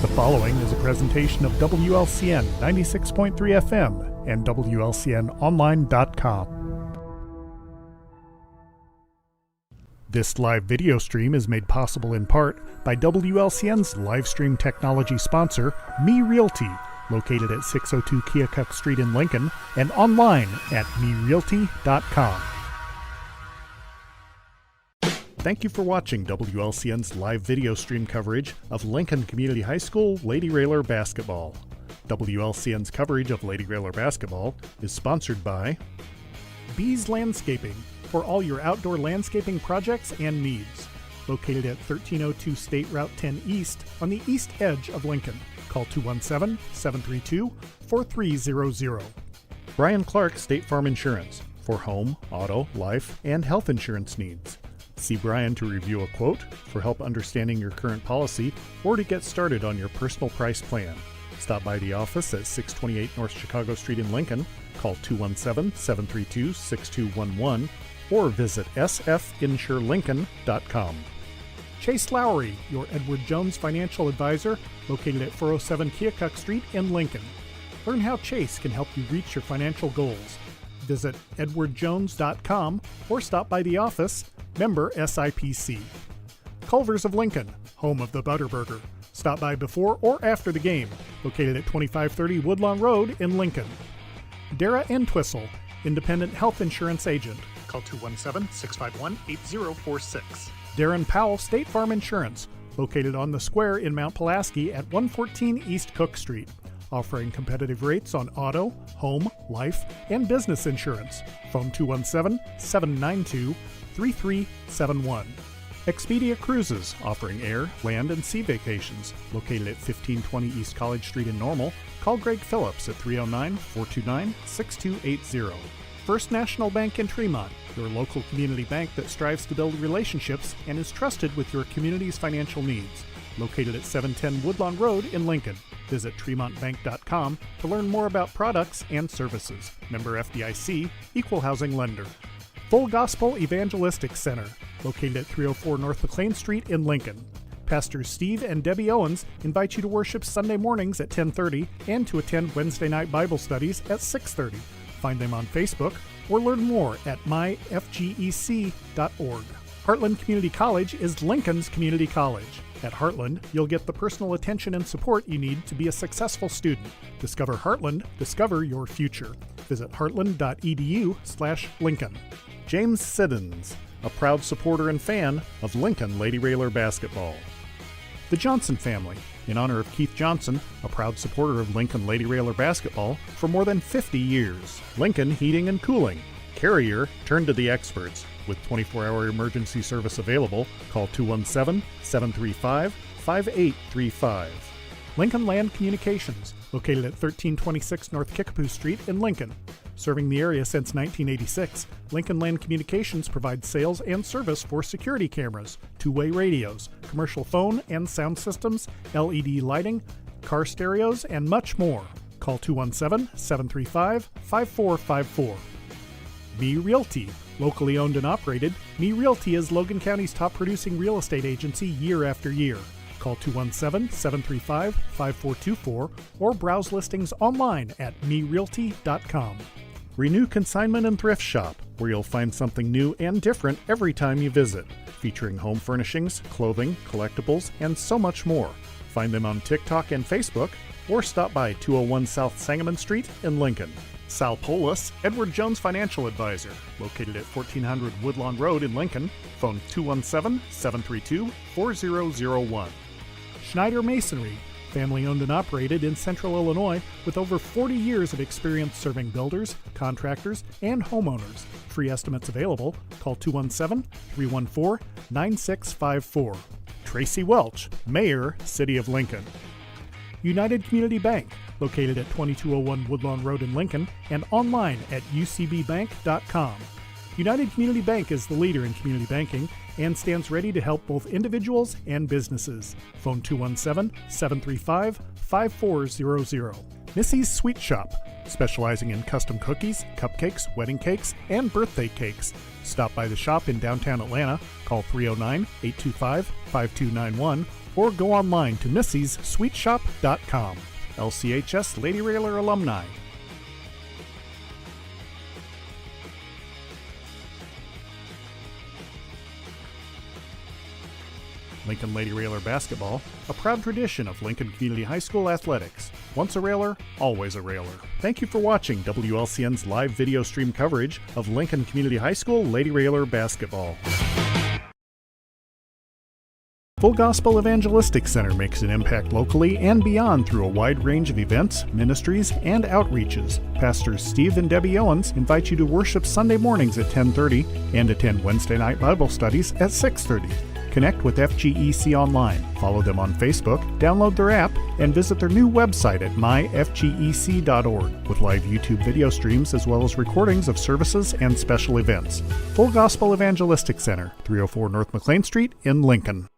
following is a presentation of WLCN 96.3 FM and WLCNonline.com. This live video stream is made possible in part by WLCN's live stream technology sponsor, Me Realty, located at 602 Keokuk Street in Lincoln and online at merealty.com. Thank you for watching WLCN's live video stream coverage of Lincoln Community High School Lady Railer basketball. WLCN's coverage of Lady Railer basketball is sponsored by Bees Landscaping for all your outdoor landscaping projects and needs. Located at 1302 State Route 10 East on the east edge of Lincoln. Call 217-732-4300. Brian Clark State Farm Insurance for home, auto, life, and health insurance needs. See Brian to review a quote, for help understanding your current policy, or to get started on your personal price plan. Stop by the office at 628 North Chicago Street in Lincoln. Call 217-732-6211 or visit sfinsurelincoln.com. Chase Lowry, your Edward Jones financial advisor, located at 407 Keokuk Street in Lincoln. Learn how Chase can help you reach your financial goals. Visit edwardjones.com or stop by the office. Member SIPC. Culver's of Lincoln, home of the Butterburger. Stop by before or after the game, located at 2530 Woodlawn Road in Lincoln. Dara Entwistle, independent health insurance agent. Call 217-651-8046. Darren Powell State Farm Insurance, located on the square in Mount Pulaski at 114 East Cook Street. Offering competitive rates on auto, home, life, and business insurance. Phone 217-792-3371. Expedia Cruises, offering air, land, and sea vacations. Located at 1520 East College Street in Normal. Call Greg Phillips at 309-429-6280. First National Bank in Tremont, your local community bank that strives to build relationships and is trusted with your community's financial needs. Located at 710 Woodlawn Road in Lincoln. Visit tremontbank.com to learn more about products and services. Member FDIC, Equal Housing Lender. Full Gospel Evangelistic Center, located at 304 North McLean Street in Lincoln. Pastors Steve and Debbie Owens invite you to worship Sunday mornings at 10:30 and to attend Wednesday night Bible studies at 6:30. Find them on Facebook or learn more at myfgec.org. Heartland Community College is Lincoln's community college. At Heartland, you'll get the personal attention and support you need to be a successful student. Discover Heartland, discover your future. Visit heartland.edu/Lincoln. James Siddons, a proud supporter and fan of Lincoln Lady Railer basketball. The Johnson family, in honor of Keith Johnson, a proud supporter of Lincoln Lady Railer basketball for more than 50 years. Lincoln Heating and Cooling. Carrier, turn to the experts. With 24-hour emergency service available, call 217-735-5835. Lincoln Land Communications, located at 1326 North Kickapoo Street in Lincoln. Serving the area since 1986, Lincoln Land Communications provides sales and service for security cameras, two-way radios, commercial phone and sound systems, LED lighting, car stereos, and much more. Call 217-735-5454. Me Realty. Locally owned and operated, Me Realty is Logan County's top producing real estate agency year after year. Call 217-735-5424 or browse listings online at merealty.com. Renew Consignment and Thrift Shop, where you'll find something new and different every time you visit, featuring home furnishings, clothing, collectibles, and so much more. Find them on TikTok and Facebook or stop by 201 South Sangamon Street in Lincoln. Sal Polis, Edward Jones Financial Advisor, located at 1400 Woodlawn Road in Lincoln. Phone 217-732-4001. Schneider Masonry, family owned and operated in Central Illinois with over 40 years of experience serving builders, contractors, and homeowners. Free estimates available. Call 217-314-9654. Tracy Welch, Mayor, City of Lincoln. United Community Bank, located at 2201 Woodlawn Road in Lincoln and online at ucbbank.com. United Community Bank is the leader in community banking and stands ready to help both individuals and businesses. Phone 217-735-5400. Missy's Sweet Shop, specializing in custom cookies, cupcakes, wedding cakes, and birthday cakes. Stop by the shop in downtown Atlanta. Call 309-825-5291 or go online to missyssweetshop.com. LCHS Lady Railer alumni. Lincoln Lady Railer basketball, a proud tradition of Lincoln Community High School athletics. Once a railer, always a railer. Thank you for watching WLCN's live video stream coverage of Lincoln Community High School Lady Railer basketball. Full Gospel Evangelistic Center makes an impact locally and beyond through a wide range of events, ministries, and outreaches. Pastors Steve and Debbie Owens invite you to worship Sunday mornings at 10:30 and attend Wednesday night Bible studies at 6:30. Connect with FGEC online, follow them on Facebook, download their app, and visit their new website at myfgec.org with live YouTube video streams as well as recordings of services and special events. Full Gospel Evangelistic Center, 304 North McLean Street in Lincoln.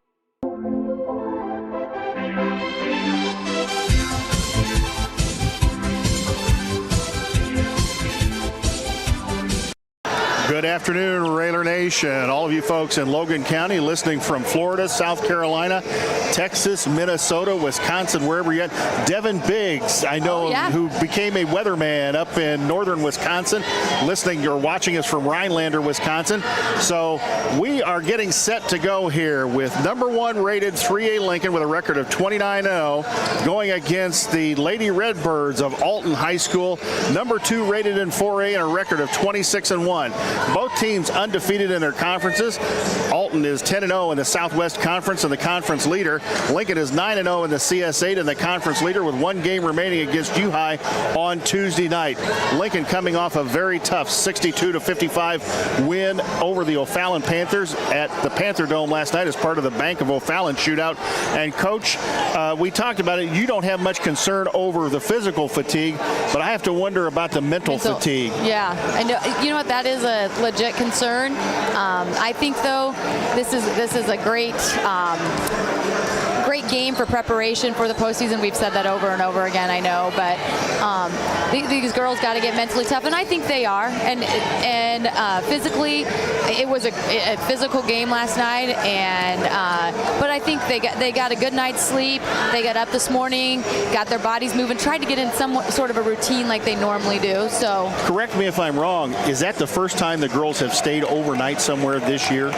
Good afternoon, Railer Nation. All of you folks in Logan County listening from Florida, South Carolina, Texas, Minnesota, Wisconsin, wherever you're at. Devin Biggs, I know, who became a weatherman up in northern Wisconsin, listening or watching us from Rhinelander, Wisconsin. So we are getting set to go here with number 1 rated 3A Lincoln with a record of 29-0 going against the Lady Redbirds of Alton High School, number 2 rated in 4A and a record of 26-1. Both teams undefeated in their conferences. Alton is 10-0 in the Southwest Conference and the conference leader. Lincoln is 9-0 in the CS8 and the conference leader with 1 game remaining against U-High on Tuesday night. Lincoln coming off a very tough 62-55 win over the O'Fallon Panthers at the Panther Dome last night as part of the Bank of O'Fallon shootout. And Coach, we talked about it. You don't have much concern over the physical fatigue, but I have to wonder about the mental fatigue. Yeah, I know. You know what? That is a legit concern. I think, though, this is a great game for preparation for the postseason. We've said that over and over again, I know, but these girls got to get mentally tough, and I think they are. And physically, it was a physical game last night, and but I think they got a good night's sleep. They got up this morning, got their bodies moving, tried to get in some sort of a routine like they normally do. So correct me if I'm wrong. Is that the first time the girls have stayed overnight somewhere this year?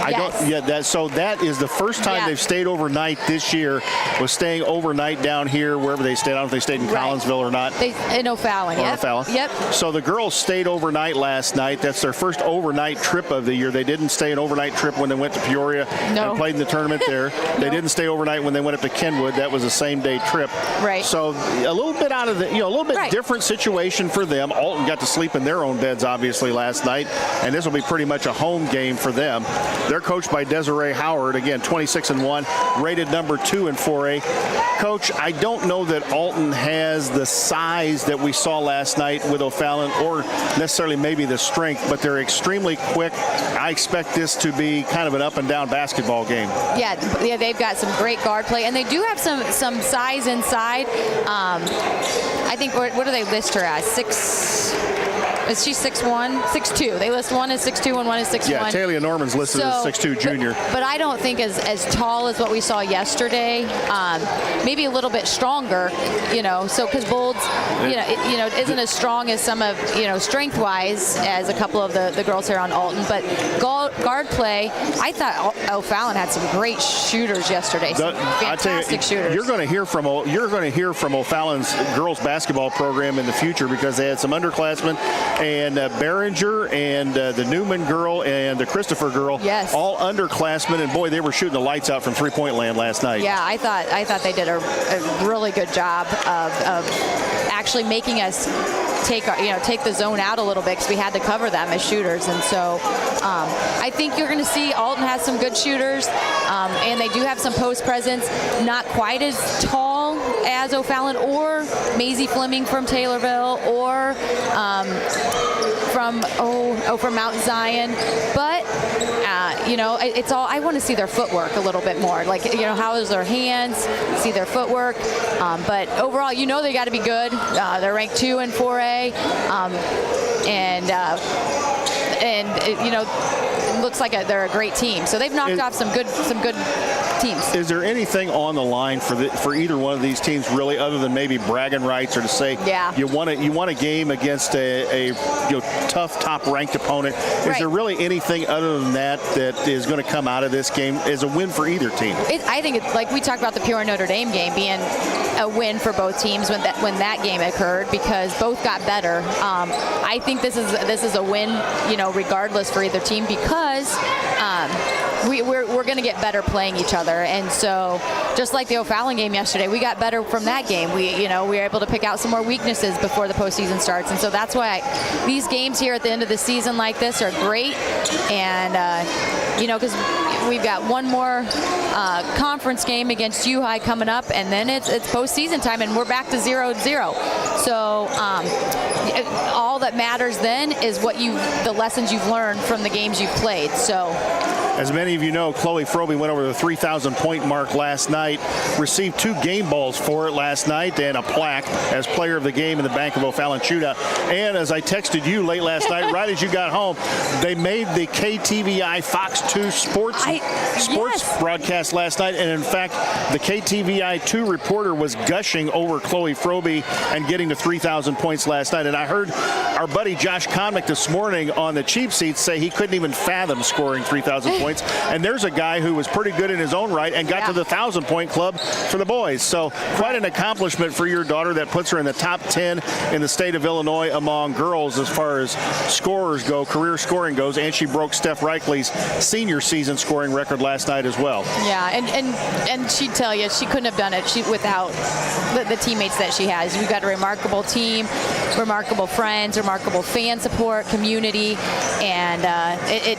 Yes. So that is the first time they've stayed overnight this year, was staying overnight down here wherever they stayed. I don't know if they stayed in Collinsville or not. In O'Fallon, Yep. So the girls stayed overnight last night. That's their first overnight trip of the year. They didn't stay an overnight trip when they went to Peoria and played in the tournament there. They didn't stay overnight when they went up to Kenwood. That was a same-day trip. Right. So a little bit out of the, a little bit different situation for them. Alton got to sleep in their own beds, obviously, last night, and this will be pretty much a home game for them. They're coached by Desiree Howard, again, 26-1, rated number 2 in 4A. Coach, I don't know that Alton has the size that we saw last night with O'Fallon, or necessarily maybe the strength, but they're extremely quick. I expect this to be kind of an up-and-down basketball game. Yeah, they've got some great guard play, and they do have some size inside. I think, what do they list her as? Is she 6'1"? 6'2". They list one as 6'2" and one as 6'1". Yeah, Talia Norman's listed as 6'2" junior. But I don't think as tall as what we saw yesterday. Maybe a little bit stronger, so because Bolds, isn't as strong as some of, strength-wise as a couple of the girls here on Alton. But guard play, I thought O'Fallon had some great shooters yesterday. Some fantastic shooters. You're going to hear from O'Fallon's girls basketball program in the future, because they had some underclassmen. And Behringer and the Newman girl and the Christopher girl, all underclassmen, and boy, they were shooting the lights out from three-point land last night. Yeah, I thought they did a really good job of actually making us take the zone out a little bit, because we had to cover them as shooters. And so I think you're going to see Alton has some good shooters, and they do have some post presence, not quite as tall as O'Fallon or Maisie Fleming from Taylorville, or from Mount Zion, but it's all, I want to see their footwork a little bit more, like how is their hands, see their footwork, but overall they got to be good. They're ranked 2 in 4A, and it looks like they're a great team. So they've knocked off some good teams. Is there anything on the line for either one of these teams, really, other than maybe bragging rights or to say you want a game against a tough, top-ranked opponent? Is there really anything other than that is going to come out of this game as a win for either team? I think it's like we talked about the Peoria Notre Dame game being a win for both teams when that game occurred, because both got better. I think this is a win, regardless for either team, because we're going to get better playing each other. And so just like the O'Fallon game yesterday, we got better from that game. We were able to pick out some more weaknesses before the postseason starts. And so that's why these games here at the end of the season like this are great. And, because we've got one more conference game against U-High coming up, and then it's postseason time, and we're back to 0-0. So all that matters then is the lessons you've learned from the games you've played. So, as many of you know, Chloe Froby went over the 3,000-point mark last night, received 2 game balls for it last night and a plaque as player of the game in the Bank of O'Fallon Shootout. And as I texted you late last night, right as you got home, they made the KTVI Fox 2 sports broadcast last night. And in fact, the KTVI 2 reporter was gushing over Chloe Froby and getting to 3,000 points last night. And I heard our buddy Josh Conmick this morning on the cheap seats say he couldn't even fathom scoring 3,000 points. And there's a guy who was pretty good in his own right and got to the 1,000-point club for the boys. So quite an accomplishment for your daughter that puts her in the top 10 in the state of Illinois among girls as far as scorers go, career scoring goes. And she broke Steph Reichley's senior season scoring record last night as well. Yeah, and she'd tell you she couldn't have done it without the teammates that she has. We've got a remarkable team, remarkable friends, remarkable fan support, community, and it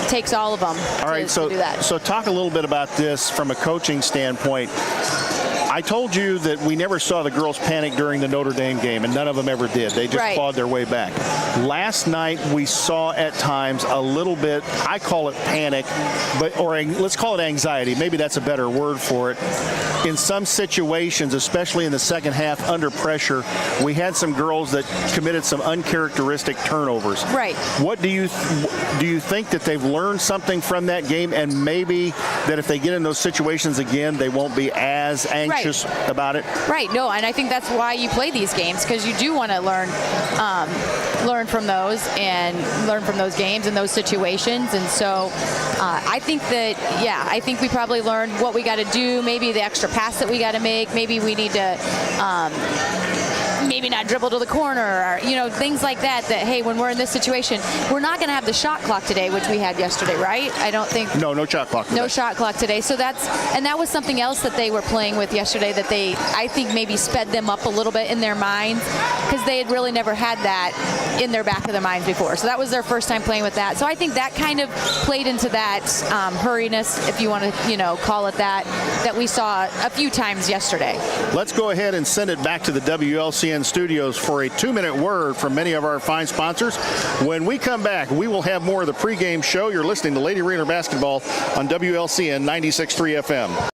takes all of them. All right, to do that. So talk a little bit about this from a coaching standpoint. I told you that we never saw the girls panic during the Notre Dame game, and none of them ever did. They just clawed their way back. Last night, we saw at times a little bit, I call it panic, or let's call it anxiety. Maybe that's a better word for it. In some situations, especially in the second half, under pressure, we had some girls that committed some uncharacteristic turnovers. Right. What do you think that they've learned something from that game, and maybe that if they get in those situations again, they won't be as anxious about it? Right. No, and I think that's why you play these games, because you do want to learn from those and learn from those games and those situations. And so I think I think we probably learned what we got to do, maybe the extra pass that we got to make, maybe we need to maybe not dribble to the corner, or things like that, hey, when we're in this situation, we're not going to have the shot clock today, which we had yesterday, right? I don't think. No shot clock today. No shot clock today. So that was something else that they were playing with yesterday that I think maybe sped them up a little bit in their minds, because they had really never had that in their back of their minds before. So that was their first time playing with that. So I think that kind of played into that hurriness, if you want to, call it that we saw a few times yesterday. Let's go ahead and send it back to the WLCN studios for a 2-minute word from many of our fine sponsors. When we come back, we will have more of the pregame show. You're listening to Lady Raider Basketball on WLCN 96.3 FM.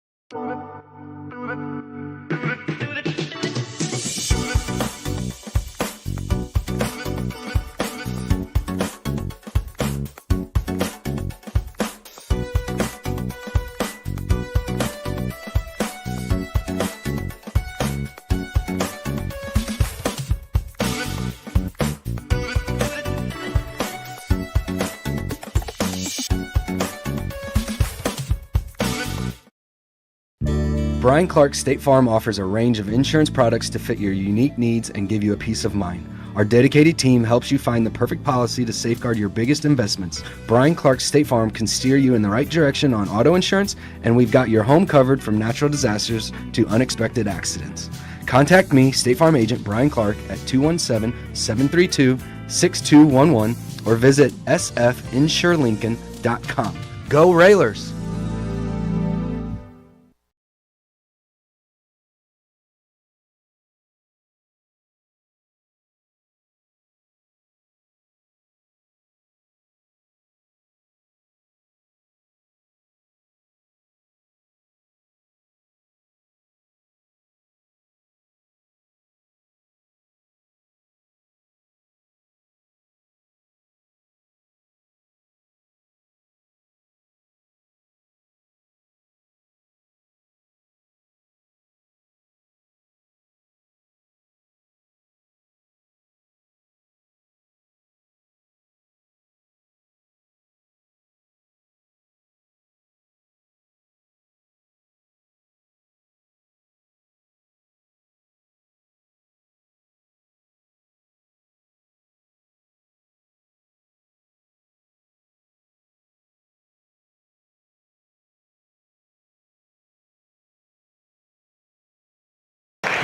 Brian Clark State Farm offers a range of insurance products to fit your unique needs and give you a peace of mind. Our dedicated team helps you find the perfect policy to safeguard your biggest investments. Brian Clark State Farm can steer you in the right direction on auto insurance, and we've got your home covered from natural disasters to unexpected accidents. Contact me, State Farm Agent Brian Clark, at 217-732-6211 or visit sfinsurelincoln.com. Go Railers!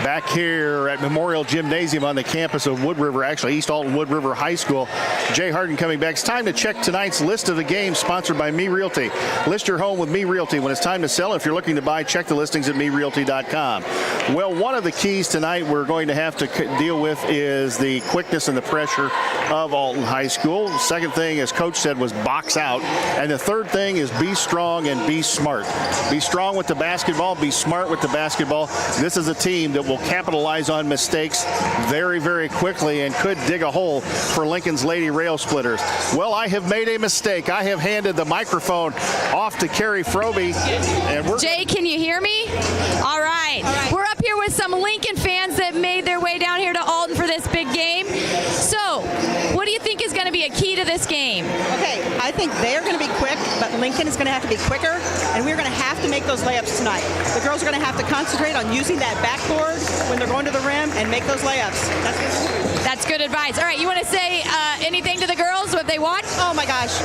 back here at Memorial Gymnasium on the campus of Wood River, actually East Alton-Wood River High School. Jay Harden coming back. It's time to check tonight's list of the games, sponsored by Me Realty. List your home with Me Realty. When it's time to sell, if you're looking to buy, check the listings at MeRealty.com. Well, one of the keys tonight we're going to have to deal with is the quickness and the pressure of Alton High School. Second thing, as Coach said, was box out. And the third thing is be strong and be smart. Be strong with the basketball, be smart with the basketball. This is a team that will capitalize on mistakes very, very quickly and could dig a hole for Lincoln's Lady Rail Splitters. Well, I have made a mistake. I have handed the microphone off to Carrie Frobe. And Jay, can you hear me? All right. We're up here with some Lincoln fans that made their way down here to Alton for this big game. So, what do you think is going to be a key to this game? Okay, I think they're going to be quick, but Lincoln is going to have to be quicker, and we're going to have to make those layups tonight. The girls are going to have to concentrate on using that backboard when they're going to the rim and make those layups. That's good advice. All right, you want to say anything to the girls, what they want? Oh my gosh.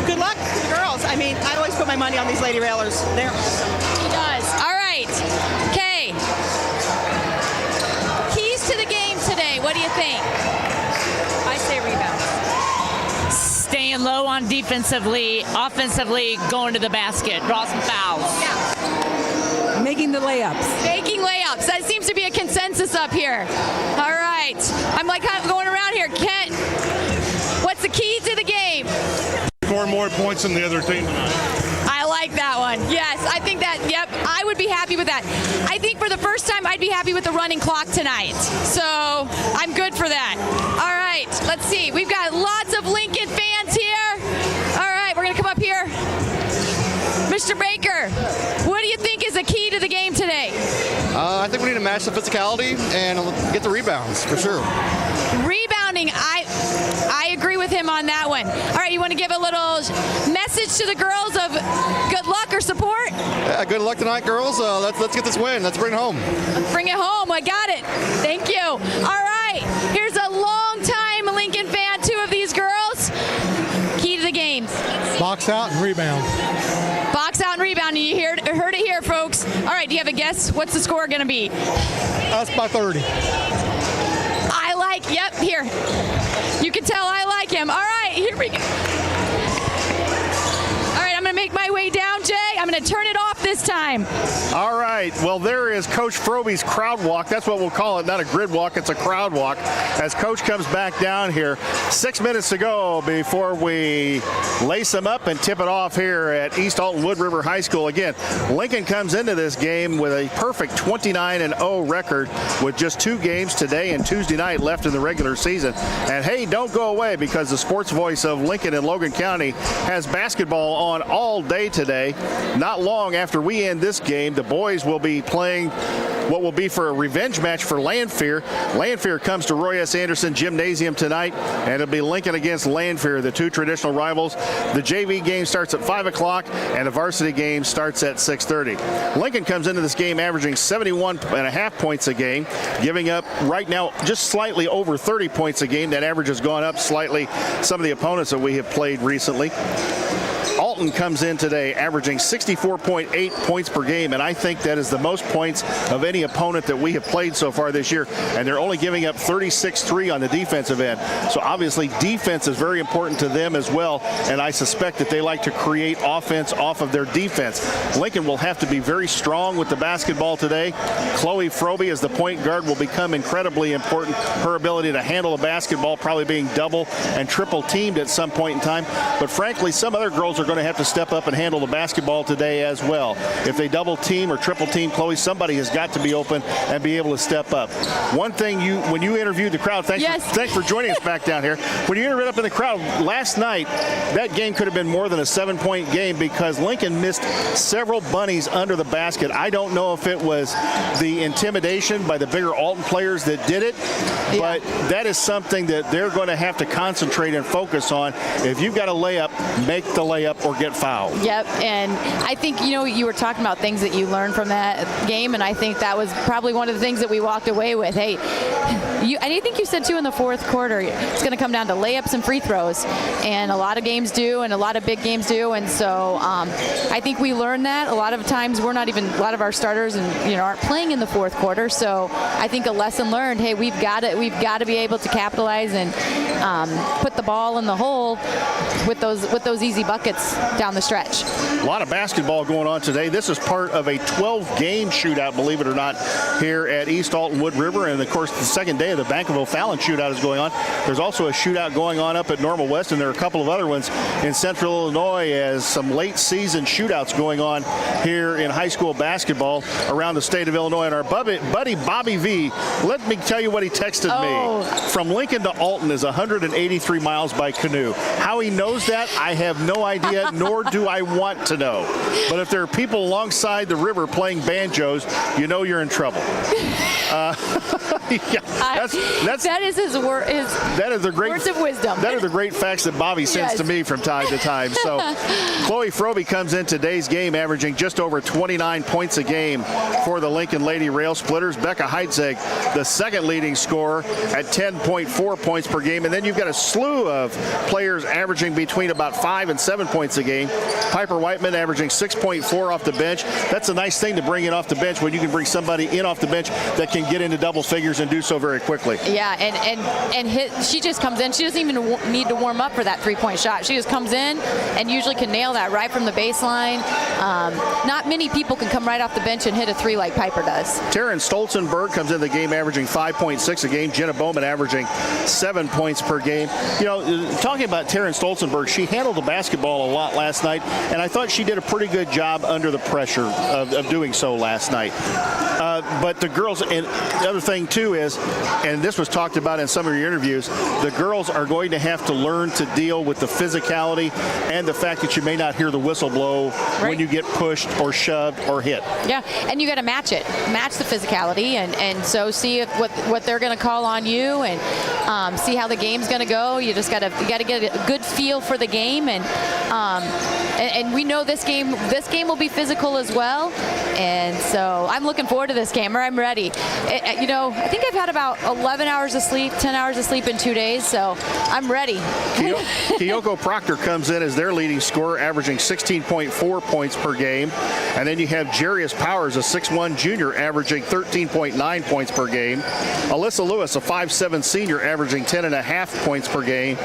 Good luck to the girls. I mean, I always put my money on these Lady Railers. They're awesome. He does. All right. Okay. Keys to the game today. What do you think? I say rebounds. Staying low on defensively, offensively, going to the basket, draw some fouls. Yeah. Making the layups. Making layups. That seems to be a consensus up here. All right. I'm like kind of going around here. Kent, what's the key to the game? Score more points than the other team tonight. I like that one. Yes, I think that, yep, I would be happy with that. I think for the first time, I'd be happy with the running clock tonight. So I'm good for that. All right, let's see. We've got lots of Lincoln fans here. All right, we're going to come up here. Mr. Baker, what do you think is the key to the game today? I think we need to match the physicality and get the rebounds, for sure. Rebounding, I agree with him on that one. All right, you want to give a little message to the girls of good luck or support? Yeah, good luck tonight, girls. Let's get this win. Let's bring it home. Bring it home. I got it. Thank you. All right, here's a long-time Lincoln fan, two of these girls. Key to the games. Box out and rebound. Box out and rebound. You heard it here, folks. All right, do you have a guess? What's the score going to be? Us by 30. Yep, here. You can tell I like him. All right, here we go. All right, I'm going to make my way down, Jay. I'm going to turn it off this time. All right. Well, there is Coach Frobe's crowd walk. That's what we'll call it. Not a grid walk. It's a crowd walk. As Coach comes back down here, 6 minutes to go before we lace him up and tip it off here at East Alton-Wood River High School. Again, Lincoln comes into this game with a perfect 29-0 record with just 2 games today and Tuesday night left in the regular season. And hey, don't go away, because the sports voice of Lincoln and Logan County has basketball on all day today. Not long after we end this game, the boys will be playing what will be for a revenge match for Lanphier. Lanphier comes to Roy S. Anderson Gymnasium tonight, and it'll be Lincoln against Lanphier, the two traditional rivals. The JV game starts at 5 o'clock, and the varsity game starts at 6:30. Lincoln comes into this game averaging 71.5 points a game, giving up right now just slightly over 30 points a game. That average has gone up slightly. Some of the opponents that we have played recently. Alton comes in today averaging 64.8 points per game, and I think that is the most points of any opponent that we have played so far this year, and they're only giving up 36-3 on the defensive end. So obviously defense is very important to them as well, and I suspect that they like to create offense off of their defense. Lincoln will have to be very strong with the basketball today. Chloe Frobe as the point guard will become incredibly important. Her ability to handle the basketball probably being double and triple teamed at some point in time, but frankly some other girls are going to have to step up and handle the basketball today as well. If they double team or triple team Chloe, somebody has got to be open and be able to step up. One thing, when you interviewed the crowd, thanks for joining us back down here. When you interviewed up in the crowd last night, that game could have been more than a 7-point game because Lincoln missed several bunnies under the basket. I don't know if it was the intimidation by the bigger Alton players that did it, but that is something that they're going to have to concentrate and focus on. If you've got a layup, make the layup or or get fouled. Yep, and I think, you were talking about things that you learned from that game, and I think that was probably one of the things that we walked away with. Hey, I think you said, too, in the fourth quarter, it's going to come down to layups and free throws, and a lot of games do, and a lot of big games do, and so I think we learned that. A lot of times a lot of our starters aren't playing in the fourth quarter, so I think a lesson learned, hey, we've got to be able to capitalize and put the ball in the hole with those easy buckets down the stretch. A lot of basketball going on today. This is part of a 12-game shootout, believe it or not, here at East Alton-Wood River. And, of course, the second day of the Bank of O'Fallon shootout is going on. There's also a shootout going on up at Normal West, and there are a couple of other ones in Central Illinois as some late-season shootouts going on here in high school basketball around the state of Illinois. And our buddy Bobby V, let me tell you what he texted me. From Lincoln to Alton is 183 miles by canoe. How he knows that, I have no idea, nor do I want to know. But if there are people alongside the river playing banjos, you know you're in trouble. That is his word. That is the great words of wisdom. That are the great facts that Bobby sends to me from time to time. So Chloe Froby comes in today's game averaging just over 29 points a game for the Lincoln Lady Rail Splitters. Becca Heitzeg, the second leading scorer at 10.4 points per game. And then you've got a slew of players averaging between about 5 and 7 points a game. Piper Whiteman averaging 6.4 off the bench. That's a nice thing to bring in off the bench when you can bring somebody in off the bench that can get into double figures and do so very quickly. Yeah, and hit. She just comes in. She doesn't even need to warm up for that three-point shot. She just comes in and usually can nail that right from the baseline. Not many people can come right off the bench and hit a three like Piper does. Taryn Stolzenberg comes in the game averaging 5.6 a game. Jenna Bowman averaging 7 points per game. Talking about Taryn Stolzenberg, she handled the basketball a lot last night, and I thought she did a pretty good job under the pressure of doing so last night. But the girls, and the other thing too is, and this was talked about in some of your interviews, the girls are going to have to learn to deal with the physicality and the fact that you may not hear the whistle blow when you get pushed or shoved or hit. Yeah, and you got to match the physicality, and so see what they're going to call on you, and see how the game's going to go. You just got to get a good feel for the game, and we know this game will be physical as well, and so I'm looking forward to this game. I'm ready. I think I've had about 11 hours of sleep, 10 hours of sleep in 2 days, so I'm ready. Kyoko Proctor comes in as their leading scorer, averaging 16.4 points per game. And then you have Jarius Powers, a 6'1 junior, averaging 13.9 points per game. Alyssa Lewis, a 5'7 senior, averaging 10.5 points per game.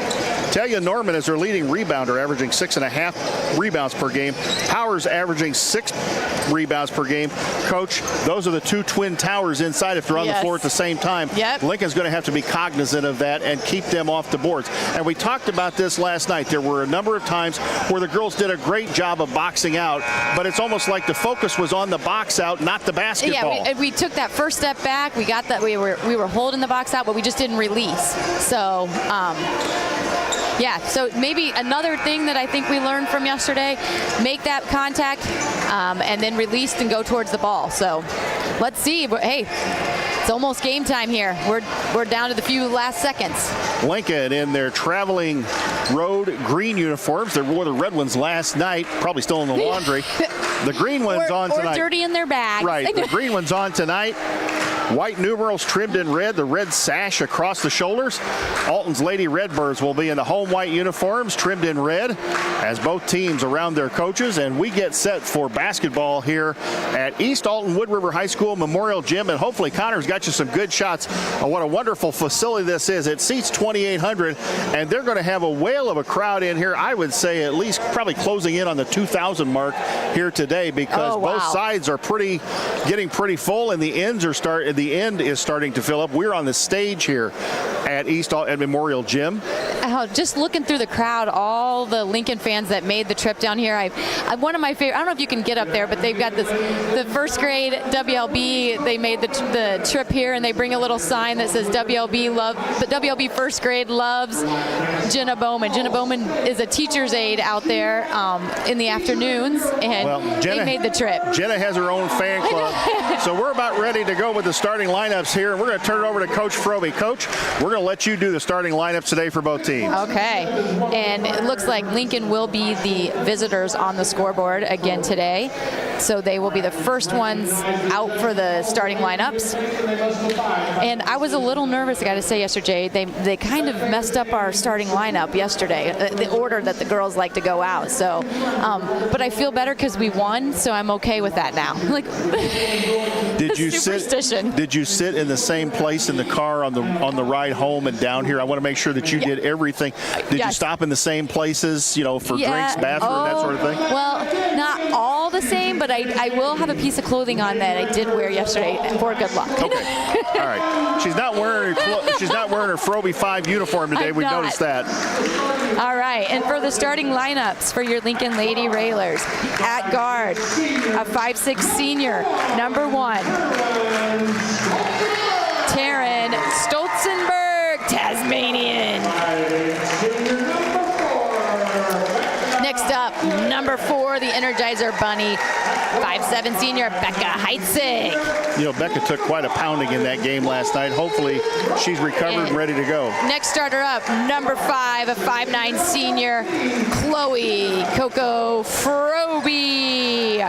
Talia Norman is their leading rebounder, averaging 6.5 rebounds per game. Powers averaging 6 rebounds per game. Coach, those are the two twin towers inside if they're on the floor at the same time. Yep. Lincoln's going to have to be cognizant of that and keep them off the boards. And we talked about this last night. There were a number of times where the girls did a great job of boxing out, but it's almost like the focus was on the box out, not the basketball. Yeah, we took that first step back. We got that. We were holding the box out, but we just didn't release. So, so maybe another thing that I think we learned from yesterday, make that contact and then release and go towards the ball. So let's see. But, hey, it's almost game time here. We're down to the few last seconds. Lincoln in their traveling road green uniforms. They wore the red ones last night, probably still in the laundry. The green one's on tonight. Or dirty in their bags. Right, the green one's on tonight. White numerals trimmed in red, the red sash across the shoulders. Alton's Lady Redbirds will be in the home white uniforms, trimmed in red, as both teams around their coaches. And we get set for basketball here at East Alton Wood River High School Memorial Gym. And hopefully Connor's got you some good shots on what a wonderful facility this is. It seats 2,800, and they're going to have a whale of a crowd in here. I would say at least probably closing in on the 2,000 mark here today, because both sides are getting pretty full, and the end is starting to fill up. We're on the stage here at at Memorial Gym. Just looking through the crowd, all the Lincoln fans that made the trip down here. One of my favorite, I don't know if you can get up there, but they've got the first grade WLB. They made the trip here, and they bring a little sign that says WLB first grade loves Jenna Bowman. Jenna Bowman is a teacher's aide out there in the afternoons, and they made the trip. Jenna has her own fan club. So we're about ready to go with the starting lineups here, and we're going to turn it over to Coach Froby. Coach, we're going to let you do the starting lineups today for both teams. Okay. And it looks like Lincoln will be the visitors on the scoreboard again today. So they will be the first ones out for the starting lineups. And I was a little nervous, I got to say, yesterday. They kind of messed up our starting lineup yesterday, the order that the girls like to go out. So, but I feel better because we won, so I'm okay with that now. Like, Did you sit in the same place in the car on the ride home and down here? I want to make sure that you did everything. Did you stop in the same places, for drinks, bathroom, that sort of thing? Well, not all the same, but I will have a piece of clothing on that I did wear yesterday for good luck. Okay. All right. She's not wearing her Frobe 5 uniform today. We've noticed that. All right. And for the starting lineups for your Lincoln Lady Railers, at guard, a 5'6" senior, number 1, Taryn Stolzenberg, Tasmanian. Next up, number 4, the Energizer Bunny, 5'7" senior, Becca Heitzig. Becca took quite a pounding in that game last night. Hopefully she's recovered and ready to go. Next starter up, number 5, a 5'9" senior, Chloe Coco Frobe.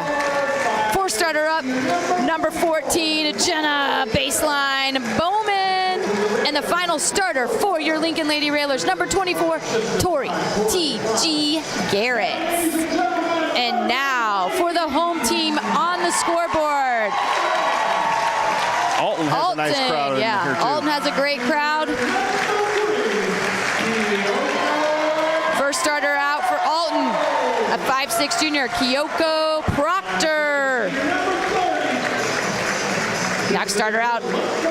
4th starter up, number 14, Jenna Baseline Bowman. And the final starter for your Lincoln Lady Railers, number 24, Tori T.G. Garrett. And now for the home team on the scoreboard. Alton has a nice crowd in here too. Alton has a great crowd. First starter out for Alton, a 5'6" junior, Kyoko Proctor. Next starter out,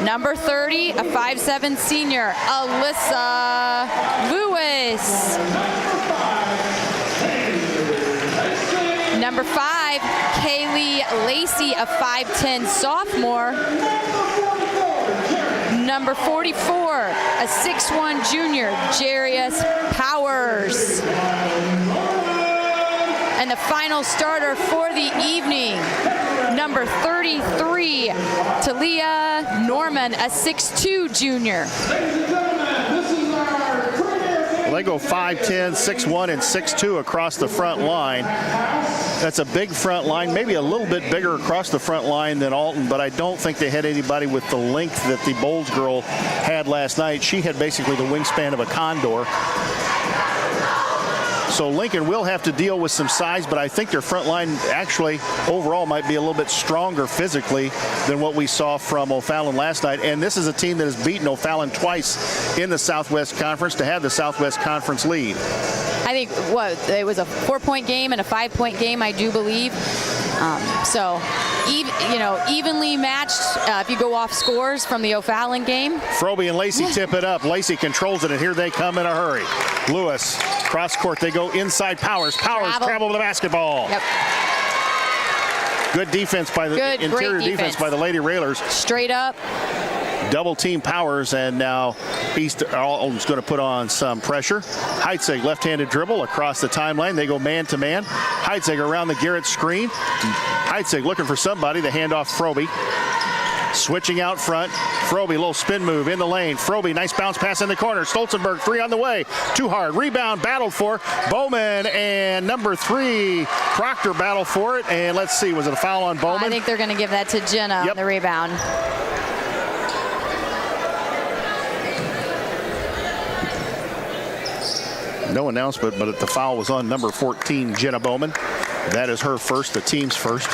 number 30, a 5'7" senior, Alyssa Lewis. Number 5, Kaylee Lacey, a 5'10" sophomore. Number 44, a 6'1" junior, Jarius Powers. And the final starter for the evening, number 33, Talia Norman, a 6'2" junior. They go 5'10", 6'1", and 6'2" across the front line. That's a big front line, maybe a little bit bigger across the front line than Alton, but I don't think they had anybody with the length that the Bowles girl had last night. She had basically the wingspan of a condor. So Lincoln will have to deal with some size, but I think their front line actually overall might be a little bit stronger physically than what we saw from O'Fallon last night. And this is a team that has beaten O'Fallon twice in the Southwest Conference to have the Southwest Conference lead. I think it was a 4-point game and a 5-point game, I do believe. So evenly matched if you go off scores from the O'Fallon game. Frobe and Lacey tip it up. Lacey controls it, and here they come in a hurry. Lewis, cross court, they go inside Powers. Powers travel with the basketball. Yep. Good defense by the interior defense by the Lady Railers. Straight up. Double team Powers, and now East Alton's going to put on some pressure. Heitzig, left-handed dribble across the timeline. They go man-to-man. Heitzig around the Garrett screen. Heitzig looking for somebody. The handoff Frobe. Switching out front. Frobe, little spin move in the lane. Frobe, nice bounce pass in the corner. Stolzenberg, 3 on the way. Too hard. Rebound, battled for. Bowman and number 3, Proctor battled for it. And let's see, was it a foul on Bowman? I think they're going to give that to Jenna on the rebound. No announcement, but the foul was on number 14, Jenna Bowman. That is her first, the team's first.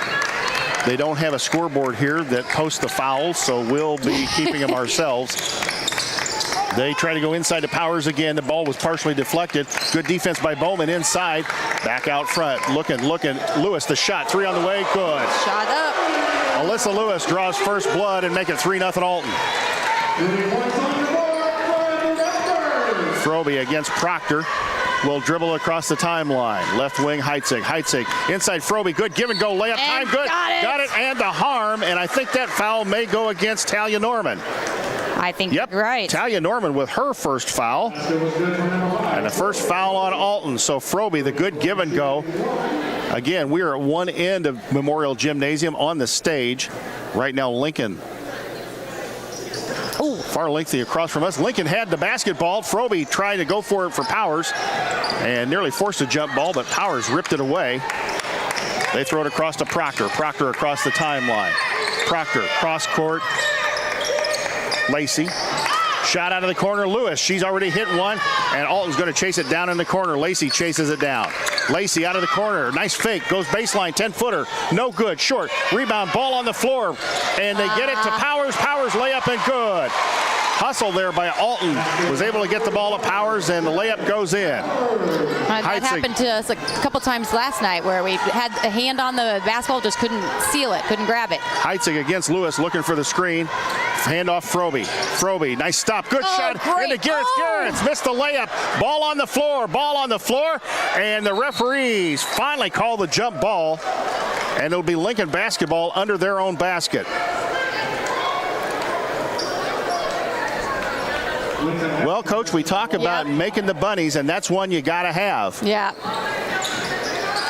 They don't have a scoreboard here that posts the fouls, so we'll be keeping them ourselves. They try to go inside to Powers again. The ball was partially deflected. Good defense by Bowman inside. Back out front. Looking. Lewis, the shot. 3 on the way. Good. Shot up. Alyssa Lewis draws first blood and make it 3-0 Alton. Frobe against Proctor. Will dribble across the timeline. Left wing, Heitzig. Heitzig inside Frobe. Good give and go layup time. Good. Got it. And the harm. And I think that foul may go against Talia Norman. I think you're right. Talia Norman with her first foul. And the first foul on Alton. So Frobe, the good give and go. Again, we are at one end of Memorial Gymnasium on the stage. Right now, Lincoln Ooh. Far lengthy across from us. Lincoln had the basketball. Frobe tried to go for it for Powers and nearly forced a jump ball, but Powers ripped it away. They throw it across to Proctor. Proctor across the timeline. Proctor, cross court. Lacey. Shot out of the corner. Lewis, she's already hit one, and Alton's going to chase it down in the corner. Lacey chases it down. Lacey out of the corner. Nice fake. Goes baseline. 10-footer. No good. Short. Rebound. Ball on the floor. And they get it to Powers. Powers layup and good. Hustle there by Alton. Was able to get the ball to Powers, and the layup goes in. That happened to us a couple times last night where we had a hand on the basketball, just couldn't seal it, couldn't grab it. Heitzig against Lewis, looking for the screen. Hand off Frobe. Frobe, nice stop. Good shot into Garrett's. Garrett's missed the layup. Ball on the floor. Ball on the floor. And the referees finally call the jump ball. And it'll be Lincoln basketball under their own basket. Well, Coach, we talk about making the bunnies, and that's one you got to have. Yeah.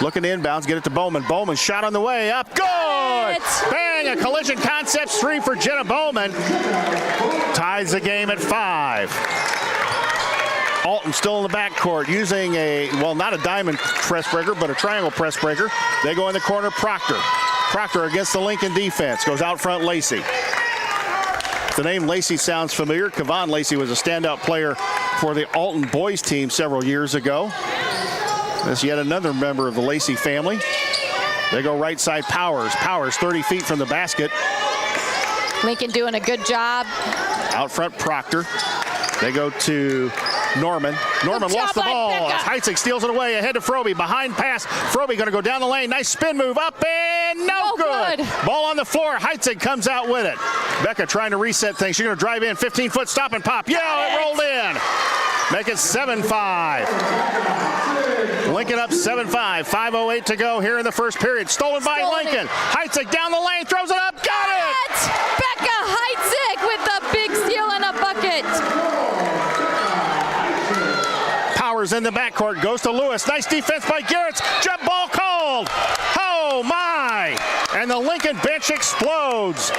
Looking to inbounds, get it to Bowman. Bowman shot on the way up. Good! Bang! A collision concepts 3 for Jenna Bowman. Ties the game at 5. Alton still in the backcourt using not a diamond press breaker, but a triangle press breaker. They go in the corner, Proctor. Proctor against the Lincoln defense. Goes out front, Lacey. The name Lacey sounds familiar. Kevon Lacey was a standout player for the Alton boys team several years ago. That's yet another member of the Lacey family. They go right side, Powers. Powers 30 feet from the basket. Lincoln doing a good job. Out front, Proctor. They go to Norman. Norman lost the ball. Heitzig steals it away. Ahead to Frobe. Behind pass. Frobe going to go down the lane. Nice spin move. Up and no good. Ball on the floor. Heitzig comes out with it. Becca trying to reset things. She's going to drive in. 15-foot stop and pop. Yeah, it rolled in. Make it 7-5. Lincoln up 7-5. 5:08 to go here in the first period. Stolen by Lincoln. Heitzig down the lane. Throws it up. Got it. Becca Heitzig with the big steal and a bucket. Powers in the backcourt, goes to Lewis. Nice defense by Garrett. Jump ball called. Oh my! And the Lincoln bench explodes.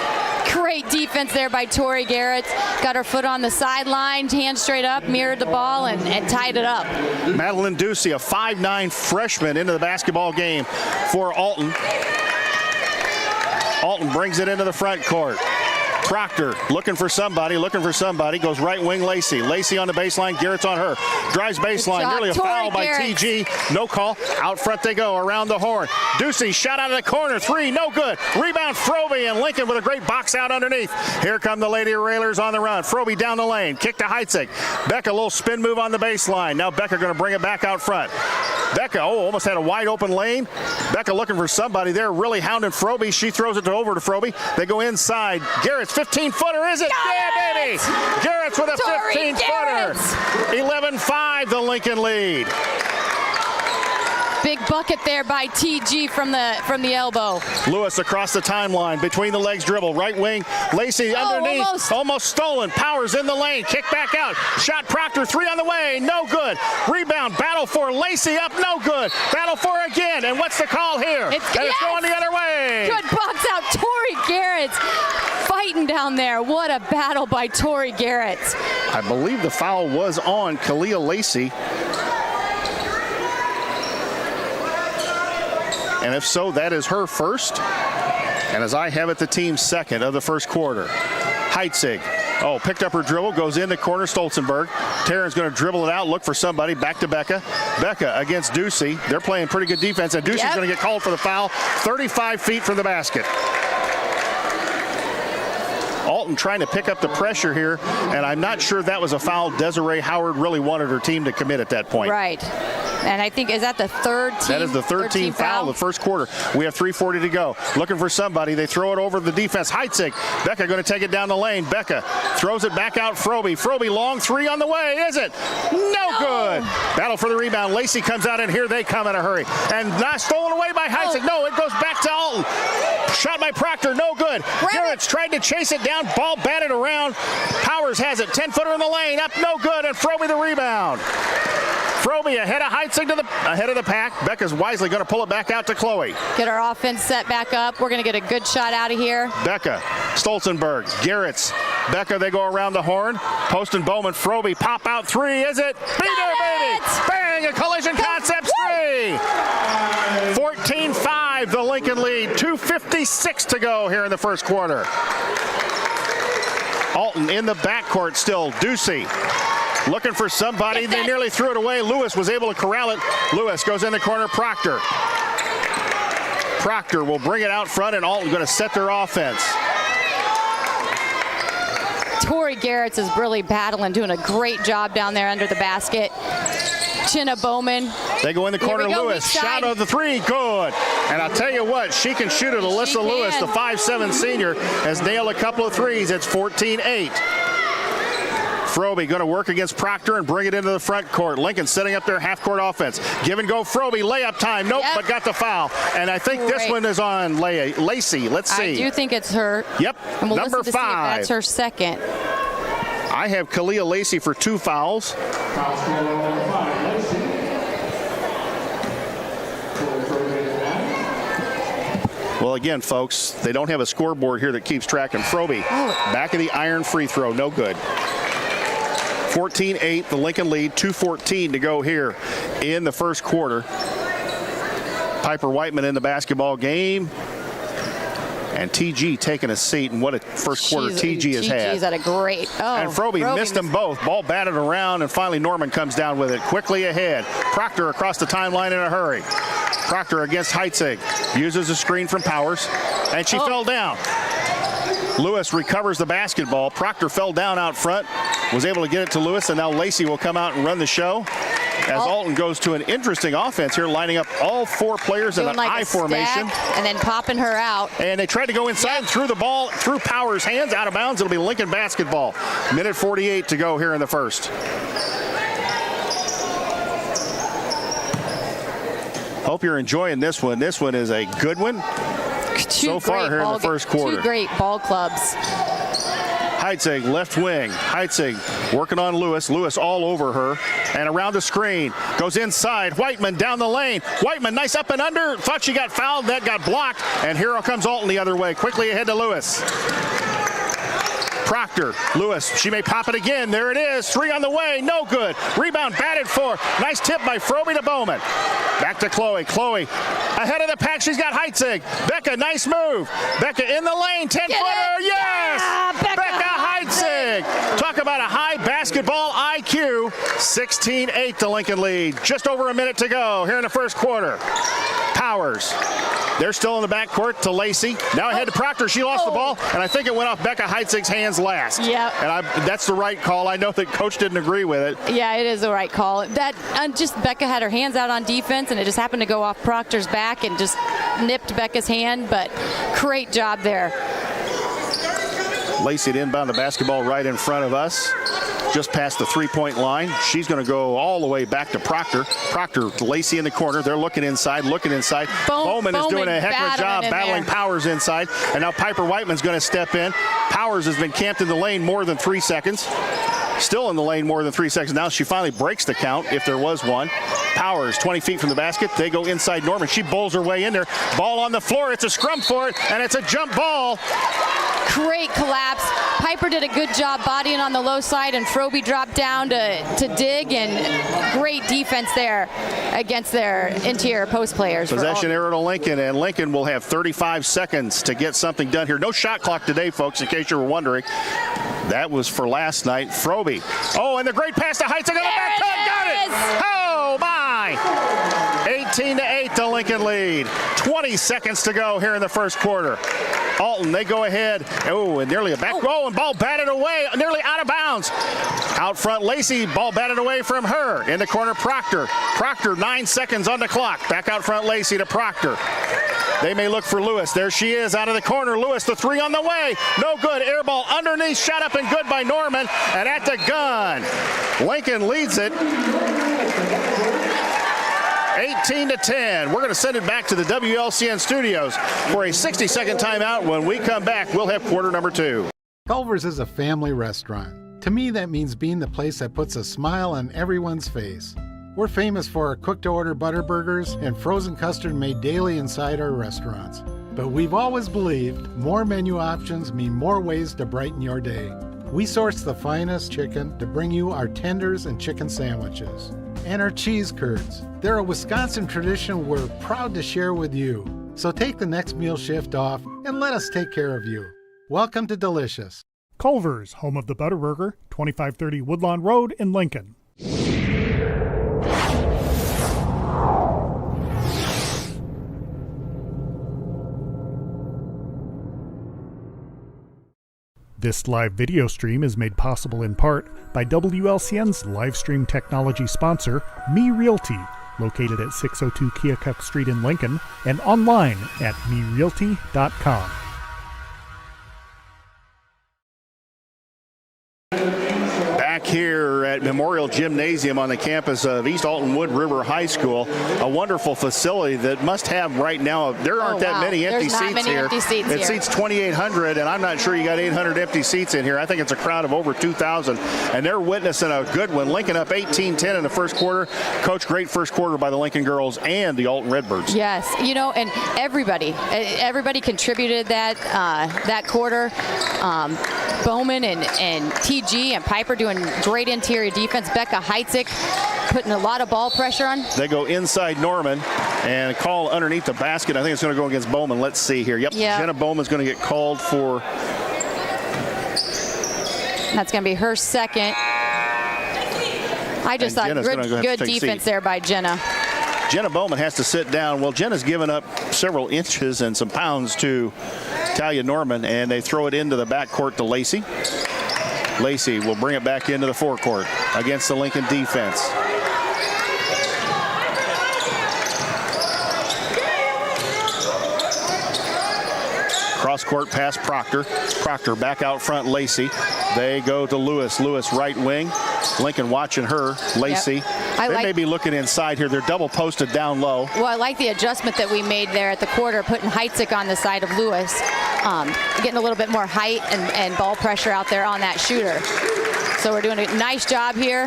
Great defense there by Tori Garrett. Got her foot on the sideline, hand straight up, mirrored the ball, and tied it up. Madeline Ducey, a 5'9" freshman, into the basketball game for Alton. Alton brings it into the front court. Proctor looking for somebody, goes right wing Lacey. Lacey on the baseline, Garrett's on her. Drives baseline, nearly a foul by TG. No call, out front they go, around the horn. Ducey shot out of the corner, 3, no good. Rebound Frobe, and Lincoln with a great box out underneath. Here come the Lady Railers on the run. Frobe down the lane, kick to Heitzig. Becca, a little spin move on the baseline. Now Becca going to bring it back out front. Becca, almost had a wide open lane. Becca looking for somebody there, really hounding Frobe. She throws it over to Frobe. They go inside. Garrett's 15-footer, is it? Yeah, baby! Garrett's with a 15-footer. 11-5, the Lincoln lead. Big bucket there by TG from the elbow. Lewis across the timeline, between the legs dribble, right wing. Lacey underneath, almost stolen. Powers in the lane, kick back out. Shot Proctor, 3 on the way, no good. Rebound, battle for Lacey up, no good. Battle for again, and what's the call here? It's going the other way. Good box out, Tori Garrett fighting down there. What a battle by Tori Garrett. I believe the foul was on Kalia Lacey. And if so, that is her first. And as I have it, the team's second of the first quarter. Heitzig. Picked up her dribble, goes in the corner, Stolzenberg. Taryn's going to dribble it out, look for somebody, back to Becca. Becca against Ducey. They're playing pretty good defense, and Ducey's going to get called for the foul 35 feet from the basket. Alton trying to pick up the pressure here, and I'm not sure that was a foul Desiree Howard really wanted her team to commit at that point. Right. And I think, is that the third team? That is the third team foul of the first quarter. We have 3:40 to go. Looking for somebody. They throw it over the defense. Heitzig. Becca going to take it down the lane. Becca throws it back out. Frobe. Frobe long 3 on the way. Is it? No good. Battle for the rebound. Lacey comes out, and here they come in a hurry. And not stolen away by Heitzig. No, it goes back to Alton. Shot by Proctor. No good. Garrett's tried to chase it down. Ball batted around. Powers has it. 10-footer in the lane. Up no good. And Frobe the rebound. Frobe ahead of Heitzig ahead of the pack. Becca's wisely going to pull it back out to Chloe. Get our offense set back up. We're going to get a good shot out of here. Becca, Stolzenberg, Garrett's Becca, they go around the horn. Post and Bowman, Frobe, pop out three. Is it? Be there, baby! Bang! A collision concepts three! 14-5, the Lincoln lead. 2:56 to go here in the first quarter. Alton in the backcourt still. Ducey looking for somebody. They nearly threw it away. Lewis was able to corral it. Lewis goes in the corner. Proctor. Proctor will bring it out front, and Alton going to set their offense. Tori Garrett's is really battling, doing a great job down there under the basket. Chinna Bowman. They go in the corner. Lewis, shot of the three, good. And I'll tell you what, she can shoot it. Alyssa Lewis, the 5'7" senior, has nailed a couple of threes. It's 14-8. Frobe going to work against Proctor and bring it into the front court. Lincoln setting up their half-court offense. Give and go, Frobe, layup time. Nope, but got the foul. And I think this one is on Lacey. Let's see. I do think it's her. Yep, and we'll number 5. See if that's her second. I have Kalia Lacey for 2 fouls. Well, again, folks, they don't have a scoreboard here that keeps track. And Frobe, back of the iron free throw, no good. 14-8, the Lincoln lead, 2:14 to go here in the first quarter. Piper Whiteman in the basketball game. And TG taking a seat, and what a first quarter TG has had. TG's had a great. And Frobe missed them both. Ball batted around, and finally Norman comes down with it. Quickly ahead. Proctor across the timeline in a hurry. Proctor against Heitzig. Uses a screen from Powers, and she fell down. Lewis recovers the basketball. Proctor fell down out front, was able to get it to Lewis, and now Lacey will come out and run the show. As Alton goes to an interesting offense here, lining up all 4 players in an I formation. And then popping her out. And they tried to go inside and threw the ball through Powers' hands, out of bounds. It'll be Lincoln basketball. Minute 48 to go here in the first. Hope you're enjoying this one. This one is a good one so far here in the first quarter. 2 great ball clubs. Heitzig, left wing. Heitzig working on Lewis. Lewis all over her. And around the screen. Goes inside. Whiteman down the lane. Whiteman, nice up and under. Thought she got fouled. That got blocked. And here comes Alton the other way. Quickly ahead to Lewis. Proctor, Lewis, she may pop it again. There it is. 3 on the way. No good. Rebound batted for. Nice tip by Frobe to Bowman. Back to Chloe. Chloe ahead of the pack. She's got Heitzig. Becca, nice move. Becca in the lane. 10-footer. Yes! Yeah, Becca Heitzig. Talk about a high basketball IQ. 16-8 to Lincoln lead. Just over a minute to go here in the first quarter. Powers. They're still in the backcourt to Lacey. Now ahead to Proctor. She lost the ball, and I think it went off Becca Heitzig's hands last. Yeah. And that's the right call. I know that Coach didn't agree with it. Yeah, it is the right call. That just Becca had her hands out on defense, and it just happened to go off Proctor's back and just nipped Becca's hand, but great job there. Lacey to inbound the basketball right in front of us. Just past the 3-point line. She's going to go all the way back to Proctor. Proctor, Lacey in the corner. They're looking inside. Bowman is doing a heck of a job battling Powers inside. And now Piper Whiteman's going to step in. Powers has been camped in the lane more than 3 seconds. Still in the lane more than 3 seconds. Now she finally breaks the count, if there was one. Powers, 20 feet from the basket. They go inside Norman. She bowls her way in there. Ball on the floor. It's a scrum for it, and it's a jump ball. Great collapse. Piper did a good job bodying on the low side, and Frobe dropped down to dig, and great defense there against their interior post players. Possession arrow to Lincoln, and Lincoln will have 35 seconds to get something done here. No shot clock today, folks, in case you were wondering. That was for last night. Frobe. Oh, and the great pass to Heitzig on the back cut. Got it. Oh, my. 18-8 to Lincoln lead. 20 seconds to go here in the first quarter. Alton, they go ahead. Oh, and nearly a back row, and ball batted away, nearly out of bounds. Out front, Lacey, ball batted away from her. In the corner, Proctor. Proctor, 9 seconds on the clock. Back out front, Lacey to Proctor. They may look for Lewis. There she is out of the corner. Lewis, the 3 on the way. No good. Air ball underneath. Shot up and good by Norman. And at the gun, Lincoln leads it 18-10. We're going to send it back to the WLCN studios for a 60-second timeout. When we come back, we'll have quarter number 2. Culver's is a family restaurant. To me, that means being the place that puts a smile on everyone's face. We're famous for our cooked-to-order butter burgers and frozen custard made daily inside our restaurants. But we've always believed more menu options mean more ways to brighten your day. We source the finest chicken to bring you our tenders and chicken sandwiches. And our cheese curds. They're a Wisconsin tradition we're proud to share with you. So take the next meal shift off and let us take care of you. Welcome to Delicious. Culver's, home of the Butterburger, 2530 Woodlawn Road in Lincoln. This live video stream is made possible in part by WLCN's live stream technology sponsor, Me Realty, located at 602 Keokuk Street in Lincoln and online at merealty.com. Back here at Memorial Gymnasium on the campus of East Alton-Wood River High School, a wonderful facility that must have right now, there aren't that many empty seats here. It seats 2,800, and I'm not sure you got 800 empty seats in here. I think it's a crowd of over 2,000, and they're witnessing a good one. Lincoln up 18-10 in the first quarter. Coach, great first quarter by the Lincoln girls and the Alton Redbirds. Yes, and everybody contributed that quarter. Bowman and TG and Piper doing great interior defense. Becca Heitzig putting a lot of ball pressure on. They go inside Norman and call underneath the basket. I think it's going to go against Bowman. Let's see here. Yep. Jenna Bowman's going to get called for. That's going to be her second. I just thought good defense there by Jenna. Jenna Bowman has to sit down. Well, Jenna's given up several inches and some pounds to Talia Norman, and they throw it into the backcourt to Lacey. Lacey will bring it back into the forecourt against the Lincoln defense. Cross-court pass Proctor. Proctor back out front, Lacey. They go to Lewis. Lewis right wing. Lincoln watching her. Lacey. They may be looking inside here. They're double posted down low. Well, I like the adjustment that we made there at the quarter, putting Heitzig on the side of Lewis. Getting a little bit more height and ball pressure out there on that shooter. So we're doing a nice job here.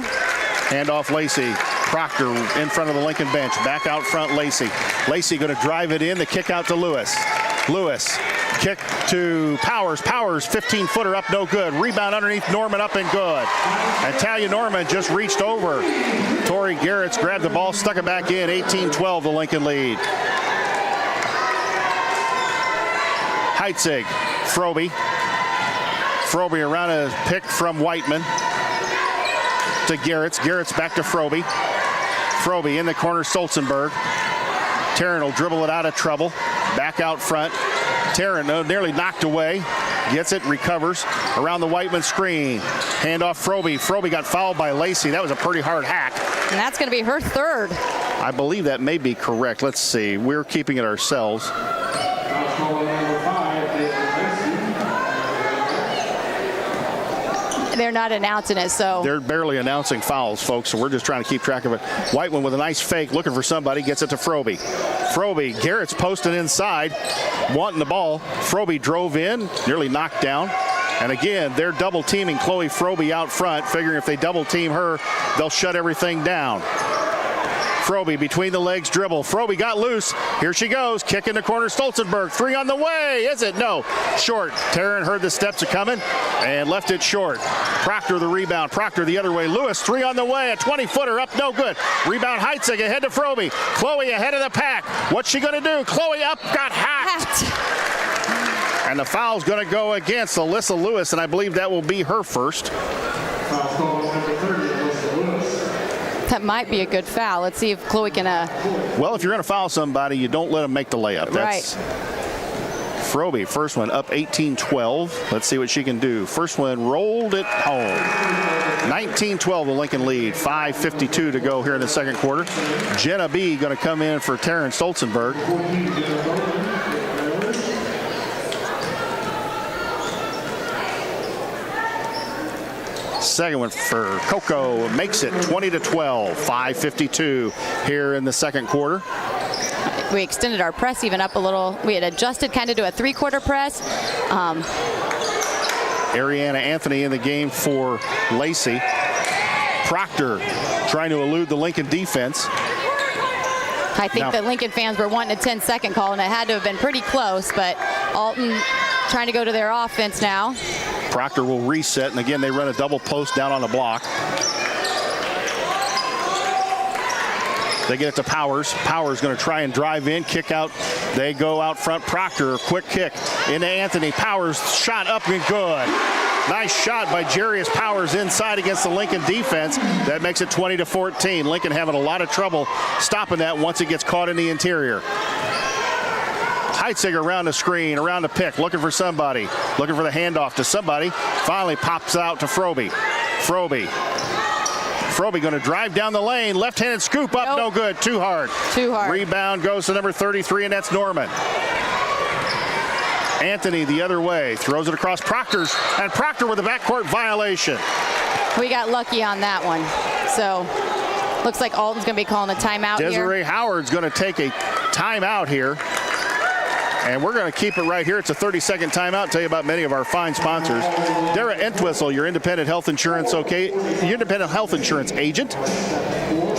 Hand off Lacey. Proctor in front of the Lincoln bench. Back out front, Lacey. Lacey going to drive it in. The kick out to Lewis. Lewis. Kick to Powers. Powers, 15-footer up, no good. Rebound underneath Norman, up and good. And Talia Norman just reached over. Tori Garrett's grabbed the ball, stuck it back in. 18-12, the Lincoln lead. Heitzig, Froby. Froby around a pick from Whiteman to Garrett's. Garrett's back to Froby. Froby in the corner, Stolzenberg. Tarrant will dribble it out of trouble. Back out front. Tarrant nearly knocked away. Gets it, recovers around the Whiteman screen. Hand off Froby. Froby got fouled by Lacey. That was a pretty hard hack. And that's going to be her third. I believe that may be correct. Let's see. We're keeping it ourselves. They're not announcing it, so. They're barely announcing fouls, folks, so we're just trying to keep track of it. Whiteman with a nice fake, looking for somebody, gets it to Froby. Froby, Garrett's posted inside, wanting the ball. Froby drove in, nearly knocked down. And again, they're double teaming Chloe Froby out front, figuring if they double team her, they'll shut everything down. Froby between the legs dribble. Froby got loose. Here she goes. Kick in the corner. Stolzenberg. Three on the way. Is it? No. Short. Tarrant heard the steps are coming and left it short. Proctor the rebound. Proctor the other way. Lewis, three on the way. A 20-footer up. No good. Rebound Heitzig ahead to Froby. Chloe ahead of the pack. What's she going to do? Chloe up. Got hacked. And the foul's going to go against Alyssa Lewis, and I believe that will be her first. That might be a good foul. Let's see if Chloe can. Well, if you're going to foul somebody, you don't let them make the layup. That's right. Froby, first one up 18-12. Let's see what she can do. First one rolled it home. 19-12, the Lincoln lead. 5:52 to go here in the second quarter. Jenna B going to come in for Tarrant Stolzenberg. Second one for Coco, makes it 20-12, 5:52 here in the second quarter. We extended our press even up a little. We had adjusted kind of to a three-quarter press. Ariana Anthony in the game for Lacey. Proctor trying to elude the Lincoln defense. I think the Lincoln fans were wanting a 10-second call, and it had to have been pretty close, but Alton trying to go to their offense now. Proctor will reset, and again, they run a double post down on the block. They get it to Powers. Powers going to try and drive in, kick out. They go out front. Proctor, quick kick into Anthony. Powers, shot up and good. Nice shot by Jarius Powers inside against the Lincoln defense. That makes it 20-14. Lincoln having a lot of trouble stopping that once it gets caught in the interior. Heitziger around the screen, around the pick, looking for somebody. Looking for the handoff to somebody. Finally pops out to Froby. Froby going to drive down the lane. Left-handed scoop up, no good. Too hard. Rebound goes to number 33, and that's Norman. Anthony the other way. Throws it across Proctor's, and Proctor with a backcourt violation. We got lucky on that one. So, looks like Alton's going to be calling a timeout here. Desiree Howard's going to take a timeout here. And we're going to keep it right here. It's a 30-second timeout. Tell you about many of our fine sponsors. Dara Entwistle, your independent health insurance agent.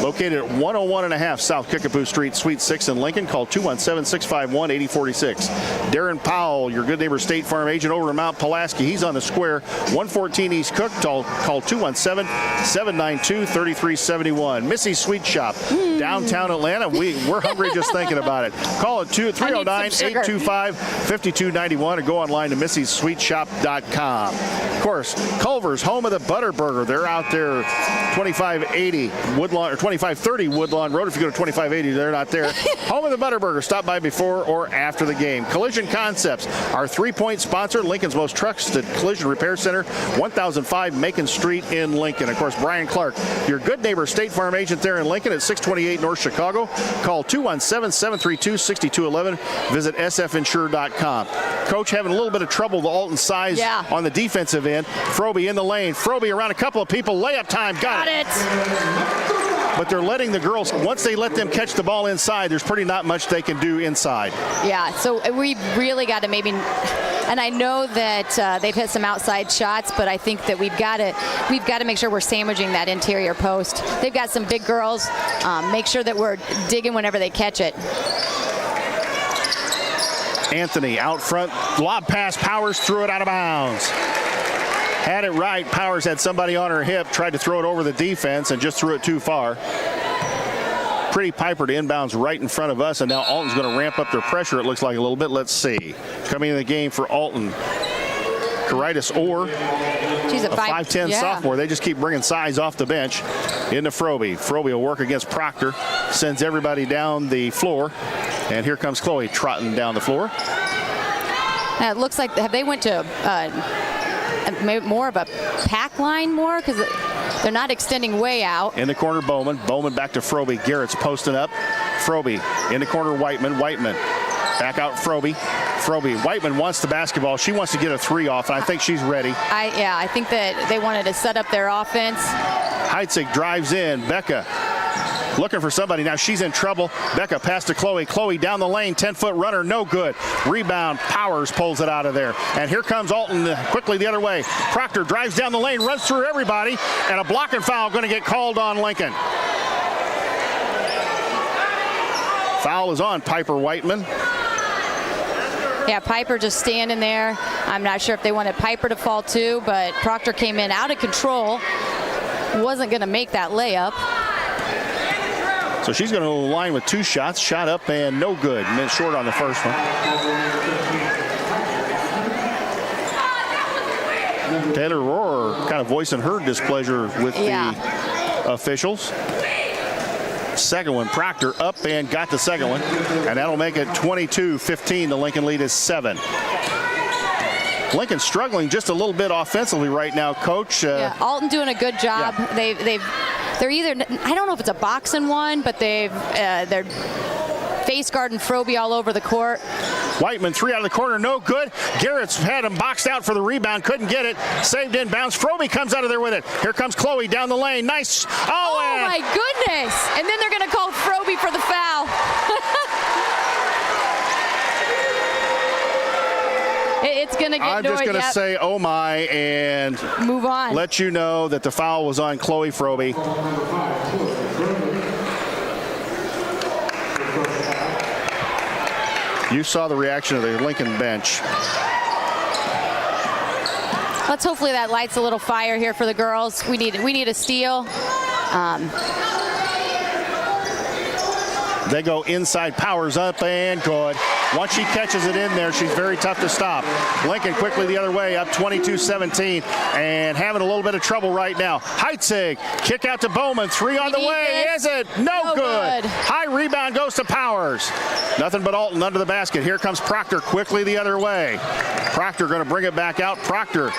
Located at 101.5 South Kickapoo Street, Suite 6 in Lincoln. Call 217-651-8046. Darren Powell, your good neighbor State Farm agent over in Mount Pulaski. He's on the square. 114 East Cook. Call 217-792-3371. Missy's Sweet Shop, downtown Atlanta. We're hungry just thinking about it. Call it 309-825-5291 or go online to missyssweetshop.com. Of course, Culver's, home of the Butter Burger. They're out there 2580 Woodlawn or 2530 Woodlawn Road. If you go to 2580, they're not there. Home of the Butter Burger. Stop by before or after the game. Collision Concepts, our 3-point sponsor, Lincoln's most trusted collision repair center, 1005 Macon Street in Lincoln. Of course, Brian Clark, your good neighbor State Farm agent there in Lincoln at 628 North Chicago. Call 217-732-6211. Visit sfinsure.com. Coach having a little bit of trouble with Alton size on the defensive end. Froby in the lane. Froby around a couple of people. Layup time. Got it. But they're letting the girls, once they let them catch the ball inside, there's pretty not much they can do inside. Yeah, so we really got to maybe, and I know that they've hit some outside shots, but I think that we've got to make sure we're sandwiching that interior post. They've got some big girls. Make sure that we're digging whenever they catch it. Anthony out front, lob pass, Powers threw it out of bounds. Had it right. Powers had somebody on her hip, tried to throw it over the defense and just threw it too far. Pretty Piper to inbounds right in front of us, and now Alton's going to ramp up their pressure, it looks like, a little bit. Let's see. Coming in the game for Alton, Caritas Orr. She's a 5'10 sophomore. They just keep bringing size off the bench into Froby. Froby will work against Proctor, sends everybody down the floor, and here comes Chloe trotting down the floor. Now it looks like, have they went to more of a pack line because they're not extending way out. In the corner, Bowman. Bowman back to Froby. Garrett's posting up. Froby in the corner, Whiteman. Whiteman back out, Froby. Whiteman wants the basketball. She wants to get a 3 off, and I think she's ready. I think that they wanted to set up their offense. Heitzig drives in. Becca looking for somebody. Now she's in trouble. Becca pass to Chloe. Chloe down the lane. 10-foot runner. No good. Rebound. Powers pulls it out of there. And here comes Alton quickly the other way. Proctor drives down the lane, runs through everybody, and a blocking foul going to get called on Lincoln. Foul is on Piper Whiteman. Yeah, Piper just standing there. I'm not sure if they wanted Piper to fall too, but Proctor came in out of control. Wasn't going to make that layup. So she's going to line with 2 shots. Shot up and no good. Missed short on the first one. Taylor Rohrer kind of voicing her displeasure with the officials. Second one, Proctor up and got the second one. And that'll make it 22-15. The Lincoln lead is 7. Lincoln struggling just a little bit offensively right now, Coach. Alton doing a good job. Yeah. They're either, I don't know if it's a boxing one, but they're face guarding Froby all over the court. Whiteman 3 out of the corner, no good. Garrett's had him boxed out for the rebound, couldn't get it. Saved inbounds. Froby comes out of there with it. Here comes Chloe down the lane. Nice. Oh my goodness. And then they're going to call Froby for the foul. It's going to get I'm just going to say, oh my, and move on. Let you know that the foul was on Chloe Froby. You saw the reaction of the Lincoln bench. let's hopefully that lights a little fire here for the girls. We need a steal. They go inside, powers up and good. Once she catches it in there, she's very tough to stop. Lincoln quickly the other way, up 22-17, and having a little bit of trouble right now. Heitzig, kick out to Bowman, 3 on the way. Is it? No good. High rebound goes to Powers. Nothing but Alton under the basket. Here comes Proctor quickly the other way. Proctor going to bring it back out. Proctor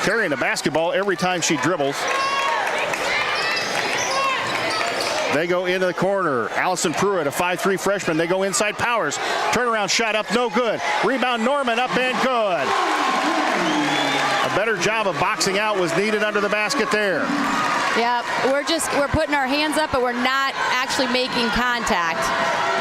carrying the basketball every time she dribbles. They go into the corner. Allison Pruitt, a 5'3" freshman. They go inside Powers. Turnaround shot up, no good. Rebound Norman, up and good. A better job of boxing out was needed under the basket there. Yeah, we're putting our hands up, but we're not actually making contact.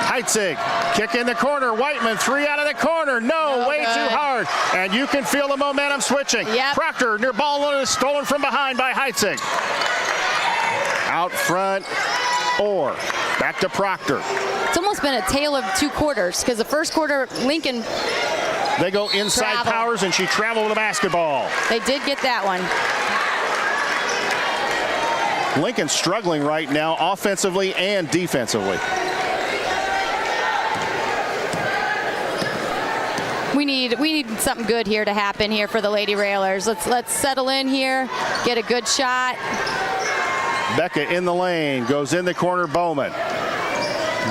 Heitzig, kick in the corner. Whiteman, 3 out of the corner. No, way too hard. And you can feel the momentum switching. Yep. Proctor, near ball, stolen from behind by Heitzig. Out front. Or back to Proctor. It's almost been a tale of 2 quarters because the first quarter, Lincoln. They go inside Powers, and she traveled the basketball. They did get that one. Lincoln struggling right now, offensively and defensively. We need something good here to happen here for the Lady Railers. Let's settle in here, get a good shot. Becca in the lane, goes in the corner, Bowman.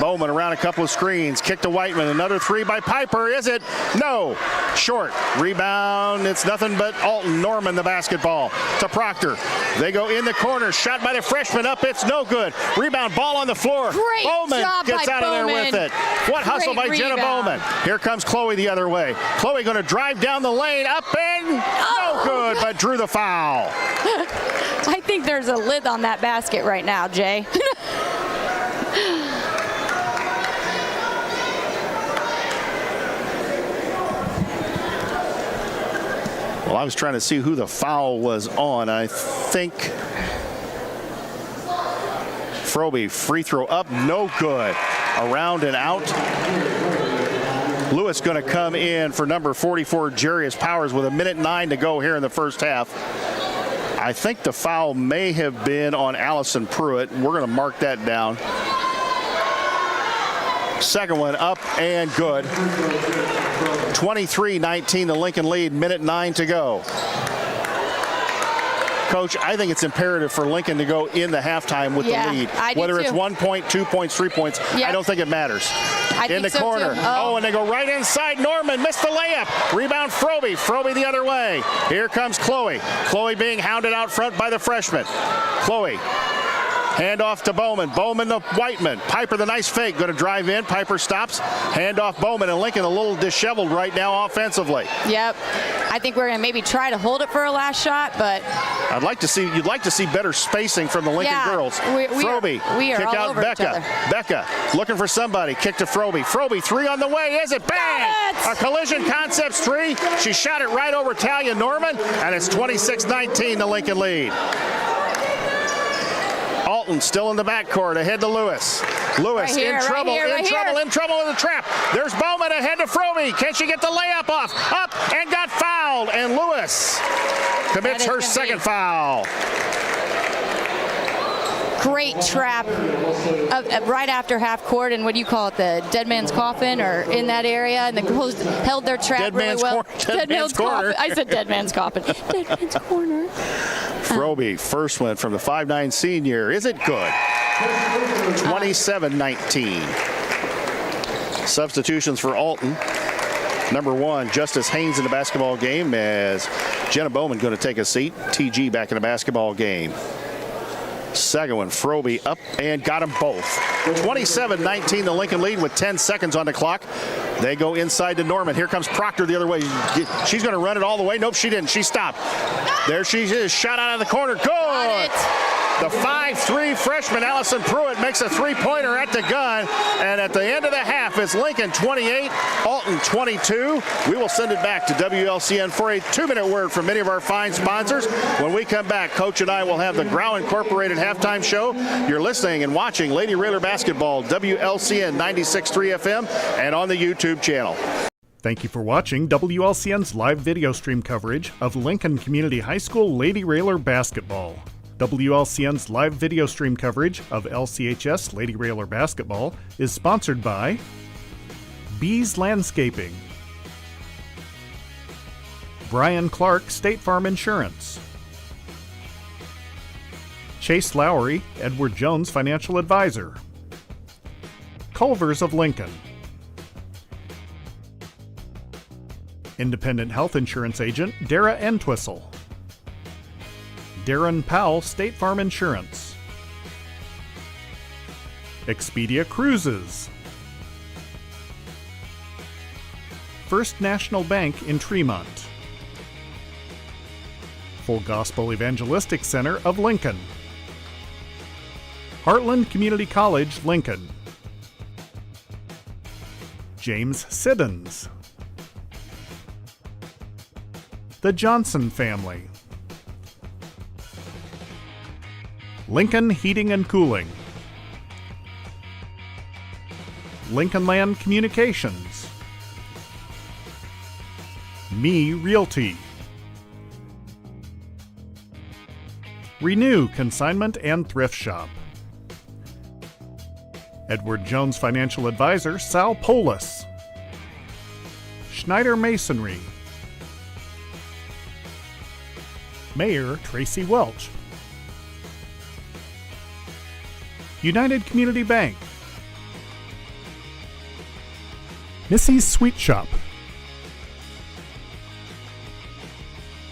Bowman around a couple of screens, kick to Whiteman, another 3 by Piper, is it? No, short, rebound, it's nothing but Alton. Norman the basketball to Proctor. They go in the corner, shot by the freshman, up, it's no good. Rebound, ball on the floor. Great Bowman job gets by out of there Bowman. with it. What hustle by Jenna Bowman. Here comes Chloe the other way. Chloe going to drive down the lane, up and no good, but drew the foul. I think there's a lid on that basket right now, Jay. Well, I was trying to see who the foul was on. I think Froby, free throw up, no good. Around and out. Lewis going to come in for number 44, Jarius Powers, with 1:09 to go here in the first half. I think the foul may have been on Allison Pruitt. We're going to mark that down. Second one up and good. 23-19, the Lincoln lead, 1:09 to go. Coach, I think it's imperative for Lincoln to go in the halftime with the lead. Whether it's 1 point, 2 points, 3 points, I don't think it matters. In the corner. Oh, and they go right inside. Norman missed the layup. Rebound Froby. Froby the other way. Here comes Chloe. Chloe being hounded out front by the freshman. Chloe. Hand off to Bowman. Bowman to Whiteman. Piper the nice fake. Going to drive in. Piper stops. Hand off Bowman, and Lincoln a little disheveled right now offensively. Yep. I think we're going to maybe try to hold it for a last shot, but you'd like to see better spacing from the Lincoln girls. Froby. We are kick all out over Becca. each other. Becca looking for somebody. Kick to Froby. Froby 3 on the way. Is it? Bang! A collision concepts 3. She shot it right over Talia Norman, and it's 26-19, the Lincoln lead. Alton still in the backcourt, ahead to Lewis. Lewis in trouble in the trap. There's Bowman ahead to Froby. Can she get the layup off? Up and got fouled, and Lewis commits her second foul. Great trap right after half court, and what do you call it, the dead man's coffin, or in that area, and the girls held their trap really well. Dead man's corner. I said dead man's coffin. Dead man's corner. Froby, first one from the 5'9" senior. Is it good? 27-19. Substitutions for Alton. Number 1, Justice Haynes in the basketball game, as Jenna Bowman going to take a seat. TG back in the basketball game. Second one, Froby up and got them both. 27-19, the Lincoln lead with 10 seconds on the clock. They go inside to Norman. Here comes Proctor the other way. She's going to run it all the way. Nope, she didn't. She stopped. There she is, shot out of the corner. Good! The 5'3" freshman Allison Pruitt makes a 3-pointer at the gun. And at the end of the half, it's Lincoln 28, Alton 22. We will send it back to WLCN for a 2-minute word from many of our fine sponsors. When we come back, Coach and I will have the Grau Incorporated halftime show. You're listening and watching Lady Railer Basketball, WLCN 96.3 FM, and on the YouTube channel. Thank you for watching WLCN's live video stream coverage of Lincoln Community High School Lady Railer basketball. WLCN's live video stream coverage of LCHS Lady Railer basketball is sponsored by Bees Landscaping, Brian Clark State Farm Insurance, Chase Lowry, Edward Jones Financial Advisor, Culver's of Lincoln, Independent Health Insurance Agent Dara Entwistle, Darren Powell State Farm Insurance, Expedia Cruises, First National Bank in Tremont, Full Gospel Evangelistic Center of Lincoln, Heartland Community College, Lincoln, James Siddons, the Johnson family, Lincoln Heating and Cooling, Lincoln Land Communications, Me Realty, Renew Consignment and Thrift Shop, Edward Jones Financial Advisor Sal Polis, Schneider Masonry, Mayor Tracy Welch, United Community Bank, Missy's Sweet Shop,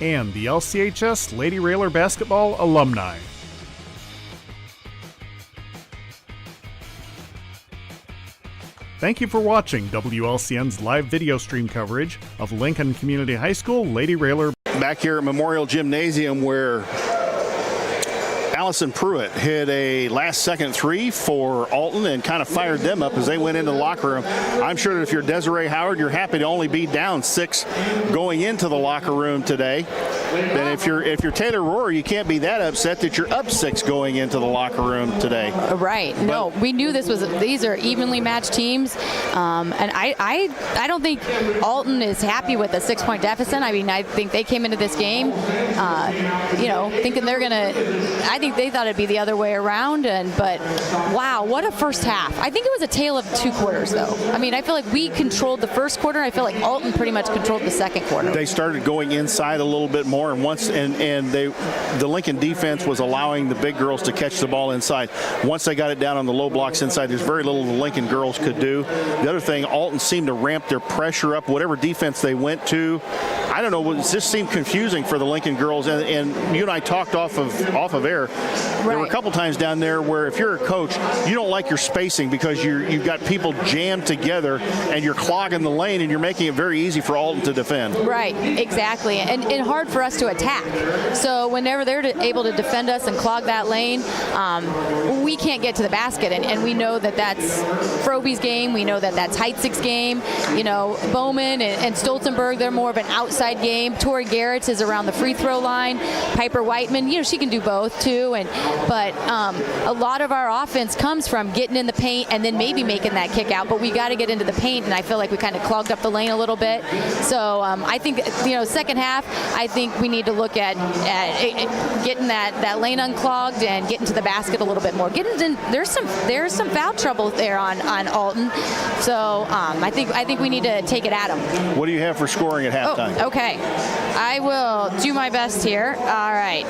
and the LCHS Lady Railer Basketball Alumni. Thank you for watching WLCN's live video stream coverage of Lincoln Community High School Lady Railer. Back here at Memorial Gymnasium, where Allison Pruitt hit a last-second three for Alton and kind of fired them up as they went into the locker room. I'm sure that if you're Desiree Howard, you're happy to only be down 6 going into the locker room today. And if you're Taylor Rohrer, you can't be that upset that you're up 6 going into the locker room today. Right. No, we knew these are evenly matched teams, and I don't think Alton is happy with a 6-point deficit. I mean, I think they came into this game, thinking they're gonna. I think they thought it'd be the other way around, but wow, what a first half! I think it was a tale of 2 quarters, though. I mean, I feel like we controlled the first quarter. I feel like Alton pretty much controlled the second quarter. They started going inside a little bit more. And the Lincoln defense was allowing the big girls to catch the ball inside. Once they got it down on the low blocks inside, there's very little the Lincoln girls could do. The other thing, Alton seemed to ramp their pressure up, whatever defense they went to. I don't know, it just seemed confusing for the Lincoln girls. And you and I talked off of air. Right. There were a couple times down there where if you're a coach, you don't like your spacing because you've got people jammed together and you're clogging the lane and you're making it very easy for Alton to defend. Right, exactly, and hard for us to attack. So whenever they're able to defend us and clog that lane, we can't get to the basket, and we know that that's Froby's game. We know that that's Heitzig's game. Bowman and Stolzenberg, they're more of an outside game. Tori Garrett's is around the free throw line. Piper Whiteman, she can do both too. But a lot of our offense comes from getting in the paint and then maybe making that kick out. But we got to get into the paint, and I feel like we kind of clogged up the lane a little bit. So I think second half, I think we need to look at getting that lane unclogged and getting to the basket a little bit more. There's some foul trouble there on Alton. So I think we need to take it at them. What do you have for scoring at halftime? Oh, okay. I will do my best here. All right.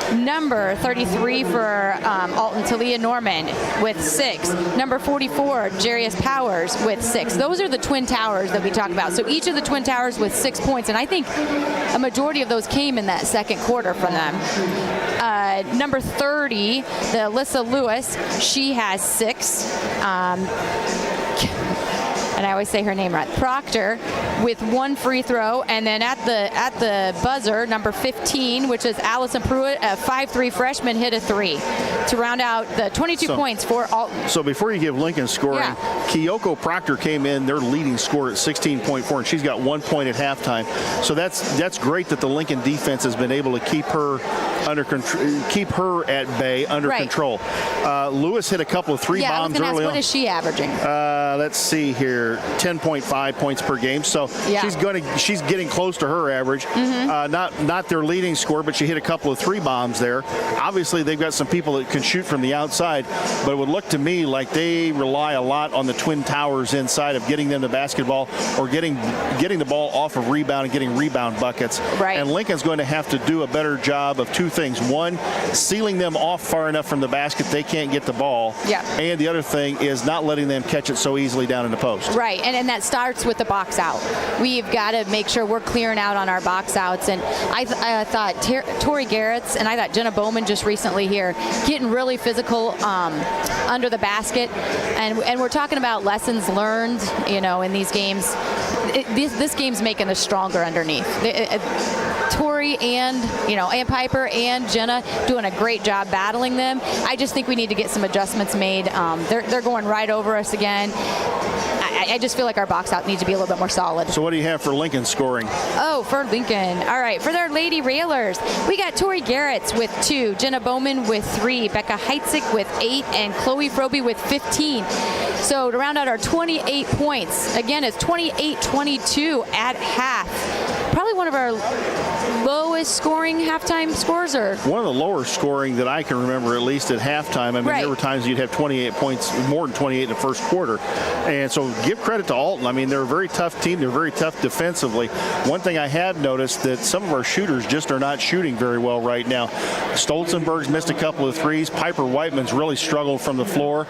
Number 33 for Alton, Talia Norman with 6. Number 44, Jarius Powers with 6. Those are the Twin Towers that we talk about. So each of the Twin Towers with 6 points, and I think a majority of those came in that second quarter from them. Number 30, the Alyssa Lewis, she has 6. And I always say her name right, Proctor, with 1 free throw. And then at the buzzer, number 15, which is Allison Pruitt, a 5'3" freshman, hit a 3 to round out the 22 points for Alton. So before you give Lincoln scoring, Kyoko Proctor came in, their leading scorer at 16.4, and she's got 1 point at halftime. So that's great that the Lincoln defense has been able to keep her under control, keep her at bay, under control. Lewis hit a couple of three bombs early on. What is she averaging? Let's see here, 10.5 points per game. So she's getting close to her average. Not their leading scorer, but she hit a couple of three bombs there. Obviously, they've got some people that can shoot from the outside, but it would look to me like they rely a lot on the Twin Towers inside of getting them the basketball or getting the ball off of rebound and getting rebound buckets. Right. And Lincoln's going to have to do a better job of two things. One, sealing them off far enough from the basket they can't get the ball. Yeah. And the other thing is not letting them catch it so easily down in the post. Right, and that starts with the box out. We've got to make sure we're clearing out on our box outs. And I thought Tori Garrett's and I thought Jenna Bowman just recently here getting really physical under the basket. And we're talking about lessons learned, in these games. This game's making us stronger underneath. Tori and Piper and Jenna doing a great job battling them. I just think we need to get some adjustments made. They're going right over us again. I just feel like our box out needs to be a little bit more solid. So what do you have for Lincoln scoring? Oh, for Lincoln. All right, for their Lady Railers, we got Tori Garrett with 2, Jenna Bowman with 3, Becca Heitzig with 8, and Chloe Froby with 15. So to round out our 28 points, again, it's 28-22 at half. Probably one of our lowest scoring halftime scores, or one of the lower scoring that I can remember, at least at halftime. I mean, there were times you'd have 28 points, more than 28 in the first quarter. And so give credit to Alton. I mean, they're a very tough team. They're very tough defensively. One thing I have noticed that some of our shooters just are not shooting very well right now. Stolzenberg's missed a couple of threes. Piper Whiteman's really struggled from the floor.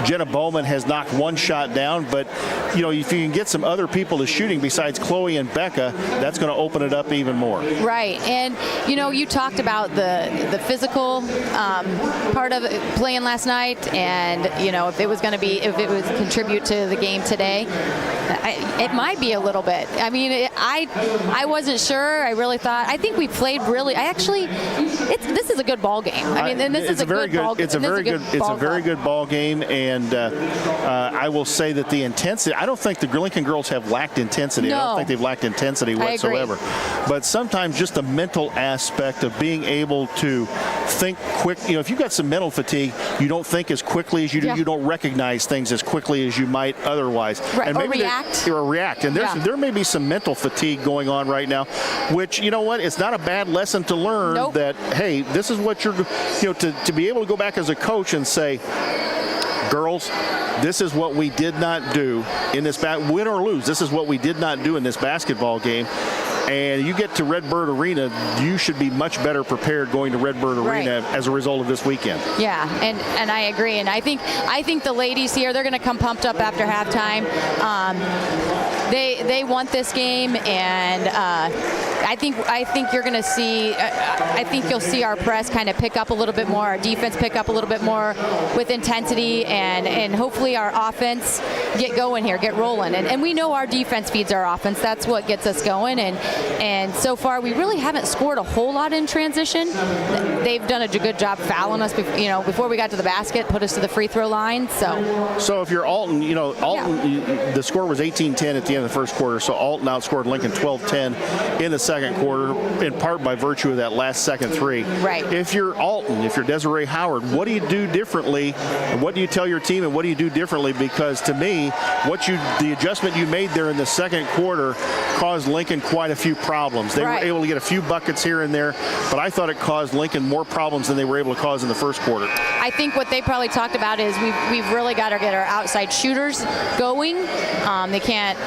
Jenna Bowman has knocked one shot down, but if you can get some other people to shooting besides Chloe and Becca, that's going to open it up even more. Right, and you talked about the physical part of it playing last night, and if it was contribute to the game today, it might be a little bit. I mean, I wasn't sure. I really thought. I think we played really. This is a good ball game. I mean, and this is a very good ball game. It's a very good ball game, and I will say that the intensity. I don't think the Lincoln girls have lacked intensity. No. I don't think they've lacked intensity whatsoever. But sometimes just the mental aspect of being able to think quick. If you've got some mental fatigue, you don't think as quickly as you do. Yeah. You don't recognize things as quickly as you might otherwise. Right. And maybe react. And there may be some mental fatigue going on right now, which, it's not a bad lesson to learn. Nope. That, hey, this is what you're, to be able to go back as a coach and say, girls, this is what we did not do in this win or lose. This is what we did not do in this basketball game. And you get to Redbird Arena, you should be much better prepared going to Redbird Arena as a result of this weekend. Yeah, and I agree. And I think the ladies here, they're going to come pumped up after halftime. They want this game, and I think you're going to see. I think you'll see our press kind of pick up a little bit more, our defense pick up a little bit more with intensity, and hopefully our offense get going here, get rolling. And we know our defense feeds our offense. That's what gets us going. And so far we really haven't scored a whole lot in transition. They've done a good job fouling us, before we got to the basket, put us to the free throw line. So if you're Alton, the score was 18-10 at the end of the first quarter. So Alton outscored Lincoln 12-10 in the second quarter, in part by virtue of that last second three. Right. If you're Alton, if you're Desiree Howard, what do you do differently? What do you tell your team, and what do you do differently? Because to me, the adjustment you made there in the second quarter caused Lincoln quite a few problems. They were able to get a few buckets here and there, but I thought it caused Lincoln more problems than they were able to cause in the first quarter. I think what they probably talked about is we've really got to get our outside shooters going. They can't,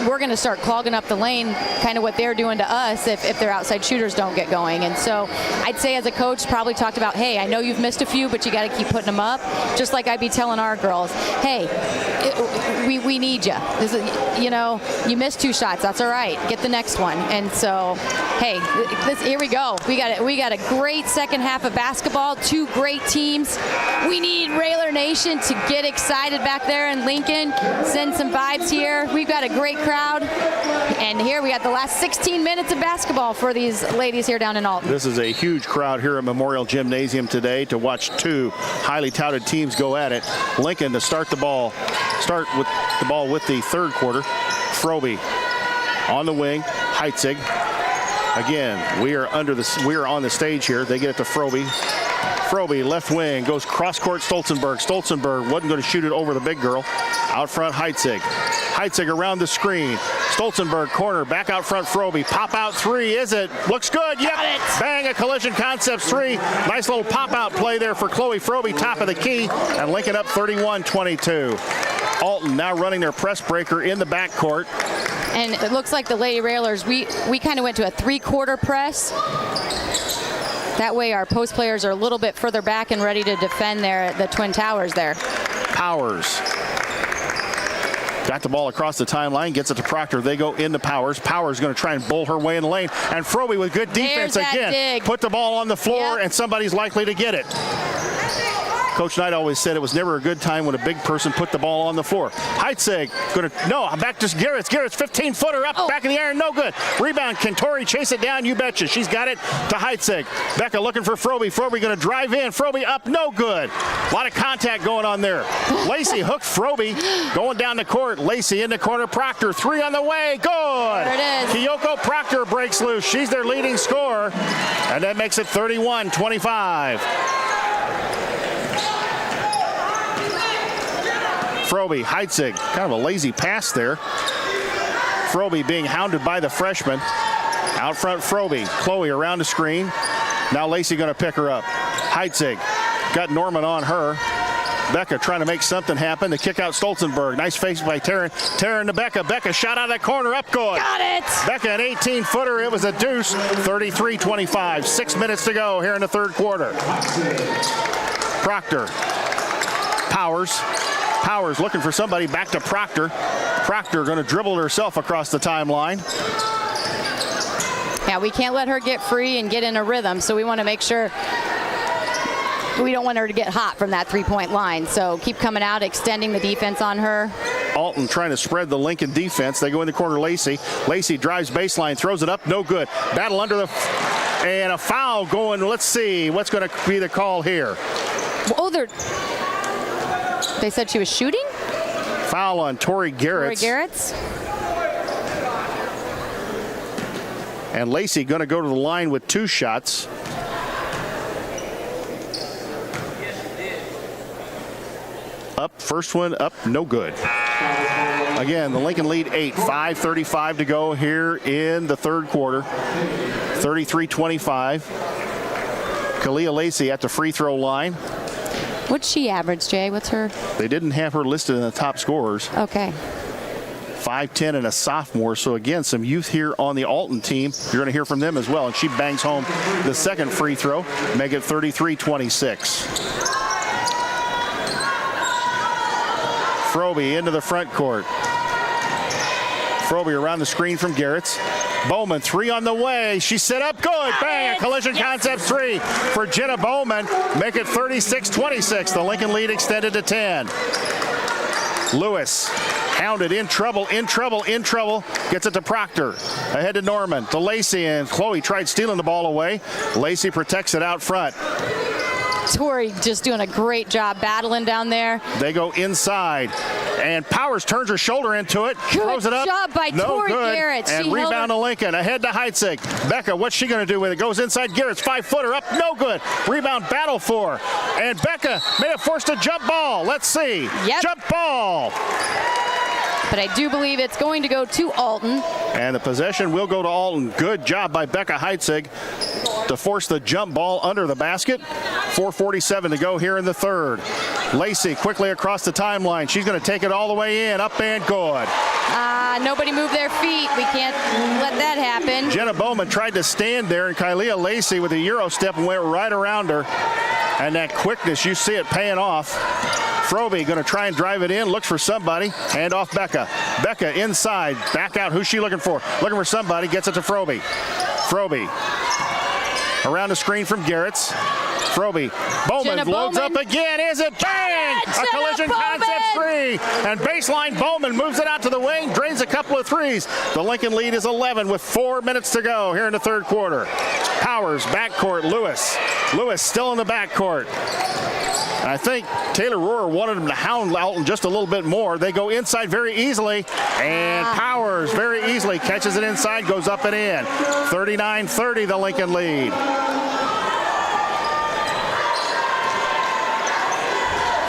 we're going to start clogging up the lane, kind of what they're doing to us if their outside shooters don't get going. And so I'd say as a coach, probably talked about, hey, I know you've missed a few, but you got to keep putting them up. Just like I'd be telling our girls, hey, we need you. You missed 2 shots. That's all right. Get the next one. And so, hey, here we go. We got a great second half of basketball. 2 great teams. We need Railer Nation to get excited back there in Lincoln. Send some vibes here. We've got a great crowd. And here we got the last 16 minutes of basketball for these ladies here down in Alton. This is a huge crowd here at Memorial Gymnasium today to watch 2 highly touted teams go at it. Lincoln to start with the ball with the third quarter. Froby on the wing. Heitzig Again, we are on the stage here. They get it to Frobe. Frobe, left wing, goes cross-court Stolzenberg. Stolzenberg wasn't going to shoot it over the big girl. Out front, Heitzig. Heitzig around the screen. Stolzenberg, corner, back out front, Frobe. Pop out three, is it? Looks good, yep. Bang, a Collision Concepts three. Nice little pop-out play there for Chloe Frobe, top of the key, and Lincoln up 31-22. Alton now running their press breaker in the backcourt. And it looks like the Lady Railers, we kind of went to a three-quarter press. That way our post players are a little bit further back and ready to defend there at the Twin Towers there. Powers. Got the ball across the timeline, gets it to Proctor. They go into Powers. Powers going to try and bowl her way in the lane. And Frobe with good defense again. Dig. Put the ball on the floor, and somebody's likely to get it. Coach Knight always said it was never a good time when a big person put the ball on the floor. Heitzig back to Garrett's. Garrett's 15-footer up, back in the air, no good. Rebound, can Tori chase it down? You betcha. She's got it to Heitzig. Becca looking for Frobe. Frobe going to drive in. Frobe up, no good. A lot of contact going on there. Lacey hooked Frobe, going down the court. Lacey in the corner. Proctor, three on the way. Good. There it is. Kyoko Proctor breaks loose. She's their leading scorer, and that makes it 31-25. Frobe, Heitzig, kind of a lazy pass there. Frobe being hounded by the freshman. Out front, Frobe. Chloe around the screen. Now Lacey going to pick her up. Heitzig got Norman on her. Becca trying to make something happen. The kick out Stolzenberg. Nice face by Taryn. Taryn to Becca. Becca shot out of that corner. Up good. Got it. Becca, an 18-footer. It was a deuce. 33-25. 6 minutes to go here in the third quarter. Proctor. Powers looking for somebody, back to Proctor. Proctor going to dribble herself across the timeline. Yeah, we can't let her get free and get in a rhythm, so we want to make sure we don't want her to get hot from that three-point line. So keep coming out, extending the defense on her. Alton trying to spread the Lincoln defense. They go in the corner, Lacey. Lacey drives baseline, throws it up, no good. Battle under and a foul going. Let's see what's going to be the call here. Oh, they said she was shooting? Foul on Tori Garrett's. And Lacey going to go to the line with two shots. Up, first one up, no good. Again, the Lincoln lead 8, 5:35 to go here in the third quarter. 33-25. Kalia Lacey at the free throw line. What's she average, Jay? What's her? They didn't have her listed in the top scorers. Okay. 5'10" and a sophomore. So again, some youth here on the Alton team. You're going to hear from them as well. And she bangs home the second free throw, make it 33-26. Frobe into the front court. Frobe around the screen from Garrett's. Bowman, three on the way. She set up good. Bang! A Collision Concepts three for Jenna Bowman. Make it 36-26. The Lincoln lead extended to 10. Lewis, hounded, in trouble. Gets it to Proctor. Ahead to Norman, to Lacey, and Chloe tried stealing the ball away. Lacey protects it out front. Tori just doing a great job battling down there. They go inside. And Powers turns her shoulder into it. Throws it up. Good job by Tori Garrett. And rebound to Lincoln. Ahead to Heitzig. Becca, what's she going to do with it? Goes inside Garrett's 5-footer up. No good. Rebound battle for. And Becca may have forced a jump ball. Let's see. Yep. Jump ball. But I do believe it's going to go to Alton. And the possession will go to Alton. Good job by Becca Heitzig to force the jump ball under the basket. 4:47 to go here in the third. Lacey quickly across the timeline. She's going to take it all the way in. Up and good. Nobody moved their feet. We can't let that happen. Jenna Bowman tried to stand there, and Kylia Lacey with a Euro step went right around her. And that quickness, you see it paying off. Frobe going to try and drive it in, looks for somebody. Hand off Becca. Becca inside, back out. Who's she looking for? Looking for somebody, gets it to Frobe. Frobe around the screen from Garrett's. Frobe. Bowman loads up again. Is it? Bang! A Collision Concepts three. And baseline Bowman moves it out to the wing, drains a couple of threes. The Lincoln lead is 11 with 4 minutes to go here in the third quarter. Powers, backcourt, Lewis. Lewis still in the backcourt. I think Taylor Rohr wanted him to hound Alton just a little bit more. They go inside very easily, and Powers very easily catches it inside, goes up and in. 39-30, the Lincoln lead.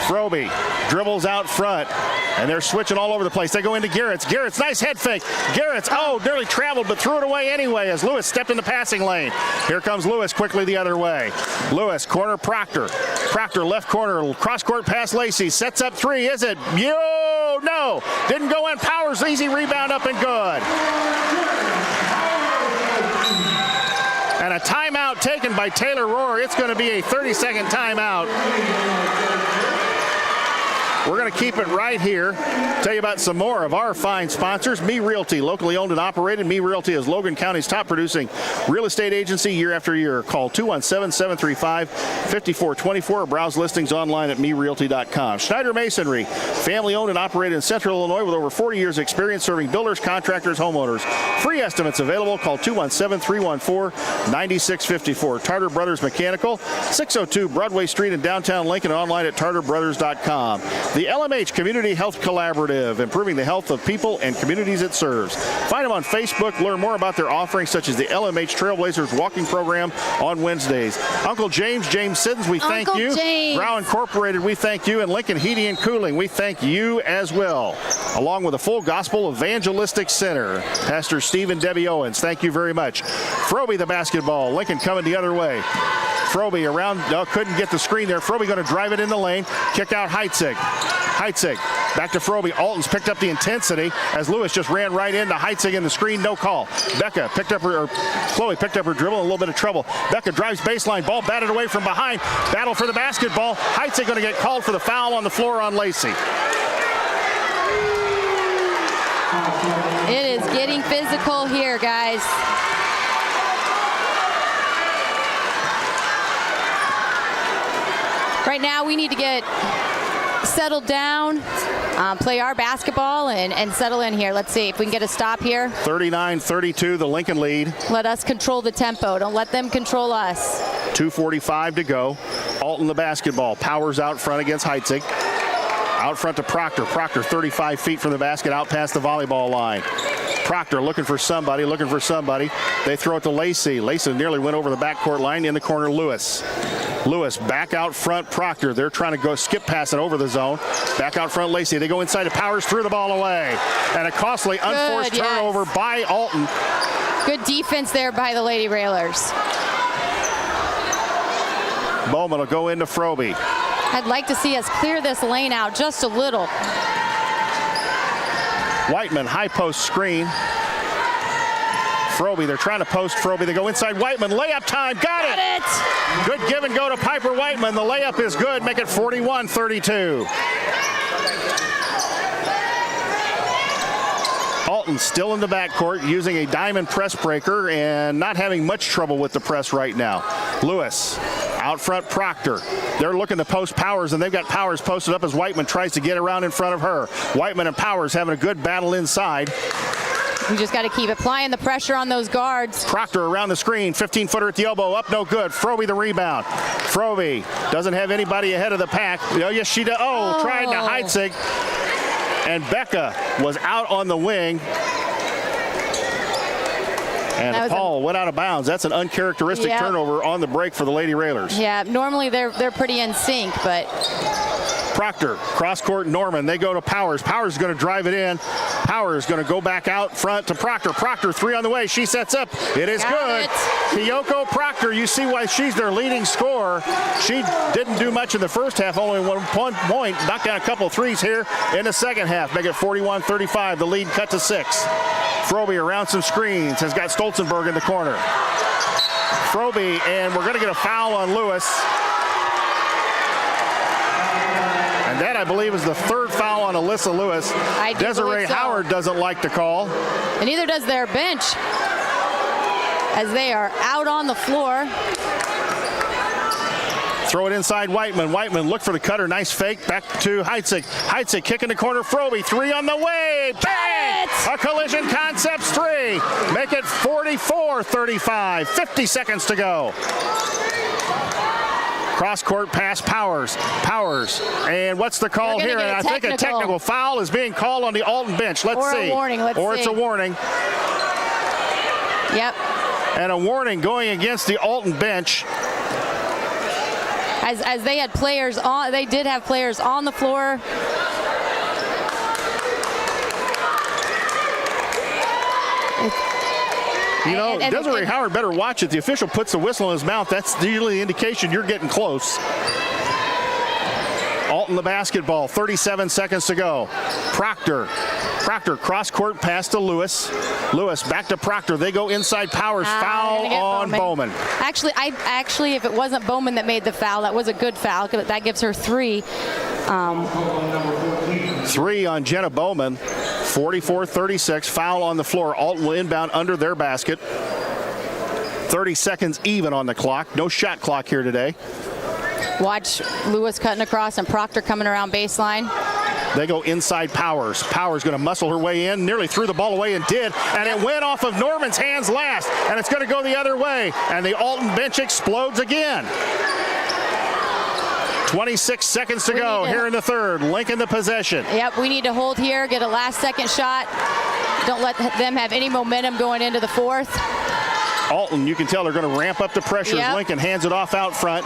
Frobe dribbles out front, and they're switching all over the place. They go into Garrett's. Garrett's nice head fake. Garrett's, nearly traveled, but threw it away anyway as Lewis stepped in the passing lane. Here comes Lewis quickly the other way. Lewis, corner Proctor. Proctor, left corner, cross-court pass Lacey. Sets up three, is it? No! Didn't go in. Powers, easy rebound up and good. And a timeout taken by Taylor Rohr. It's going to be a 30-second timeout. We're going to keep it right here. Tell you about some more of our fine sponsors. Me Realty, locally owned and operated. Me Realty is Logan County's top producing real estate agency year after year. Call 217-735-5424 or browse listings online at merealty.com. Schneider Masonry, family owned and operated in Central Illinois with over 40 years experience serving builders, contractors, homeowners. Free estimates available. Call 217-314-9654. Tartar Brothers Mechanical, 602 Broadway Street in downtown Lincoln, and online at tartarbrothers.com. The LMH Community Health Collaborative, improving the health of people and communities it serves. Find them on Facebook. Learn more about their offerings, such as the LMH Trailblazers walking program on Wednesdays. Uncle James Siddons, we thank you. Uncle James. Brow Incorporated, we thank you. And Lincoln Heating and Cooling, we thank you as well. Along with the Full Gospel Evangelistic Center. Pastor Steve and Debbie Owens, thank you very much. Frobe, the basketball. Lincoln coming the other way. Frobe around, couldn't get the screen there. Frobe going to drive it in the lane. Kick out Heitzig. Heitzig back to Frobe. Alton's picked up the intensity as Lewis just ran right into Heitzig in the screen. No call. Chloe picked up her dribble in a little bit of trouble. Becca drives baseline. Ball batted away from behind. Battle for the basketball. Heitzig going to get called for the foul on the floor on Lacey. It is getting physical here, guys. Right now, we need to get settled down, play our basketball, and settle in here. Let's see if we can get a stop here. 39-32, the Lincoln lead. Let us control the tempo. Don't let them control us. 2:45 to go. Alton the basketball. Powers out front against Heitzig. Out front to Proctor. Proctor 35 feet from the basket, out past the volleyball line. Proctor looking for somebody. They throw it to Lacey. Lacey nearly went over the backcourt line. In the corner, Lewis. Lewis back out front, Proctor. They're trying to go skip pass it over the zone. Back out front, Lacey. They go inside to Powers, threw the ball away. And a costly unforced turnover by Alton. Good defense there by the Lady Railers. Bowman will go into Frobe. I'd like to see us clear this lane out just a little. Whiteman, high post screen. Frobe, they're trying to post Frobe. They go inside Whiteman. Layup time. Got it. Good give and go to Piper Whiteman. The layup is good. Make it 41-32. Alton still in the backcourt using a diamond press breaker and not having much trouble with the press right now. Lewis. Out front, Proctor. They're looking to post Powers, and they've got Powers posted up as Whiteman tries to get around in front of her. Whiteman and Powers having a good battle inside. We just got to keep applying the pressure on those guards. Proctor around the screen, 15-footer at the elbow, up no good. Frobe the rebound. Frobe doesn't have anybody ahead of the pack. Oh, yes, she does. Tried to Heitzig. And Becca was out on the wing. And Paul went out of bounds. That's an uncharacteristic turnover on the break for the Lady Railers. Yeah, normally they're pretty in sync, but... Proctor, cross-court Norman. They go to Powers. Powers is going to drive it in. Powers going to go back out front to Proctor. Proctor, three on the way. She sets up. It is good. Kyoko Proctor, you see why she's their leading scorer. She didn't do much in the first half, only 1 point. Knocked down a couple threes here in the second half. Make it 41-35. The lead cut to 6. Frobe around some screens. Has got Stolzenberg in the corner. Frobe, and we're going to get a foul on Lewis. And that, I believe, is the third foul on Alyssa Lewis. Desiree Howard doesn't like the call. And neither does their bench, as they are out on the floor. Throw it inside Whiteman. Whiteman, look for the cutter. Nice fake. Back to Heitzig. Heitzig kick in the corner. Frobe, three on the way. Bang! A collision concepts three. Make it 44-35. 50 seconds to go. Cross-court pass, Powers. And what's the call here? And I think a technical foul is being called on the Alton bench. Let's see. Or a warning. Let's see. Or it's a warning. Yep. And a warning going against the Alton bench. As they had players on, they did have players on the floor. You know, Desiree Howard better watch it. The official puts the whistle in his mouth. That's usually the indication you're getting close. Alton the basketball, 37 seconds to go. Proctor, cross-court pass to Lewis. Lewis back to Proctor. They go inside, Powers, foul on Bowman. Actually, if it wasn't Bowman that made the foul, that was a good foul. That gives her 3. 3 on Jenna Bowman. 44-36, foul on the floor. Alton will inbound under their basket. 30 seconds even on the clock. No shot clock here today. Watch Lewis cutting across and Proctor coming around baseline. They go inside Powers. Powers going to muscle her way in, nearly threw the ball away and did, and it went off of Norman's hands last, and it's going to go the other way, and the Alton bench explodes again. 26 seconds to go here in the third. Lincoln the possession. Yep, we need to hold here, get a last-second shot. Don't let them have any momentum going into the fourth. Alton, you can tell they're going to ramp up the pressure as Lincoln hands it off out front.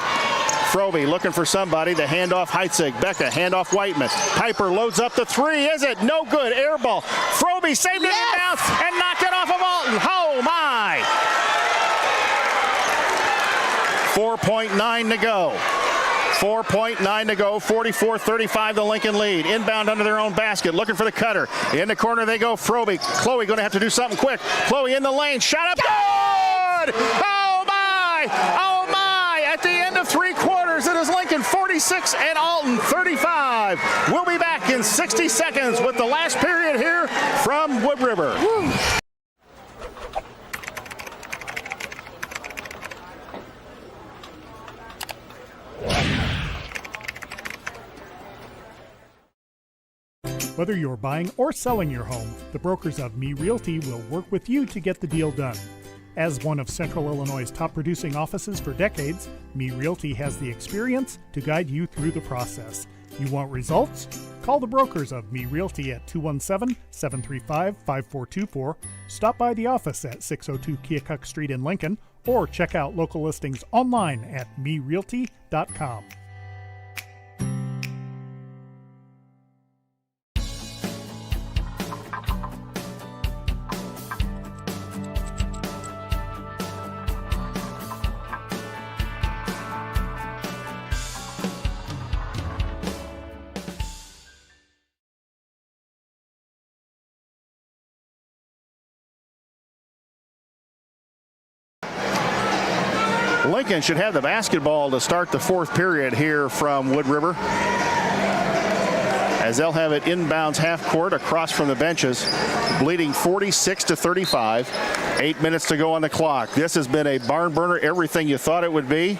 Frobe looking for somebody. The handoff Heitzig. Becca, handoff Whiteman. Piper loads up the 3. Is it? No good. Air ball. Frobe saved it in bounds and knocked it off of Alton. Oh, my. 4.9 to go. 4.9 to go. 44-35 the Lincoln lead. Inbound under their own basket. Looking for the cutter. In the corner they go. Frobe. Chloe going to have to do something quick. Chloe in the lane. Shot up. Good! Oh, my! Oh, my! At the end of 3 quarters, it is Lincoln 46 and Alton 35. We'll be back in 60 seconds with the last period here from Wood River. Woo. Whether you're buying or selling your home, the brokers of Me Realty will work with you to get the deal done. As one of Central Illinois' top producing offices for decades, Me Realty has the experience to guide you through the process. You want results? Call the brokers of Me Realty at 217-735-5424, stop by the office at 602 Keokuk Street in Lincoln, or check out local listings online at merealty.com. Lincoln should have the basketball to start the fourth period here from Wood River, as they'll have it inbounds half court across from the benches, leading 46-35. 8 minutes to go on the clock. This has been a barn burner, everything you thought it would be,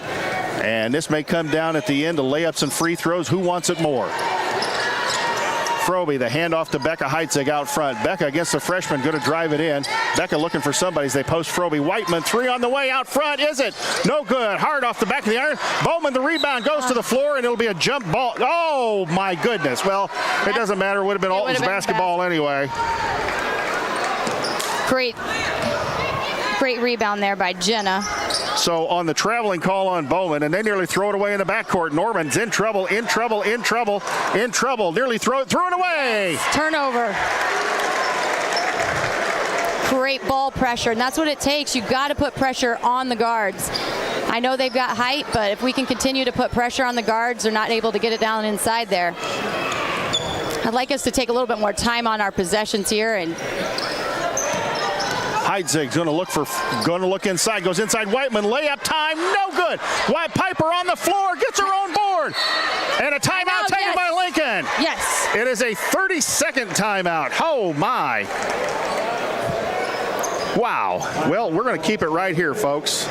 and this may come down at the end to layups and free throws. Who wants it more? Frobe, the handoff to Becca Heitzig out front. Becca against the freshman, going to drive it in. Becca looking for somebody as they post Frobe. Whiteman, 3 on the way out front. Is it? No good. Hard off the back of the iron. Bowman, the rebound, goes to the floor, and it'll be a jump ball. Oh, my goodness. Well, it doesn't matter. It would have been Alton's basketball anyway. Great rebound there by Jenna. So on the traveling call on Bowman, and they nearly throw it away in the backcourt. Norman's in trouble. Nearly threw it away. Turnover. Great ball pressure, and that's what it takes. You've got to put pressure on the guards. I know they've got height, but if we can continue to put pressure on the guards, they're not able to get it down inside there. I'd like us to take a little bit more time on our possessions here. And Heitzig's going to look inside, goes inside. Whiteman, layup time, no good. White Piper on the floor, gets her own board. And a timeout taken by Lincoln. Yes. It is a 30-second timeout. Oh, my. Wow. Well, we're going to keep it right here, folks.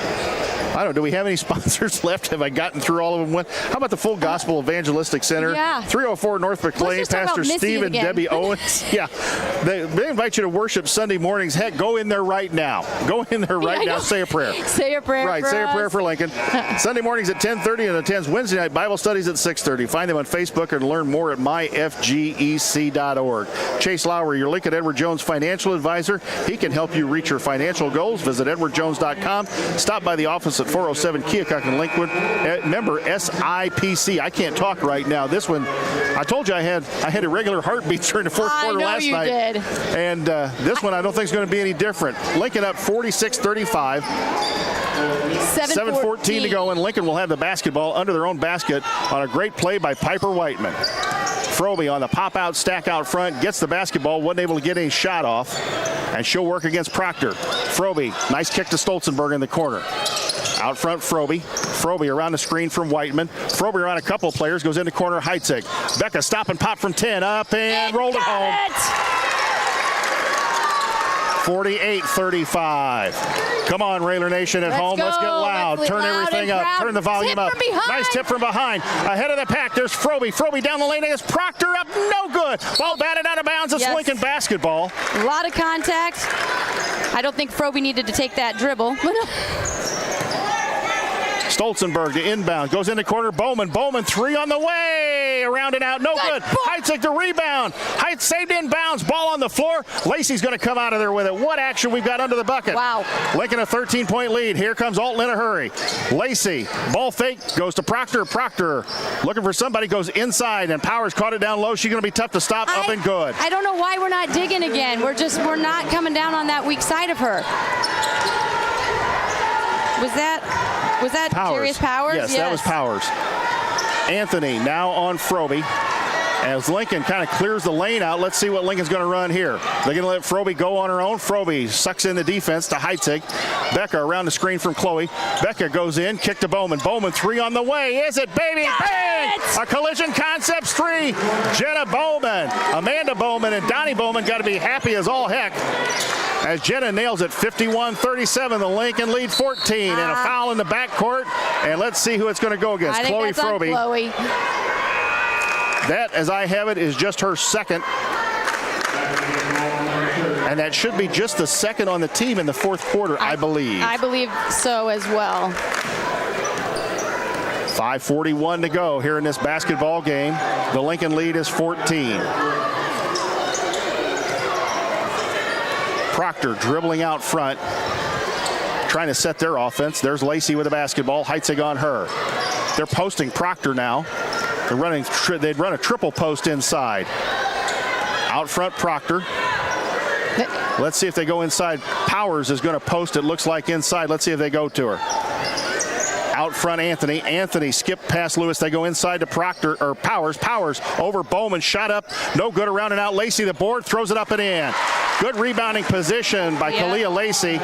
I don't know. Do we have any sponsors left? Have I gotten through all of them? How about the Full Gospel Evangelistic Center? Yeah. 304 North McLean. Pastor Steve and Debbie Owens. Yeah. They invite you to worship Sunday mornings. Heck, go in there right now. Go in there right now. Say a prayer. Say a prayer. Right. Say a prayer for Lincoln. Sunday mornings at 10:30 and attends Wednesday night Bible studies at 6:30. Find them on Facebook and learn more at myfgec.org. Chase Lowry, your Lincoln Edward Jones financial advisor. He can help you reach your financial goals. Visit edwardjones.com. Stop by the office at 407 Keokuk in Lakewood. Member SIPC. I can't talk right now. This one, I told you I had irregular heartbeats during the fourth quarter last night. Did. And this one I don't think is going to be any different. Lincoln up 46-35. 7:14 to go, and Lincoln will have the basketball under their own basket on a great play by Piper Whiteman. Frobe on the pop-out stack out front, gets the basketball, wasn't able to get any shot off, and she'll work against Proctor. Frobe, nice kick to Stolzenberg in the corner. Out front, Frobe. Frobe around the screen from Whiteman. Frobe around a couple of players, goes into corner, Heitzig. Becca stop and pop from 10, up and rolled it home. 48-35. Come on, Railer Nation at home. Let's get loud. Turn everything up. Turn the volume up. Nice tip from behind. Ahead of the pack, there's Frobe. Frobe down the lane against Proctor, up. No good. Ball batted out of bounds. It's Lincoln basketball. A lot of contact. I don't think Frobe needed to take that dribble. Stolzenberg to inbound. Goes into corner. Bowman. Bowman, three on the way. Around and out. No good. Heitzig to rebound. Heitzig saved inbounds. Ball on the floor. Lacey's going to come out of there with it. What action we've got under the bucket. Wow. Lincoln a 13-point lead. Here comes Alton in a hurry. Lacey. Ball fake. Goes to Proctor. Proctor looking for somebody. Goes inside. And Powers caught it down low. She's going to be tough to stop. Up and good. I don't know why we're not digging again. We're not coming down on that weak side of her. Was that Jarius Powers? Yes, that was Powers. Anthony now on Frobe. As Lincoln kind of clears the lane out, let's see what Lincoln's going to run here. They're going to let Frobe go on her own. Frobe sucks in the defense to Heitzig. Becca around the screen from Chloe. Becca goes in, kick to Bowman. Bowman, three on the way. Is it, baby? Bang! A Collision Concepts three. Jenna Bowman, Amanda Bowman, and Donnie Bowman got to be happy as all heck. As Jenna nails it, 51-37, the Lincoln lead 14, and a foul in the backcourt. And let's see who it's going to go against. Chloe Frobe. Chloe. That, as I have it, is just her second. And that should be just the second on the team in the fourth quarter, I believe. I believe so as well. 5:41 to go here in this basketball game. The Lincoln lead is 14. Proctor dribbling out front, trying to set their offense. There's Lacey with the basketball. Heitzig on her. They're posting Proctor now. They'd run a triple post inside. Out front, Proctor. Let's see if they go inside. Powers is going to post, it looks like, inside. Let's see if they go to her. Out front, Anthony. Anthony skipped past Lewis. They go inside to Proctor, or Powers. Powers over Bowman. Shot up. No good. Around and out. Lacey, the board. Throws it up and in. Good rebounding position by Kalia Lacey.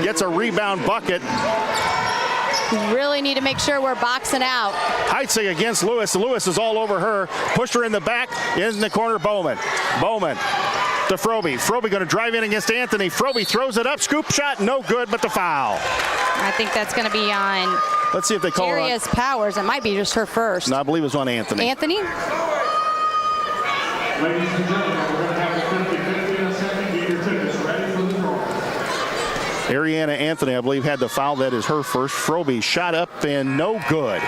Gets a rebound bucket. Really need to make sure we're boxing out. Heitzig against Lewis. Lewis is all over her. Pushed her in the back. In the corner, Bowman. Bowman to Frobe. Frobe going to drive in against Anthony. Frobe throws it up. Scoop shot. No good, but the foul. I think that's going to be on. Let's see if they call Jarius Powers. It might be just her first. No, I believe it was on Anthony. Anthony? Ladies and gentlemen, we're going to have a 50-50 in a second. Get your tickets ready for the draw. Ariana Anthony, I believe, had the foul. That is her first. Frobe shot up and no good.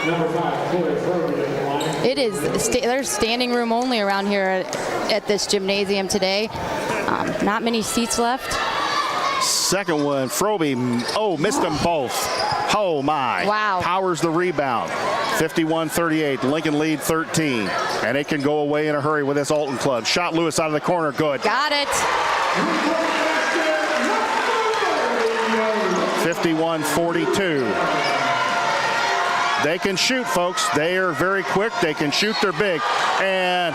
Number 5, Chloe Frobe in the line. It is. There's standing room only around here at this gymnasium today. Not many seats left. Second one, Frobe. Oh, missed them both. Oh, my. Wow. Powers the rebound. 51-38. Lincoln lead 13. And it can go away in a hurry with this Alton club. Shot Lewis out of the corner. Good. Got it. 51-42. They can shoot, folks. They are very quick. They can shoot. They're big. And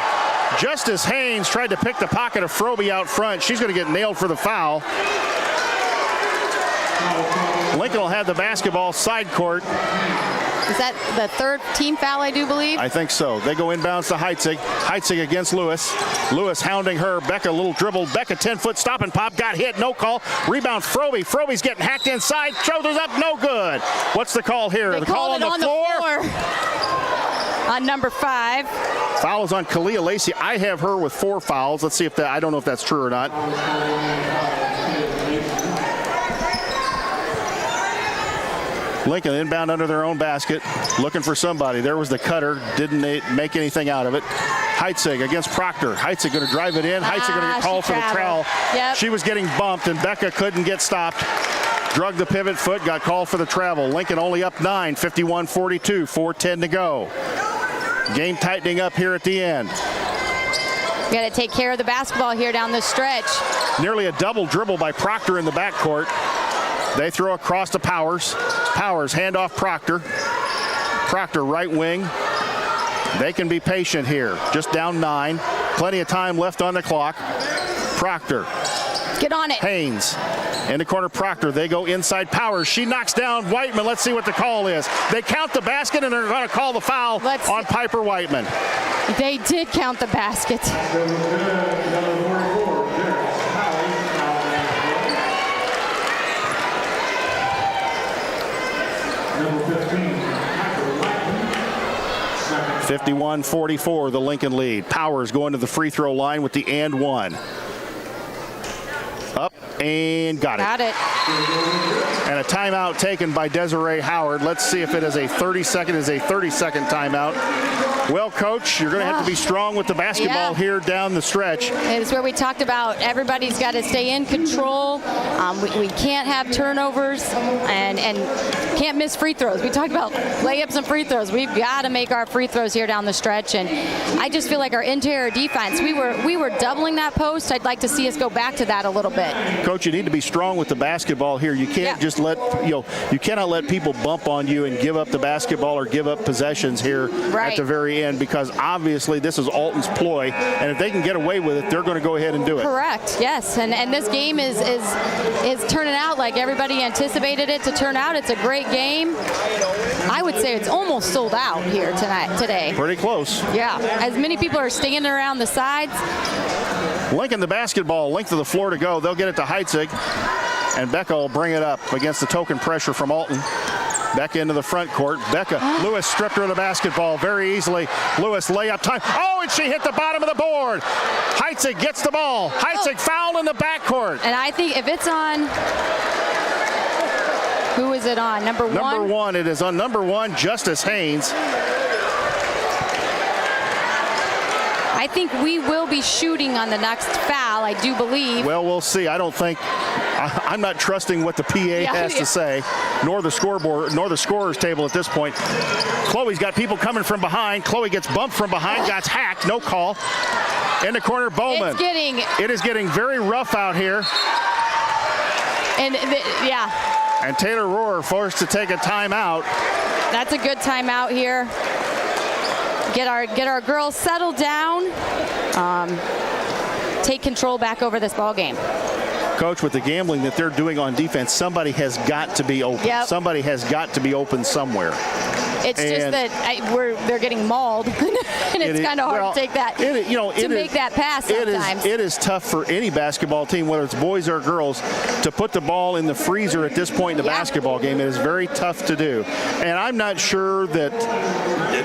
Justice Haynes tried to pick the pocket of Frobe out front. She's going to get nailed for the foul. Lincoln will have the basketball side court. Is that the third team foul, I do believe? I think so. They go inbounds to Heitzig. Heitzig against Lewis. Lewis hounding her. Becca, little dribble. Becca, 10-foot stop and pop. Got hit. No call. Rebound, Frobe. Frobe's getting hacked inside. Shoulders up. No good. What's the call here? They the call called on the floor. On number 5. Foul is on Kalia Lacey. I have her with 4 fouls. Let's see if that, I don't know if that's true or not. Lincoln inbound under their own basket, looking for somebody. There was the cutter, didn't make anything out of it. Heitzig against Proctor. Heitzig going to drive it in. Heitzig going to get called for the trowel. Yep. She was getting bumped, and Becca couldn't get stopped. Drug the pivot foot, got called for the travel. Lincoln only up 9, 51-42, 4:10 to go. Game tightening up here at the end. We got to take care of the basketball here down the stretch. Nearly a double dribble by Proctor in the backcourt. They throw across to Powers. Powers, handoff Proctor. Proctor, right wing. They can be patient here. Just down 9. Plenty of time left on the clock. Proctor. Get on it. Haynes. In the corner, Proctor. They go inside Powers. She knocks down Whiteman. Let's see what the call is. They count the basket, and they're going to call the foul on Piper Whiteman. They did count the basket. Number 15, 51-44, the Lincoln lead. Powers going to the free throw line with the and one. Up and got it. Got it. And a timeout taken by Desiree Howard. Let's see if it is a 30-second timeout. Well, Coach, you're going to have to be strong with the basketball here down the stretch. It's where we talked about everybody's got to stay in control. We can't have turnovers and can't miss free throws. We talked about layups and free throws. We've got to make our free throws here down the stretch. And I just feel like our interior defense, we were doubling that post. I'd like to see us go back to that a little bit. Coach, you need to be strong with the basketball here. You can't just let, you cannot let people bump on you and give up the basketball or give up possessions here at the very end, because obviously this is Alton's ploy, and if they can get away with it, they're going to go ahead and do it. Correct. Yes, and this game is turning out like everybody anticipated it to turn out. It's a great game. I would say it's almost sold out here today. Pretty close. Yeah, as many people are standing around the sides. Lincoln the basketball, length of the floor to go. They'll get it to Heitzig, and Becca will bring it up against the token pressure from Alton. Becca into the front court. Becca, Lewis stripped her of the basketball very easily. Lewis layup time. Oh, and she hit the bottom of the board. Heitzig gets the ball. Heitzig fouled in the backcourt. And I think if it's on, who is it on? Number 1? Number 1. It is on number 1, Justice Haynes. I think we will be shooting on the next foul, I do believe. Well, we'll see. I don't think, I'm not trusting what the PA has to say, nor the scoreboard, nor the scorer's table at this point. Chloe's got people coming from behind. Chloe gets bumped from behind, got hacked, no call. In the corner, Bowman. It is getting very rough out here. And And Taylor Rohrer forced to take a timeout. That's a good timeout here. Get our girls settled down. Take control back over this ball game. Coach, with the gambling that they're doing on defense, somebody has got to be open. Yep. Somebody has got to be open somewhere. It's just that they're getting mauled, and it's kind of hard to take that make that pass sometimes. It is tough for any basketball team, whether it's boys or girls, to put the ball in the freezer at this point in the basketball game. It is very tough to do. And I'm not sure that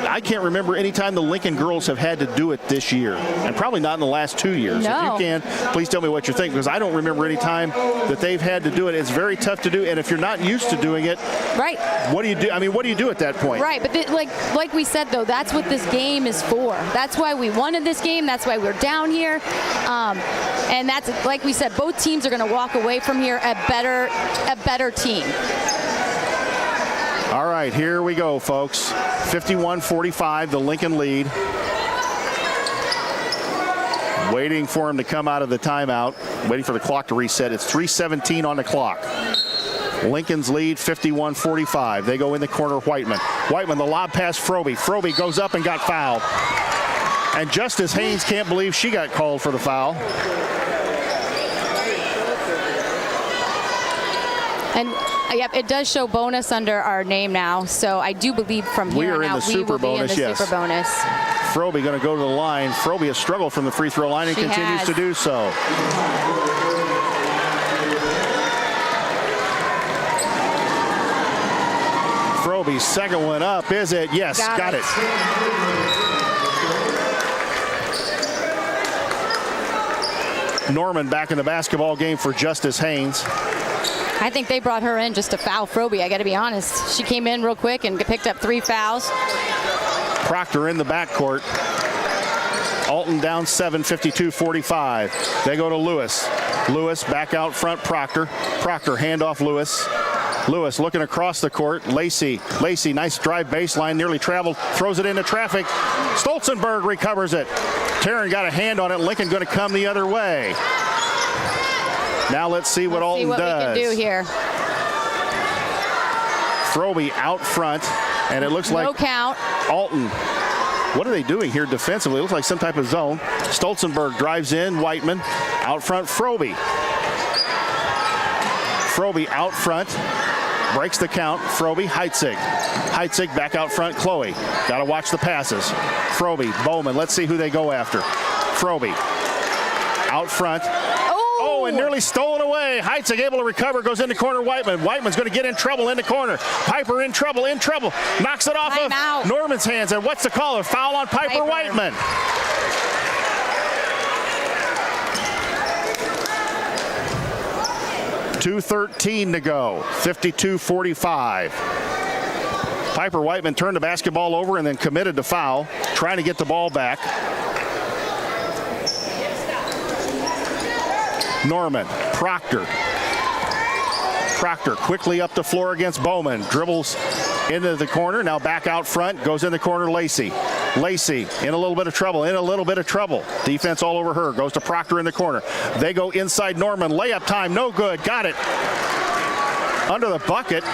I can't remember any time the Lincoln girls have had to do it this year, and probably not in the last 2 years. No. If you can, please tell me what you think, because I don't remember any time that they've had to do it. It's very tough to do, and if you're not used to doing it, right? What do you do? I mean, what do you do at that point? Right, but like we said, though, that's what this game is for. That's why we wanted this game. That's why we're down here. And that's, like we said, both teams are going to walk away from here a better team. All right, here we go, folks. 51-45, the Lincoln lead. Waiting for him to come out of the timeout. Waiting for the clock to reset. It's 3:17 on the clock. Lincoln's lead, 51-45. They go in the corner, Whiteman. Whiteman, the lob pass, Frobe. Frobe goes up and got fouled. And Justice Haynes can't believe she got called for the foul. Yep, it does show bonus under our name now, so I do believe from here on out we will be in the super bonus. Frobe going to go to the line. Frobe has struggled from the free throw line and continues to do so. Frobe's second one up, is it? Yes, got it. Norman back in the basketball game for Justice Haynes. I think they brought her in just to foul Frobe. I got to be honest. She came in real quick and picked up 3 fouls. Proctor in the backcourt. Alton down 7, 52-45. They go to Lewis. Lewis back out front, Proctor. Proctor handoff Lewis. Lewis looking across the court. Lacey, nice drive baseline, nearly traveled, throws it into traffic. Stolzenberg recovers it. Taryn got a hand on it. Lincoln going to come the other way. Now let's see what Alton does. Let's see what we can do here. Frobe out front, and it looks like no count. Alton. What are they doing here defensively? It looks like some type of zone. Stolzenberg drives in. Whiteman out front. Frobe out front. Breaks the count. Frobe, Heitzig. Heitzig back out front. Chloe. Got to watch the passes. Frobe, Bowman. Let's see who they go after. Frobe out front. Oh, and nearly stolen away. Heitzig able to recover. Goes into corner. Whiteman. Whiteman's going to get in trouble in the corner. Piper in trouble. Knocks it off of Norman's hands. And what's the call? A foul on Piper Whiteman. .2:13 to go. 52-45. Piper Whiteman turned the basketball over and then committed to foul, trying to get the ball back. Norman, Proctor quickly up the floor against Bowman. Dribbles into the corner, now back out front, goes in the corner, Lacey in a little bit of trouble. Defense all over her, goes to Proctor in the corner. They go inside Norman, layup time, no good, got it. Under the bucket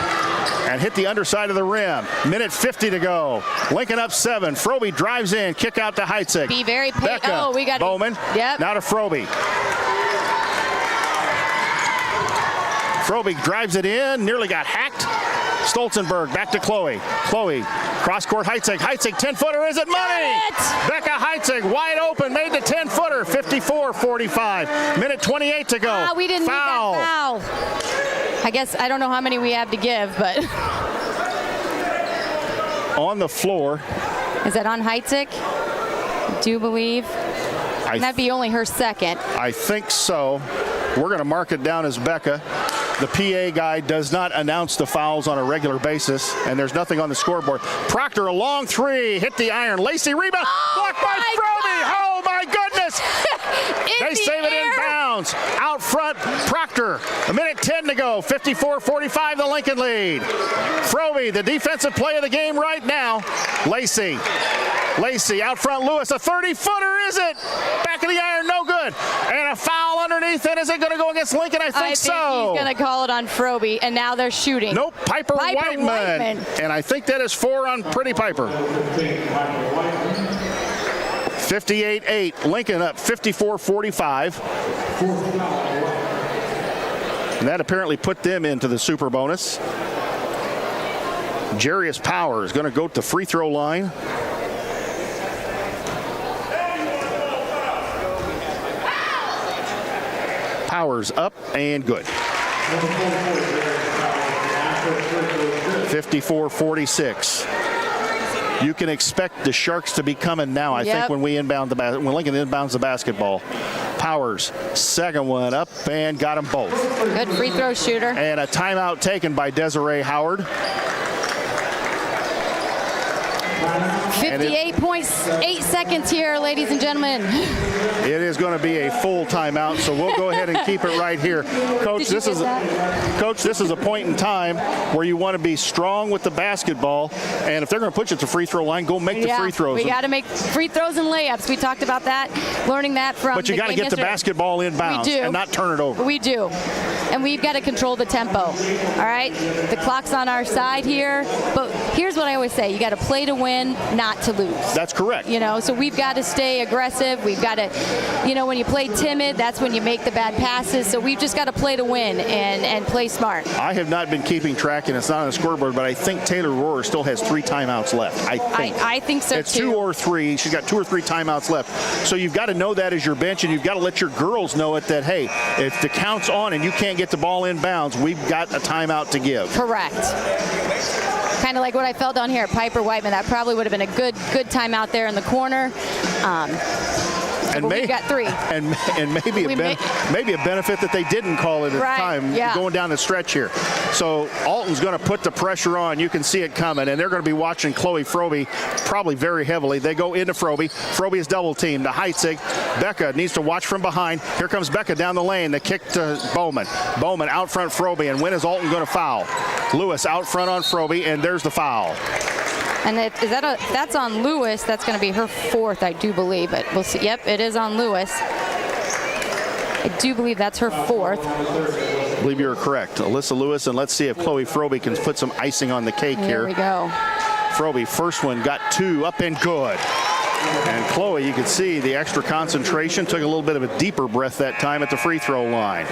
and hit the underside of the rim. Minute 50 to go. Lincoln up 7. Frobe drives in, kick out to Heitzig. Be very patient. Becca, we got Bowman. Yep. Now to Frobe. Frobe drives it in, nearly got hacked. Stolzenberg back to Chloe. Cross court, Heitzig. 10-footer, is it money? Becca Heitzig wide open, made the 10-footer. 54-45. Minute 28 to go. We didn't need that foul. I guess I don't know how many we have to give, but on the floor. Is that on Heitzig? I do believe. That'd be only her second. I think so. We're going to mark it down as Becca. The PA guy does not announce the fouls on a regular basis, and there's nothing on the scoreboard. Proctor, a long 3, hit the iron. Lacey rebound, blocked by Frobe. Oh my goodness! They save it in bounds. Out front, Proctor. A minute 10 to go. 54-45, the Lincoln lead. Frobe, the defensive play of the game right now. Lacey out front, Lewis. A 30-footer, is it? Back of the iron, no good. And a foul underneath it. Is it going to go against Lincoln? I think so. He's going to call it on Frobe, and now they're shooting. Nope, Piper Whiteman. And I think that is 4 on Pretty Piper. 58-8. Lincoln up 54-45. And that apparently put them into the super bonus. Jarius Power is going to go to free throw line. Powers up and good. 54-46. You can expect the Sharks to be coming now, I think, when Lincoln inbounds the basketball. Powers, second one up and got them both. Good free throw shooter. And a timeout taken by Desiree Howard. 58.8 seconds here, ladies and gentlemen. It is going to be a full timeout, so we'll go ahead and keep it right here. Coach, this is a point in time where you want to be strong with the basketball, and if they're going to put you at the free throw line, go make the free throws. We got to make free throws and layups. We talked about that, learning that from But you got to get the basketball in bounds and not turn it over. We do. And we've got to control the tempo. All right? The clock's on our side here, but here's what I always say. You got to play to win, not not to lose. That's correct. So we've got to stay aggressive. We've got to, when you play timid, that's when you make the bad passes. So we've just got to play to win and play smart. I have not been keeping track, and it's not on the scoreboard, but I think Taylor Rohrer still has 3 timeouts left. I think so, it's too. 2 or 3. She's got 2 or 3 timeouts left. So you've got to know that as your bench, and you've got to let your girls know it that, hey, if the count's on and you can't get the ball in bounds, we've got a timeout to give. Correct. Kind of like what I felt down here at Piper Whiteman. That probably would have been a good timeout there in the corner. And we got 3. And maybe maybe a benefit that they didn't call it at the time going down the stretch here. So Alton's going to put the pressure on. You can see it coming, and they're going to be watching Chloe Frobe probably very heavily. They go into Frobe. Frobe is double teamed to Heitzig. Becca needs to watch from behind. Here comes Becca down the lane. The kick to Bowman. Bowman out front Frobe, and when is Alton going to foul? Lewis out front on Frobe, and there's the foul. And that's on Lewis. That's going to be her 4th, I do believe. But we'll see. Yep, it is on Lewis. I do believe that's her 4th. I believe you're correct. Alyssa Lewis, and let's see if Chloe Frobe can put some icing on the cake here. Here we go. Frobe, first one, got 2, up and good. And Chloe, you can see the extra concentration, took a little bit of a deeper breath that time at the free throw line.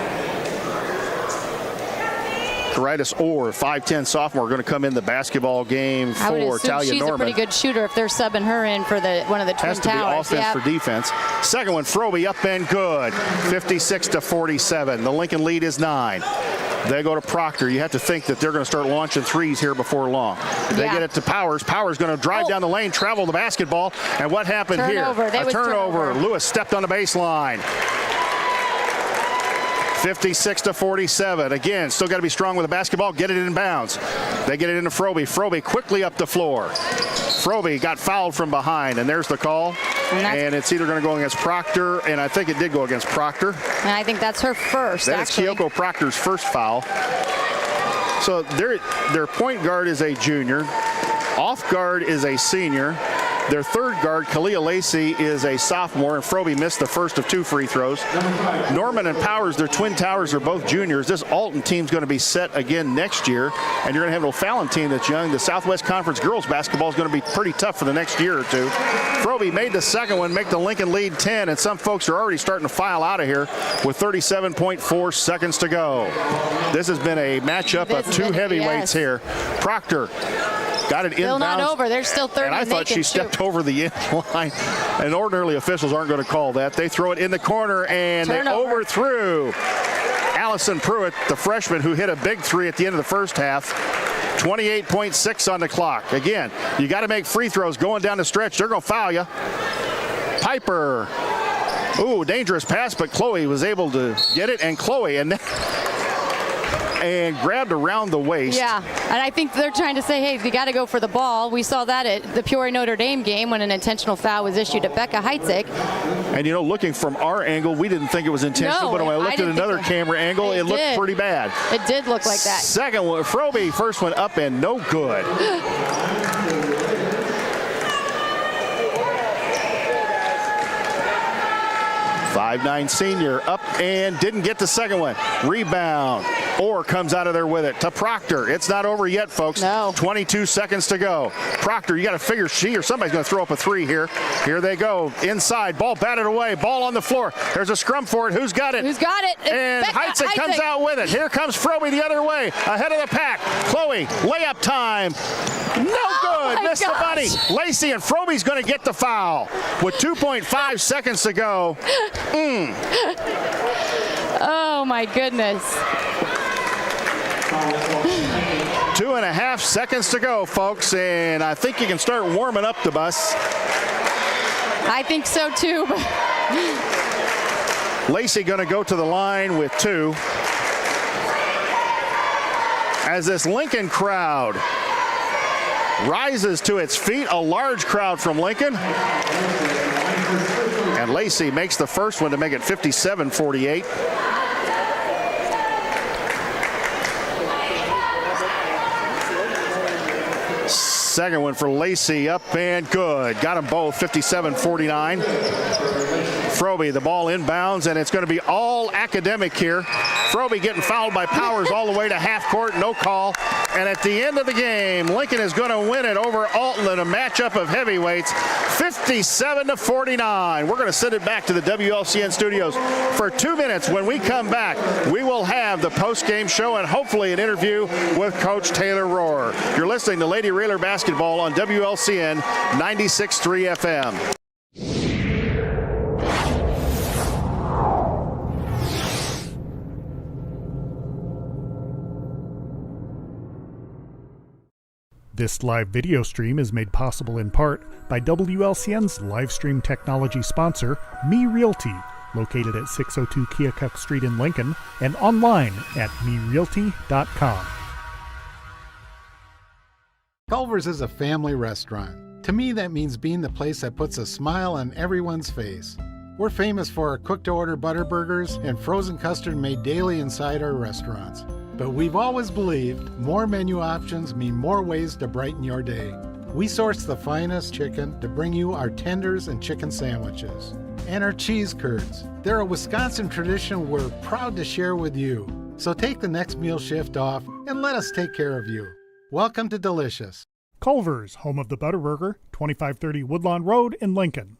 Caritas Orr, 5'10" sophomore, going to come in the basketball game for Talia Norman. She's a pretty good shooter if they're subbing her in for one of the Twin Towers. Has to be offense for defense. Second one, Frobe up and good, 56-47. The Lincoln lead is 9. They go to Proctor. You have to think that they're going to start launching threes here before long. If they get it to Powers, Powers going to drive down the lane, travel the basketball, and what happened here? A turnover. Lewis stepped on the baseline. 56-47. Again, still got to be strong with the basketball. Get it in bounds. They get it into Frobe. Frobe quickly up the floor. Frobe got fouled from behind, and there's the call. And it's either going to go against Proctor, and I think it did go against Proctor. And I think that's her first, That's Kyoko Proctor's first foul. So their point guard is a junior. Off guard is a senior. Their third guard, Kalia Lacey, is a sophomore, and Frobe missed the first of 2 free throws. Norman and Powers, their Twin Towers, are both juniors. This Alton team's going to be set again next year, and you're going to have an O'Fallon team that's young. The Southwest Conference girls basketball is going to be pretty tough for the next year or 2. Frobe made the second one, make the Lincoln lead 10, and some folks are already starting to file out of here with 37.4 seconds to go. This has been a matchup of 2 heavyweights here. Proctor got it in still bounds. Not over. There's still 30. And I thought she stepped over the end line. And ordinarily officials aren't going to call that. They throw it in the corner, and they overthrew Allison Pruitt, the freshman who hit a big 3 at the end of the first half. 28.6 on the clock. Again, you got to make free throws going down the stretch. They're going to foul you. Piper. Ooh, dangerous pass, but Chloe was able to get it. And Chloe, and grabbed around the waist. Yeah, and I think they're trying to say, hey, you got to go for the ball. We saw that at the Peoria Notre Dame game when an intentional foul was issued to Becca Heitzig. And, looking from our angle, we didn't think it was intentional, but when I looked at another camera angle, it looked pretty bad. It did look like that. Second one, Frobe, first one up and no good. 5'9" senior up and didn't get the second one. Rebound. Orr comes out of there with it to Proctor. It's not over yet, folks. No. 22 seconds to go. Proctor, you got to figure she or somebody's going to throw up a 3 here. Here they go. Inside. Ball batted away. Ball on the floor. There's a scrum for it. Who's got it? Who's got it? And Heitzig comes out with it. Here comes Frobe the other way. Ahead of the pack. Chloe, layup time. No good. Missed the bunny. Lacey and Frobe's going to get the foul with 2.5 seconds to go. Oh, my goodness. 2.5 seconds to go, folks, and I think you can start warming up the bus. I think so, too. Lacey going to go to the line with 2. As this Lincoln crowd rises to its feet, a large crowd from Lincoln. And Lacey makes the first one to make it 57-48. Second one for Lacey, up and good. Got them both, 57-49. Froby. The ball inbounds, and it's going to be all academic here. Froby getting fouled by Powers all the way to half court, no call. And at the end of the game, Lincoln is going to win it over Alton in a matchup of heavyweights, 57-49. We're going to send it back to the WLCN studios for 2 minutes. When we come back, we will have the post-game show and hopefully an interview with Coach Taylor Rohrer. You're listening to Lady Railer Basketball on WLCN 96.3 FM. This live video stream is made possible in part by WLCN's live stream technology sponsor, Me Realty, located at 602 Keokuk Street in Lincoln and online at merealty.com. Culver's is a family restaurant. To me, that means being the place that puts a smile on everyone's face. We're famous for our cooked-to-order butter burgers and frozen custard made daily inside our restaurants. But we've always believed more menu options mean more ways to brighten your day. We source the finest chicken to bring you our tenders and chicken sandwiches. And our cheese curds. They're a Wisconsin tradition we're proud to share with you. So take the next meal shift off and let us take care of you. Welcome to Delicious. Culver's, home of the Butterburger, 2530 Woodlawn Road in Lincoln.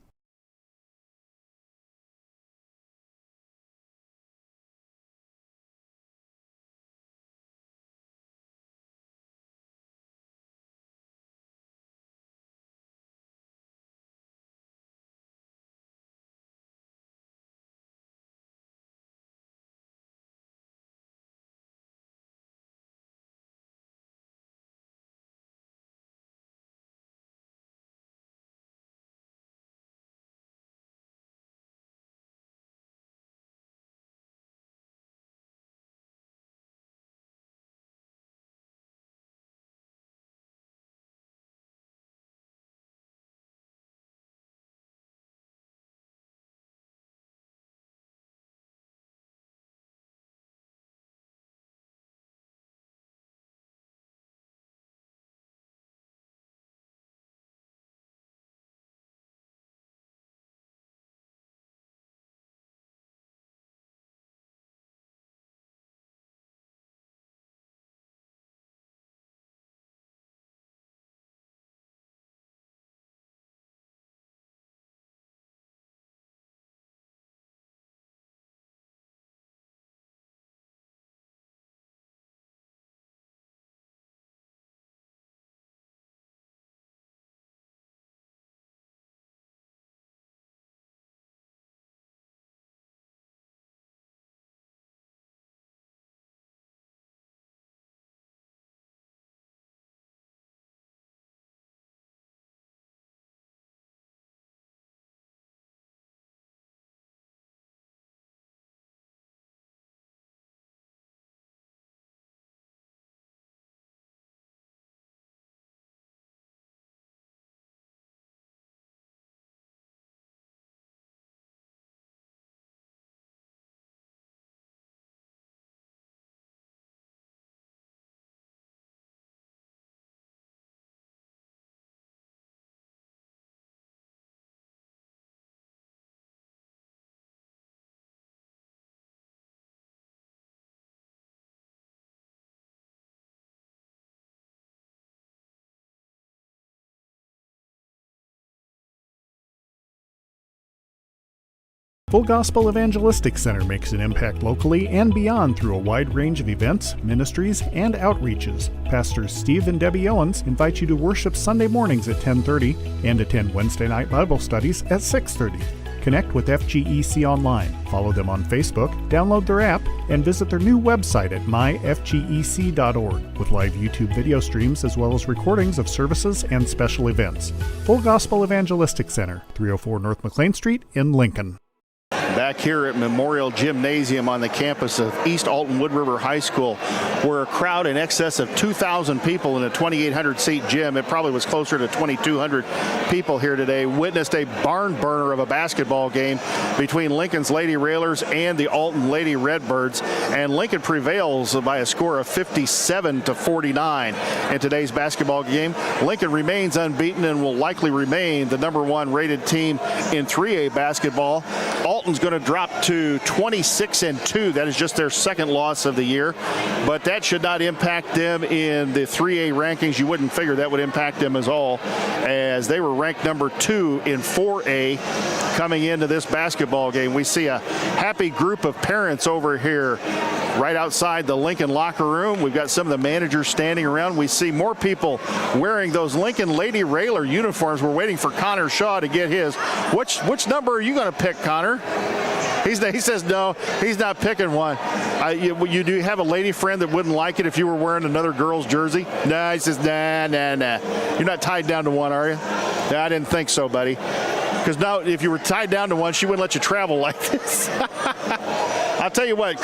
Full Gospel Evangelistic Center makes an impact locally and beyond through a wide range of events, ministries, and outreaches. Pastors Steve and Debbie Owens invite you to worship Sunday mornings at 10:30 and attend Wednesday night Bible studies at 6:30. Connect with FGEC online, follow them on Facebook, download their app, and visit their new website at myfgec.org with live YouTube video streams as well as recordings of services and special events. Full Gospel Evangelistic Center, 304 North McLean Street in Lincoln. back here at Memorial Gymnasium on the campus of East Alton-Wood River High School, where a crowd in excess of 2,000 people in a 2,800-seat gym, it probably was closer to 2,200 people here today, witnessed a barn burner of a basketball game between Lincoln's Lady Railers and the Alton Lady Redbirds, and Lincoln prevails by a score of 57-49 in today's basketball game. Lincoln remains unbeaten and will likely remain the #1 rated team in 3A basketball. Alton's going to drop to 26-2. That is just their second loss of the year, but that should not impact them in the 3A rankings. You wouldn't figure that would impact them at all, as they were ranked #2 in 4A coming into this basketball game. We see a happy group of parents over here right outside the Lincoln locker room. We've got some of the managers standing around. We see more people wearing those Lincoln Lady Railer uniforms. We're waiting for Connor Shaw to get his. Which number are you going to pick, Connor? He says no, he's not picking one. You do have a lady friend that wouldn't like it if you were wearing another girl's jersey? Nah, he says, nah. You're not tied down to one, are you? Nah, I didn't think so, buddy. Because now if you were tied down to one, she wouldn't let you travel like this. I'll tell you what,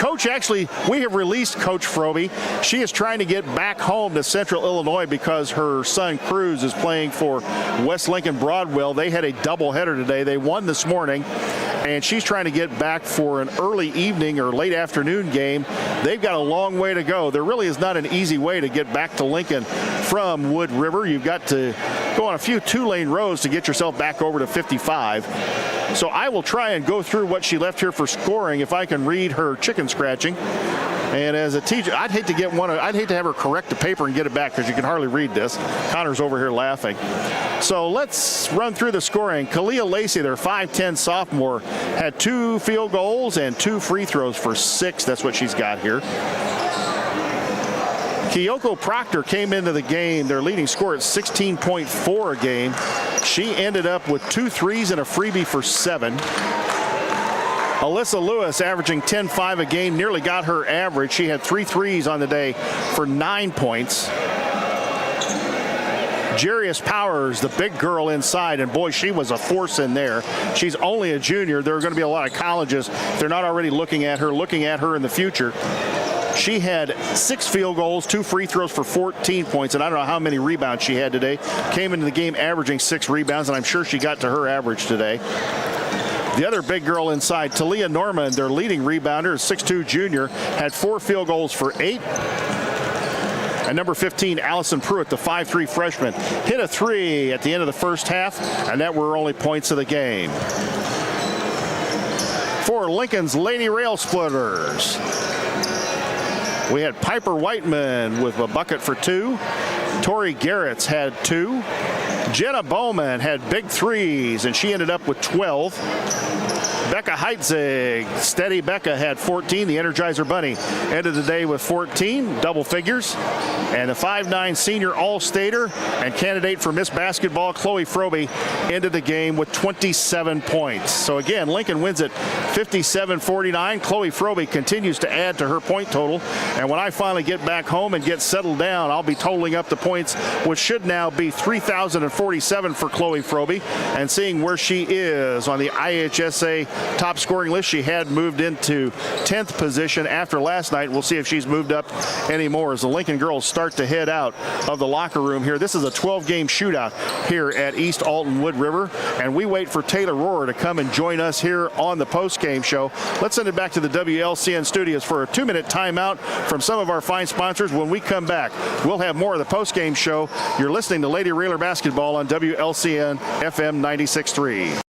we have released Coach Froby. She is trying to get back home to Central Illinois because her son Cruz is playing for West Lincoln Broadwell. They had a doubleheader today. They won this morning, and she's trying to get back for an early evening or late afternoon game. They've got a long way to go. There really is not an easy way to get back to Lincoln from Wood River. You've got to go on a few two-lane roads to get yourself back over to 55. So I will try and go through what she left here for scoring if I can read her chicken scratching. And as a teacher, I'd hate to have her correct the paper and get it back because you can hardly read this. Connor's over here laughing. So let's run through the scoring. Kalia Lacey, their 5'10 sophomore, had 2 field goals and 2 free throws for 6. That's what she's got here. Kyoko Proctor came into the game, their leading scorer, at 16.4 a game. She ended up with 2 threes and a freebie for 7. Alyssa Lewis, averaging 10.5 a game, nearly got her average. She had 3 threes on the day for 9 points. Jarius Powers, the big girl inside, and boy, she was a force in there. She's only a junior. There are going to be a lot of colleges, if they're not already looking at her in the future. She had 6 field goals, 2 free throws for 14 points, and I don't know how many rebounds she had today. Came into the game averaging 6 rebounds, and I'm sure she got to her average today. The other big girl inside, Talia Norman, their leading rebounder, 6'2 junior, had 4 field goals for 8. And number 15, Allison Pruitt, the 5'3 freshman, hit a 3 at the end of the first half, and that were only points of the game. For Lincoln's Lady Rail Splitters, we had Piper Whiteman with a bucket for 2. Tori Garrett's had 2. Jenna Bowman had big 3s, and she ended up with 12. Becca Heitzig, steady Becca, had 14. The Energizer Bunny ended the day with 14, double figures. And the 5'9 senior All-Stater and candidate for Miss Basketball, Chloe Froby, ended the game with 27 points. So again, Lincoln wins it 57-49. Chloe Froby continues to add to her point total. And when I finally get back home and get settled down, I'll be totaling up the points, which should now be 3,047 for Chloe Froby, and seeing where she is on the IHSA top scoring list. She had moved into 10th position after last night. We'll see if she's moved up anymore as the Lincoln girls start to head out of the locker room here. This is a 12-game shootout here at East Alton-Wood River, and we wait for Taylor Rohrer to come and join us here on the post-game show. Let's send it back to the WLCN studios for a 2-minute timeout from some of our fine sponsors. When we come back, we'll have more of the post-game show. You're listening to Lady Railer Basketball on WLCN FM 96.3.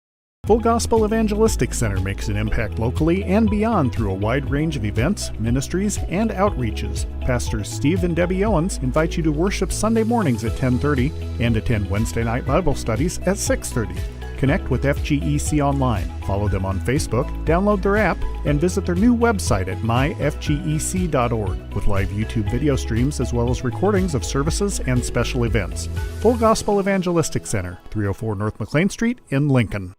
Full Gospel Evangelistic Center makes an impact locally and beyond through a wide range of events, ministries, and outreaches. Pastors Steve and Debbie Owens invite you to worship Sunday mornings at 10:30 and attend Wednesday night Bible studies at 6:30. Connect with FGEC online, follow them on Facebook, download their app, and visit their new website at myfgec.org with live YouTube video streams as well as recordings of services and special events. Full Gospel Evangelistic Center, 304 North McLean Street in Lincoln.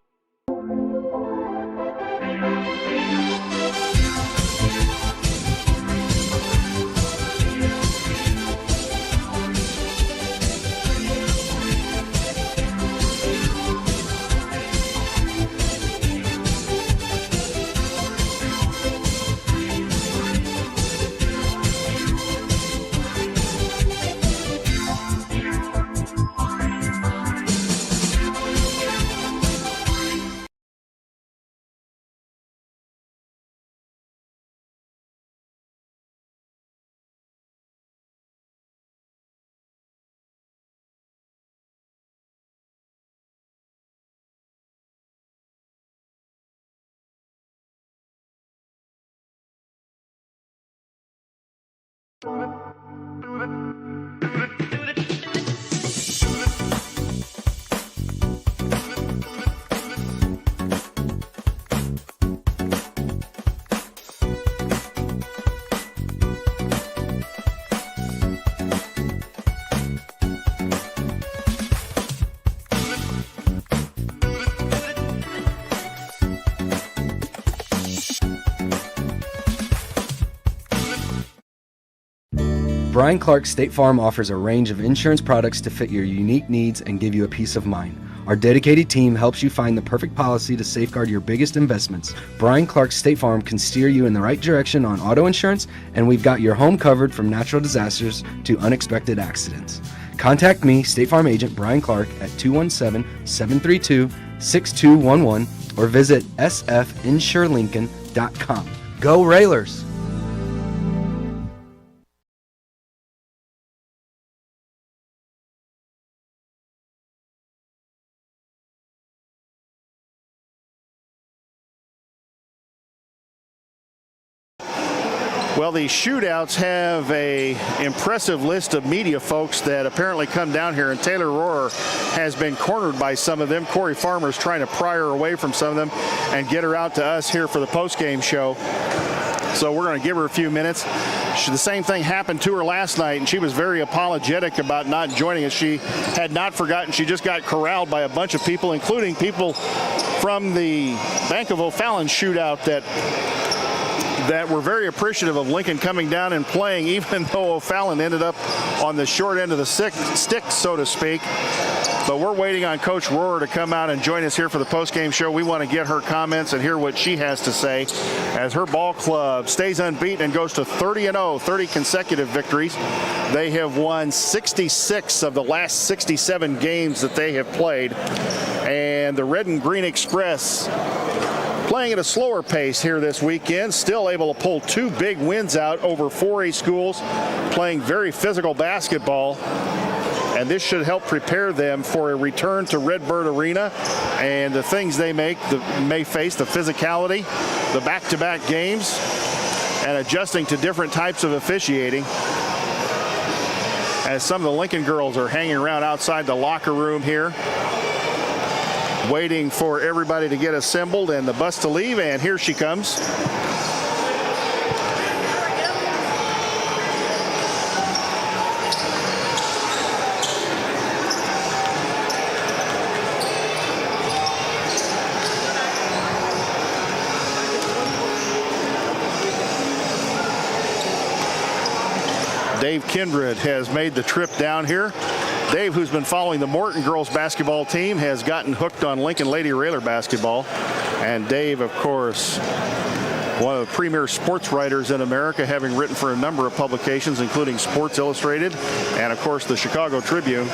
Brian Clark State Farm offers a range of insurance products to fit your unique needs and give you a peace of mind. Our dedicated team helps you find the perfect policy to safeguard your biggest investments. Brian Clark State Farm can steer you in the right direction on auto insurance, and we've got your home covered from natural disasters to unexpected accidents. Contact me, State Farm Agent Brian Clark, at 217-732-6211 or visit sfinsurelincoln.com. Go Railers! Well, the Shootouts have a impressive list of media folks that apparently come down here, and Taylor Rohrer has been cornered by some of them. Corey Farmer's trying to pry her away from some of them and get her out to us here for the post-game show. So we're going to give her a few minutes. The same thing happened to her last night, and she was very apologetic about not joining us. She had not forgotten. She just got corralled by a bunch of people, including people from the Bank of O'Fallon shootout that were very appreciative of Lincoln coming down and playing, even though O'Fallon ended up on the short end of the stick, so to speak. But we're waiting on Coach Rohrer to come out and join us here for the post-game show. We want to get her comments and hear what she has to say as her ball club stays unbeaten and goes to 30-0, 30 consecutive victories. They have won 66 of the last 67 games that they have played. And the Red and Green Express playing at a slower pace here this weekend, still able to pull 2 big wins out over 4A schools, playing very physical basketball. And this should help prepare them for a return to Redbird Arena and the things they may face, the physicality, the back-to-back games, and adjusting to different types of officiating. As some of the Lincoln girls are hanging around outside the locker room here, waiting for everybody to get assembled and the bus to leave, and here she comes. Dave Kindred has made the trip down here. Dave, who's been following the Morton girls basketball team, has gotten hooked on Lincoln Lady Railer basketball. And Dave, of course, one of the premier sports writers in America, having written for a number of publications, including Sports Illustrated and, of course, the Chicago Tribune.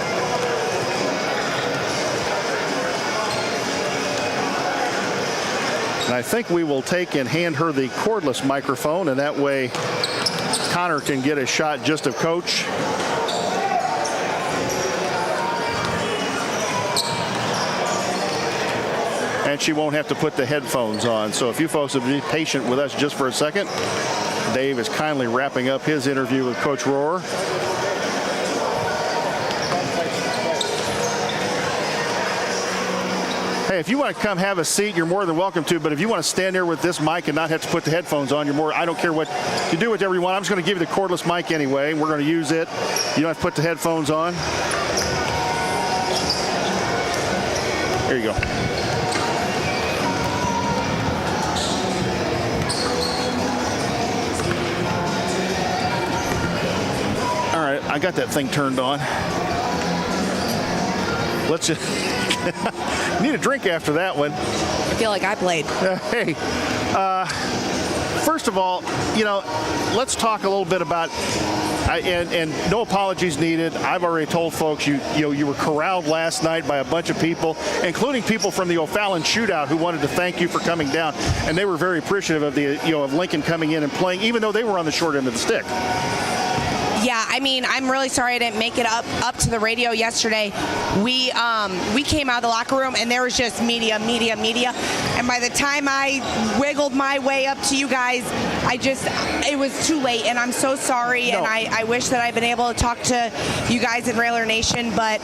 And I think we will take and hand her the cordless microphone, and that way Connor can get a shot just of Coach. And she won't have to put the headphones on. So if you folks would be patient with us just for a second. Dave is kindly wrapping up his interview with Coach Rohrer. Hey, if you want to come have a seat, you're more than welcome to. But if you want to stand there with this mic and not have to put the headphones on, I don't care what you do, whatever you want. I'm just going to give you the cordless mic anyway. We're going to use it. You don't have to put the headphones on. There you go. All right, I got that thing turned on. Let's just need a drink after that one. I feel like I played. Hey, first of all, let's talk a little bit about, and no apologies needed. I've already told folks you were corralled last night by a bunch of people, including people from the O'Fallon shootout who wanted to thank you for coming down, and they were very appreciative of of Lincoln coming in and playing, even though they were on the short end of the stick. Yeah, I I mean, I'm really sorry I didn't make it up to the radio yesterday. We came out of the locker room and there was just media. And by the time I wiggled my way up to you guys, it was too late. And I'm so sorry. No. And I wish that I'd been able to talk to you guys in Railer Nation, but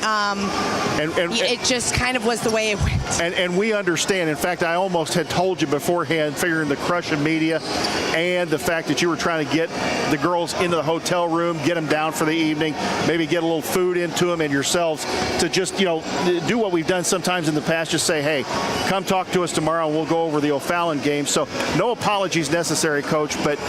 it just kind of was the way it went. And we understand. In fact, I almost had told you beforehand, figuring the crush of media and the fact that you were trying to get the girls into the hotel room, get them down for the evening, maybe get a little food into them and yourselves to just, do what we've done sometimes in the past, just say, hey, come talk to us tomorrow and we'll go over the O'Fallon game. So no apologies necessary, Coach, but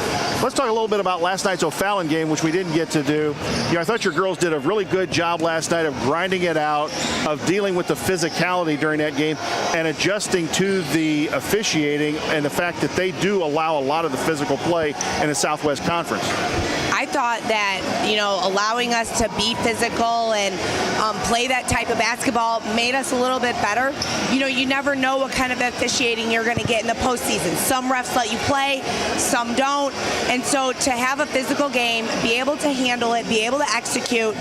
let's talk a little bit about last night's O'Fallon game, which we didn't get to do. I thought your girls did a really good job last night of grinding it out, of dealing with the physicality during that game and adjusting to the officiating and the fact that they do allow a lot of the physical play in the Southwest Conference. I thought that, allowing us to be physical and play that type of basketball made us a little bit better. You never know what kind of officiating you're going to get in the postseason. Some refs let you play, some don't. And so to have a physical game, be able to handle it, be able to execute,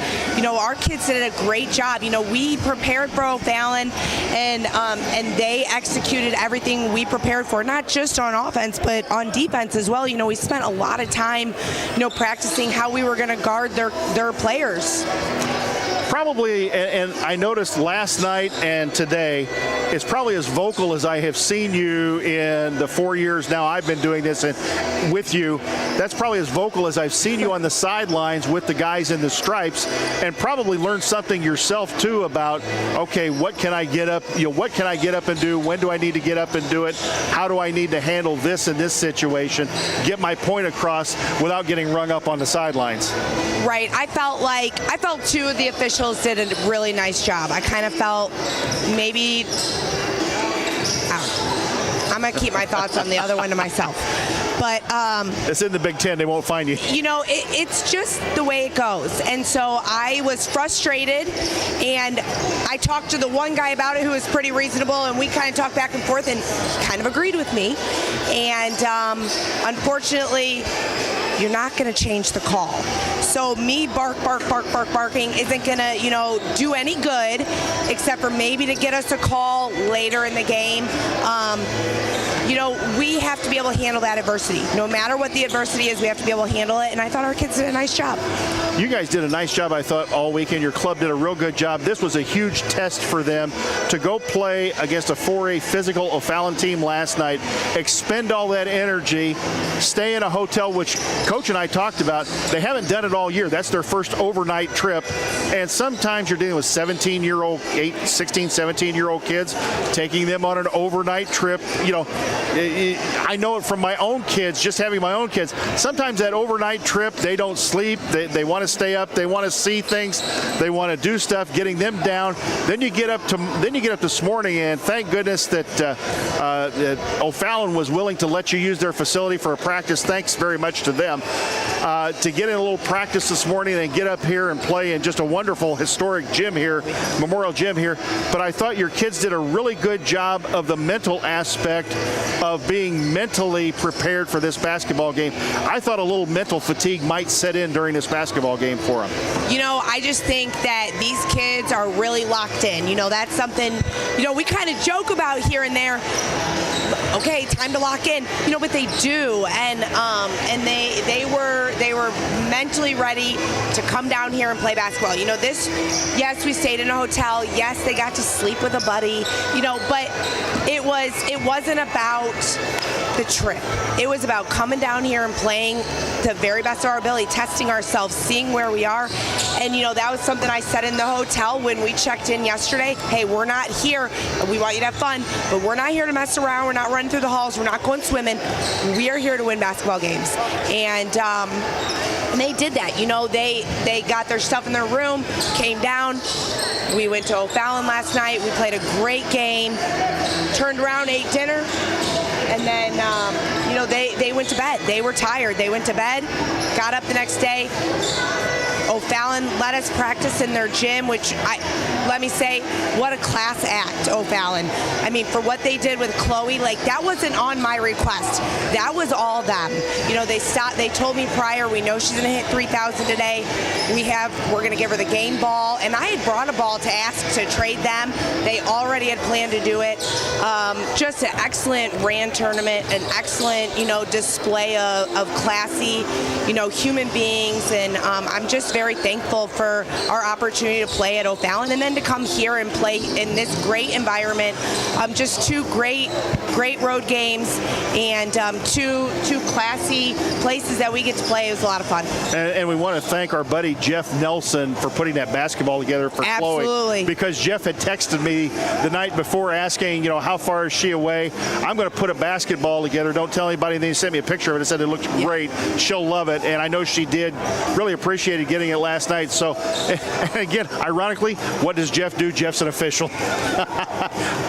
our kids did a great job. We prepared for O'Fallon and they executed everything we prepared for, not just on offense, but on defense as well. We spent a lot of time, practicing how we were going to guard their players. Probably, and I noticed last night and today, it's probably as vocal as I have seen you in the 4 years now I've been doing this and with you. That's probably as vocal as I've seen you on the sidelines with the guys in the stripes, and probably learned something yourself too about, okay, what can I get up, what can I get up and do? When do I need to get up and do it? How do I need to handle this in this situation? Get my point across without getting rung up on the sidelines. Right. I felt two of the officials did a really nice job. I kind of felt maybe, I'm going to keep my thoughts on the other one to myself. But it's in the Big Ten. They won't find you. It's just the way it goes. And so I was frustrated, and I talked to the one guy about it who was pretty reasonable, and we kind of talked back and forth and kind of agreed with me. And unfortunately, you're not going to change the call. So me barking isn't going to, do any good, except for maybe to get us a call later in the game. We have to be able to handle that adversity. No matter what the adversity is, we have to be able to handle it, and I thought our kids did a nice job. You guys did a nice job, I thought, all weekend. Your club did a real good job. This was a huge test for them to go play against a 4A physical O'Fallon team last night, expend all that energy, stay in a hotel, which Coach and I talked about. They haven't done it all year. That's their first overnight trip, and sometimes you're dealing with 16, 17-year-old kids, taking them on an overnight trip. I know it from my own kids, just having my own kids. Sometimes that overnight trip, they don't sleep. They want to stay up. They want to see things. They want to do stuff. Getting them down. Then you get up this morning, and thank goodness that O'Fallon was willing to let you use their facility for a practice. Thanks very much to them. To get in a little practice this morning and get up here and play in just a wonderful historic gym here, Memorial Gym here. But I thought your kids did a really good job of the mental aspect of being mentally prepared for this basketball game. I thought a little mental fatigue might set in during this basketball game for them. I just think that these kids are really locked in. That's something, we kind of joke about here and there. Okay, time to lock in. But they do, and they were mentally ready to come down here and play basketball. Yes, we stayed in a hotel. Yes, they got to sleep with a buddy. But it wasn't about the trip. It was about coming down here and playing the very best of our ability, testing ourselves, seeing where we are. And, that was something I said in the hotel when we checked in yesterday. Hey, we're not here. We want you to have fun, but we're not here to mess around. We're not running through the halls. We're not going swimming. We are here to win basketball games. And they did that. They got their stuff in their room, came down. We went to O'Fallon last night. We played a great game, turned around, ate dinner, and then, they went to bed. They were tired. They went to bed, got up the next day, O'Fallon let us practice in their gym, which let me say, what a class act, O'Fallon. I mean, for what they did with Chloe, like that wasn't on my request. That was all them. You know, they told me prior, we know she's going to hit 3,000 today. We're going to give her the game ball, and I had brought a ball to ask to trade them. They already had planned to do it. Just an excellent RAN tournament, an excellent, you know, display of classy, you know, human beings, and I'm just very thankful for our opportunity to play at O'Fallon and then to come here and play in this great environment. Just two great road games and two classy places that we get to play. It was a lot of fun. And we want to thank our buddy Jeff Nelson for putting that basketball together for Absolutely. Chloe. Because Jeff had texted me the night before asking, you know, how far is she away? I'm going to put a basketball together. Don't tell anybody. And then he sent me a picture of it and said it looked great. She'll love it. And I know she did. Really appreciated getting it last night. So, and again, ironically, what does Jeff do? Jeff's an official.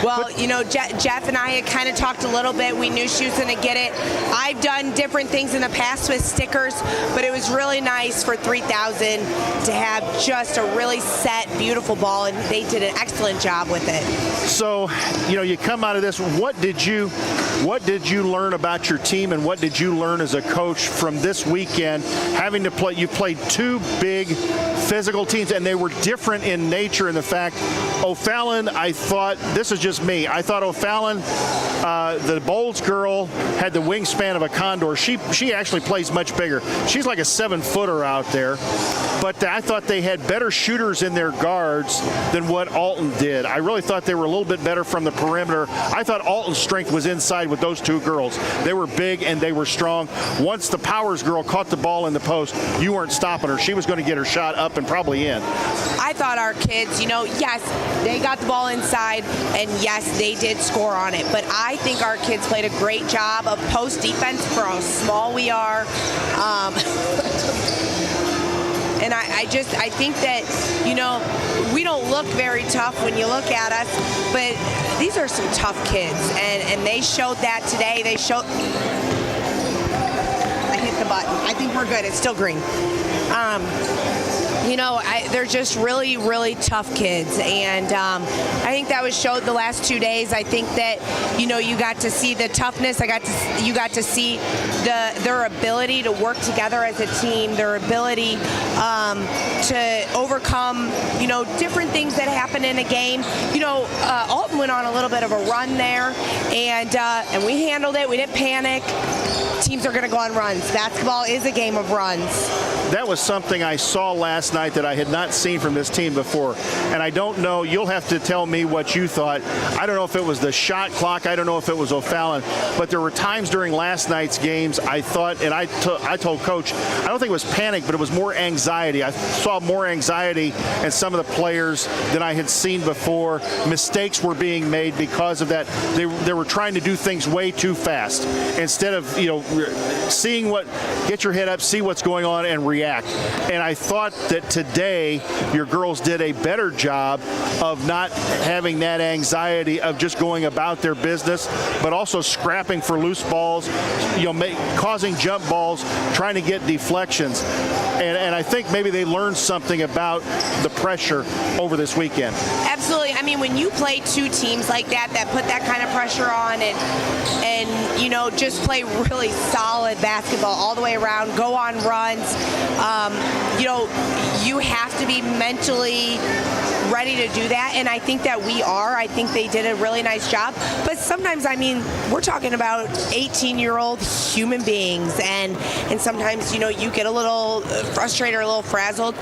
Well, you know, Jeff and I had kind of talked a little bit. We knew she was going to get it. I've done different things in the past with stickers, but it was really nice for 3,000 to have just a really set, beautiful ball, and they did an excellent job with it. So, you know, you come out of this. What did you learn about your team, and what did you learn as a coach from this weekend? Having to play, you played two big physical teams, and they were different in nature. In the fact, O'Fallon, I thought, this is just me, I thought O'Fallon, the Bowles girl, had the wingspan of a condor. She actually plays much bigger. She's like a 7-footer out there. But I thought they had better shooters in their guards than what Alton did. I really thought they were a little bit better from the perimeter. I thought Alton's strength was inside with those two girls. They were big and they were strong. Once the Powers girl caught the ball in the post, you weren't stopping her. She was going to get her shot up and probably in. I thought our kids, you know, yes, they got the ball inside, and yes, they did score on it. But I think our kids played a great job of post defense for how small we are. And I think that, you know, we don't look very tough when you look at us, but these are some tough kids, and they showed that today. I hit the button. I think we're good. It's still green. You know, they're just really, really tough kids, and I think that was showed the last 2 days. I think that, you know, you got to see the toughness. You got to see their ability to work together as a team, their ability to overcome, you know, different things that happen in a game. You know, Alton went on a little bit of a run there, and we handled it. We didn't panic. Teams are going to go on runs. Basketball is a game of runs. That was something I saw last night that I had not seen from this team before. And I don't know, you'll have to tell me what you thought. I don't know if it was the shot clock. I don't know if it was O'Fallon. But there were times during last night's games I thought, and I told Coach, I don't think it was panic, but it was more anxiety. I saw more anxiety in some of the players than I had seen before. Mistakes were being made because of that. They were trying to do things way too fast. Instead of, you know, seeing get your head up, see what's going on, and react. And I thought that today your girls did a better job of not having that anxiety of just going about their business, but also scrapping for loose balls, you know, causing jump balls, trying to get deflections. And I think maybe they learned something about the pressure over this weekend. Absolutely. I mean, when you play two teams like that put that kind of pressure on and you know, just play really solid basketball all the way around, go on runs, you know, you have to be mentally ready to do that, and I think that we are. I think they did a really nice job. But sometimes, I mean, we're talking about 18-year-old human beings, and sometimes, you know, you get a little frustrated or a little frazzled.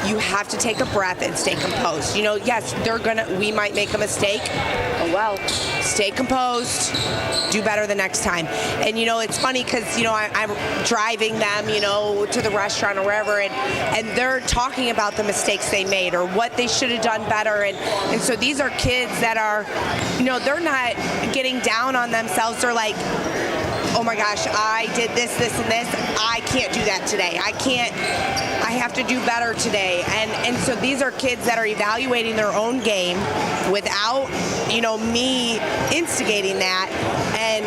You have to take a breath and stay composed. You know, yes, we might make a mistake. Oh, well, stay composed, do better the next time. And, you know, it's funny because, you know, I'm driving them, you know, to the restaurant or wherever, and they're talking about the mistakes they made or what they should have done better. And so these are kids that are, you know, they're not getting down on themselves. They're like, oh my gosh, I did this, this, and this. I can't do that today. I have to do better today. And so these are kids that are evaluating their own game without, you know, me instigating that. And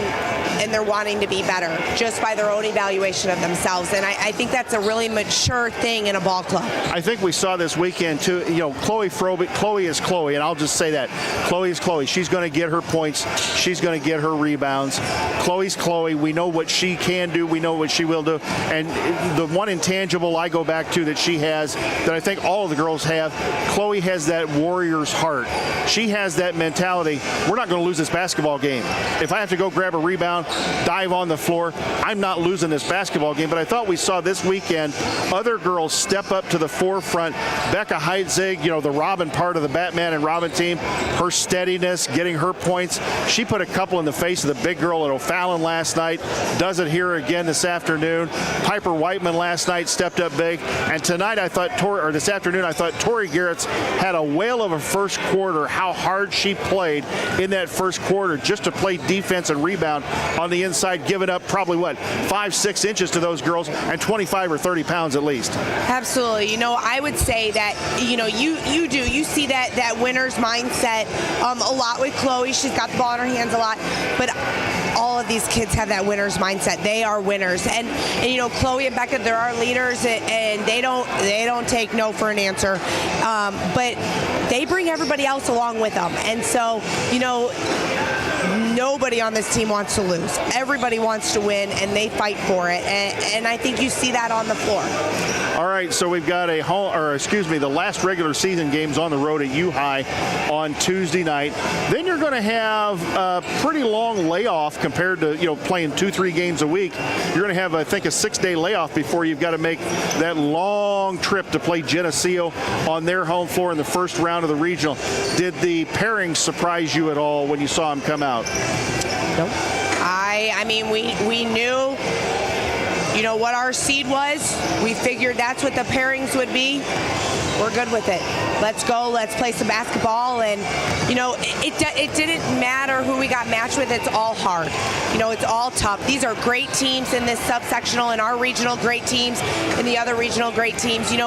they're wanting to be better just by their own evaluation of themselves. And I think that's a really mature thing in a ball club. I think we saw this weekend too. Chloe Frobe, Chloe is Chloe, and I'll just say that. Chloe is Chloe. She's going to get her points. She's going to get her rebounds. Chloe's Chloe. We know what she can do. We know what she will do. And the one intangible I go back to that she has, that I think all of the girls have, Chloe has that warrior's heart. She has that mentality. We're not going to lose this basketball game. If I have to go grab a rebound, dive on the floor, I'm not losing this basketball game. But I thought we saw this weekend other girls step up to the forefront. Becca Heitzig, the Robin part of the Batman and Robin team, her steadiness, getting her points. She put a couple in the face of the big girl at O'Fallon last night. Does it here again this afternoon. Piper Whiteman last night stepped up big. And tonight this afternoon, I thought Tori Garrett's had a whale of a first quarter, how hard she played in that first quarter just to play defense and rebound on the inside, giving up probably 5-6 inches to those girls and 25 or 30 pounds at least. Absolutely. I would say that, you see that winner's mindset a lot with Chloe. She's got the ball in her hands a lot, but all of these kids have that winner's mindset. They are winners, and Chloe and Becca, they're our leaders, and they don't take no for an answer, but they bring everybody else along with them, and so nobody on this team wants to lose. Everybody wants to win, and they fight for it, and I think you see that on the floor. All right, so we've got the last regular season games on the road at U-High on Tuesday night. Then you're going to have a pretty long layoff compared to, playing 2-3 games a week. You're going to have, I think, a 6-day layoff before you've got to make that long trip to play Geneseo on their home floor in the first round of the regional. Did the pairings surprise you at all when you saw them come out? Nope. I mean, we knew what our seed was. We figured that's what the pairings would be. We're good with it. Let's go. Let's play some basketball. And, it didn't matter who we got matched with. It's all hard. It's all tough. These are great teams in this subsectional, and our regional great teams, and the other regional great teams. We're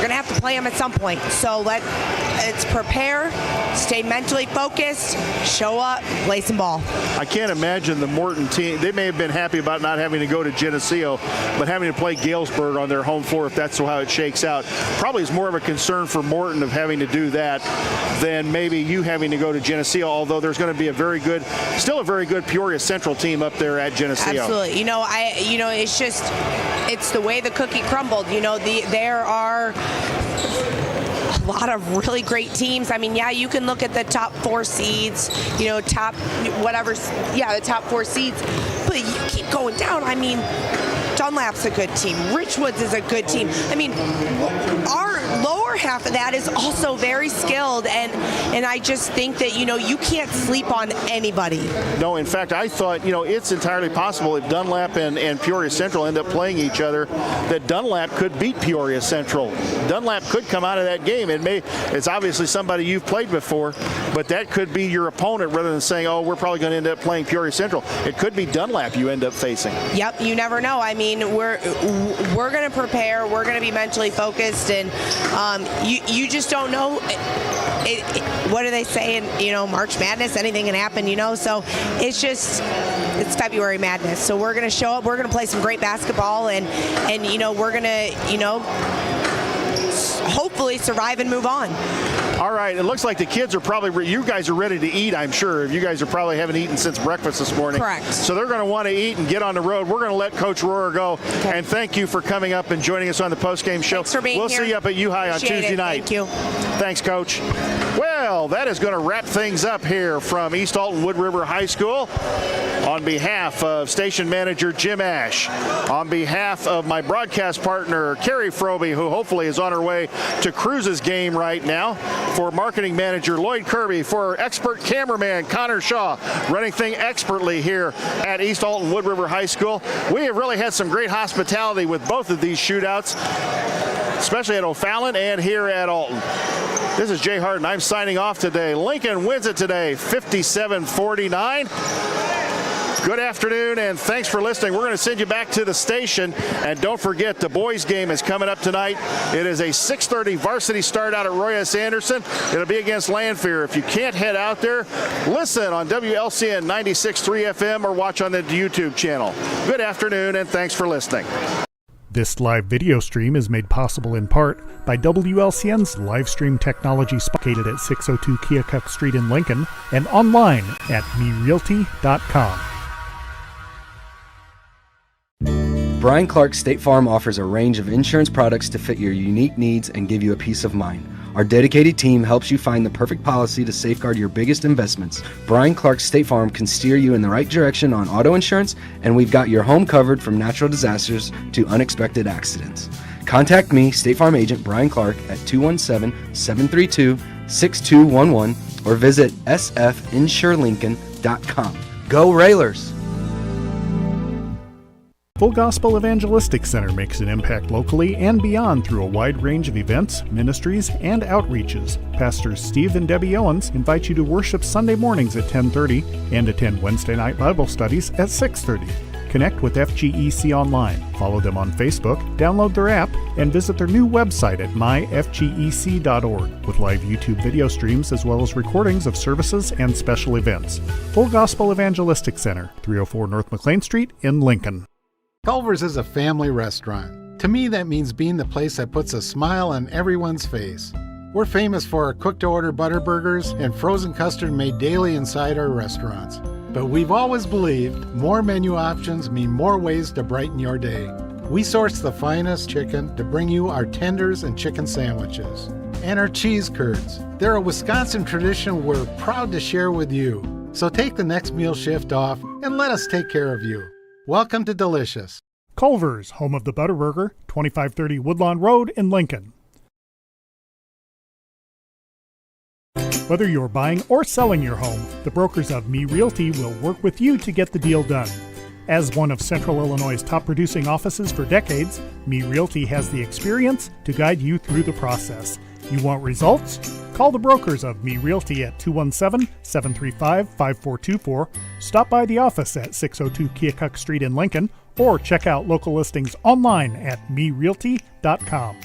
going to have to play them at some point. So let's prepare, stay mentally focused, show up, play some ball. I can't imagine the Morton team. They may have been happy about not having to go to Geneseo, but having to play Galesburg on their home floor, if that's how it shakes out, probably is more of a concern for Morton of having to do that than maybe you having to go to Geneseo, although there's going to be still a very good Peoria Central team up there at Geneseo. Absolutely. It's the way the cookie crumbled. There are a lot of really great teams. I mean, you can look at the top 4 seeds, the top 4 seeds, but you keep going down. I mean, Dunlap's a good team. Richwoods is a good team. I mean, our lower half of that is also very skilled, and I just think that, you can't sleep on anybody. No, in fact, I thought, it's entirely possible if Dunlap and Peoria Central end up playing each other, that Dunlap could beat Peoria Central. Dunlap could come out of that game. It's obviously somebody you've played before, but that could be your opponent rather than saying, oh, we're probably going to end up playing Peoria Central. It could be Dunlap you end up facing. Yep, you never know. I mean, we're going to prepare. We're going to be mentally focused, and you just don't know. What do they say in March Madness? Anything can happen, So it's February Madness. So we're going to show up. We're going to play some great basketball, and we're going to hopefully survive and move on. All right, it looks like the kids are you guys are ready to eat, I'm sure. You guys probably haven't eaten since breakfast this morning. Correct. So they're going to want to eat and get on the road. We're going to let Coach Rohrer go. Okay. And thank you for coming up and joining us on the postgame show. Thanks for being here. We'll see you up at U-High on Tuesday night. Thank you. Thanks, Coach. Well, that is going to wrap things up here from East Alton-Wood River High School. On behalf of station manager Jim Ash, on behalf of my broadcast partner Carrie Frobe, who hopefully is on her way to Cruz's game right now, for marketing manager Lloyd Kirby, for expert cameraman Connor Shaw, running things expertly here at East Alton-Wood River High School. We have really had some great hospitality with both of these shootouts, especially at O'Fallon and here at Alton. This is Jay Harden. I'm signing off today. Lincoln wins it today, 57-49. Good afternoon, and thanks for listening. We're going to send you back to the station, and don't forget the boys' game is coming up tonight. It is a 6:30 varsity start out at Roy S. Anderson. It'll be against Lanphier. If you can't head out there, listen on WLCN 96.3 FM or watch on the YouTube channel. Good afternoon, and thanks for listening. This live video stream is made possible in part by WLCN's live stream technology located at 602 Keokuk Street in Lincoln and online at merealty.com. Brian Clark State Farm offers a range of insurance products to fit your unique needs and give you a peace of mind. Our dedicated team helps you find the perfect policy to safeguard your biggest investments. Brian Clark State Farm can steer you in the right direction on auto insurance, and we've got your home covered from natural disasters to unexpected accidents. Contact me, State Farm Agent Brian Clark, at 217-732-6211 or visit sfinsurelincoln.com. Go Railers! Full Gospel Evangelistic Center makes an impact locally and beyond through a wide range of events, ministries, and outreaches. Pastors Steve and Debbie Owens invite you to worship Sunday mornings at 10:30 and attend Wednesday night Bible studies at 6:30. Connect with FGEC online, follow them on Facebook, download their app, and visit their new website at myfgec.org with live YouTube video streams as well as recordings of services and special events. Full Gospel Evangelistic Center, 304 North McLean Street in Lincoln. Culver's is a family restaurant. To me, that means being the place that puts a smile on everyone's face. We're famous for our cooked-to-order butter burgers and frozen custard made daily inside our restaurants. But we've always believed more menu options mean more ways to brighten your day. We source the finest chicken to bring you our tenders and chicken sandwiches. And our cheese curds. They're a Wisconsin tradition we're proud to share with you. So take the next meal shift off and let us take care of you. Welcome to Delicious. Culver's, home of the Butterburger, 2530 Woodlawn Road in Lincoln. Whether you're buying or selling your home, the brokers of Me Realty will work with you to get the deal done. As one of Central Illinois' top producing offices for decades, Me Realty has the experience to guide you through the process. You want results? Call the brokers of Me Realty at 217-735-5424, stop by the office at 602 Keokuk Street in Lincoln, or check out local listings online at merealty.com.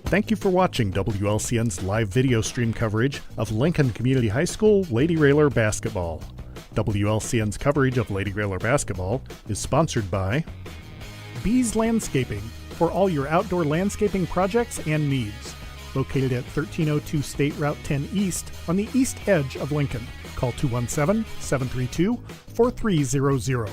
Thank you for watching WLCN's live video stream coverage of Lincoln Community High School Lady Railer basketball. WLCN's coverage of Lady Railer basketball is sponsored by Bees Landscaping, for all your outdoor landscaping projects and needs. Located at 1302 State Route 10 East on the east edge of Lincoln. Call 217-732-4300.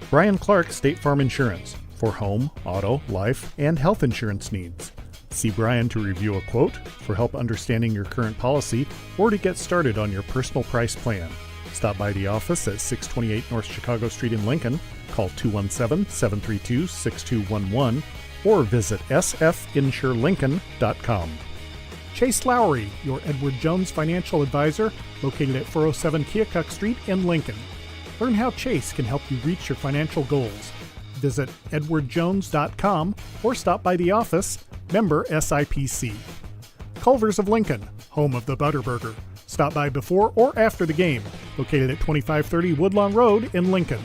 Brian Clark State Farm Insurance, for home, auto, life, and health insurance needs. See Brian to review a quote, for help understanding your current policy, or to get started on your personal price plan. Stop by the office at 628 North Chicago Street in Lincoln. Call 217-732-6211 or visit sfinsurelincoln.com. Chase Lowry, your Edward Jones financial advisor, located at 407 Keokuk Street in Lincoln. Learn how Chase can help you reach your financial goals. Visit edwardjones.com or stop by the office, member SIPC. Culver's of Lincoln, home of the Butterburger. Stop by before or after the game, located at 2530 Woodlawn Road in Lincoln.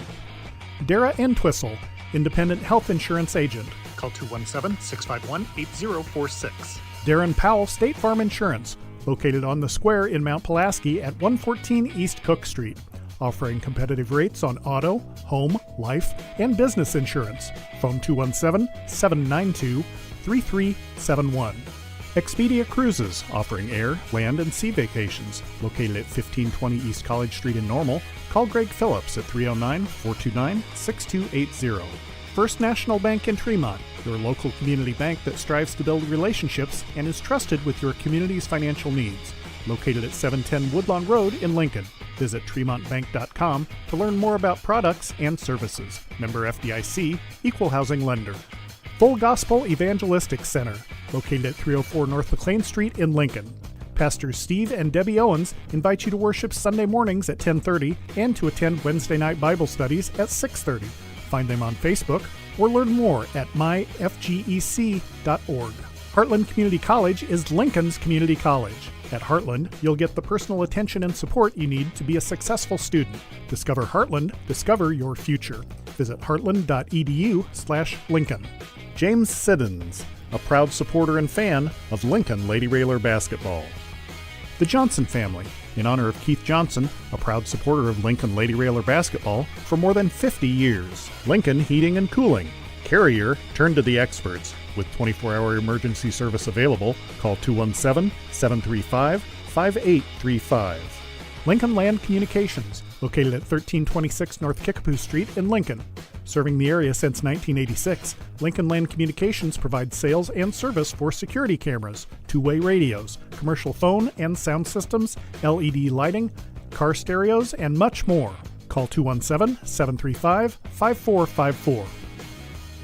Dara Entwistle, independent health insurance agent. Call 217-651-8046. Darren Powell State Farm Insurance, located on the square in Mount Pulaski at 114 East Cook Street, offering competitive rates on auto, home, life, and business insurance. Phone 217-792-3371. Expedia Cruises, offering air, land, and sea vacations, located at 1520 East College Street in Normal. Call Greg Phillips at 309-429-6280. First National Bank in Tremont, your local community bank that strives to build relationships and is trusted with your community's financial needs. Located at 710 Woodlawn Road in Lincoln. Visit TremontBank.com to learn more about products and services. Member FDIC, Equal Housing Lender. Full Gospel Evangelistic Center, located at 304 North McLean Street in Lincoln. Pastors Steve and Debbie Owens invite you to worship Sunday mornings at 10:30 and to attend Wednesday night Bible studies at 6:30. Find them on Facebook or learn more at myfgec.org. Heartland Community College is Lincoln's community college. At Heartland, you'll get the personal attention and support you need to be a successful student. Discover Heartland, discover your future. Visit heartland.edu/Lincoln. James Siddons, a proud supporter and fan of Lincoln Lady Railer basketball. The Johnson family, in honor of Keith Johnson, a proud supporter of Lincoln Lady Railer basketball for more than 50 years. Lincoln Heating and Cooling. Carrier, turn to the experts. With 24-hour emergency service available, call 217-735-5835. Lincoln Land Communications, located at 1326 North Kickapoo Street in Lincoln. Serving the area since 1986, Lincoln Land Communications provides sales and service for security cameras, two-way radios, commercial phone and sound systems, LED lighting, car stereos, and much more. Call 217-735-5454.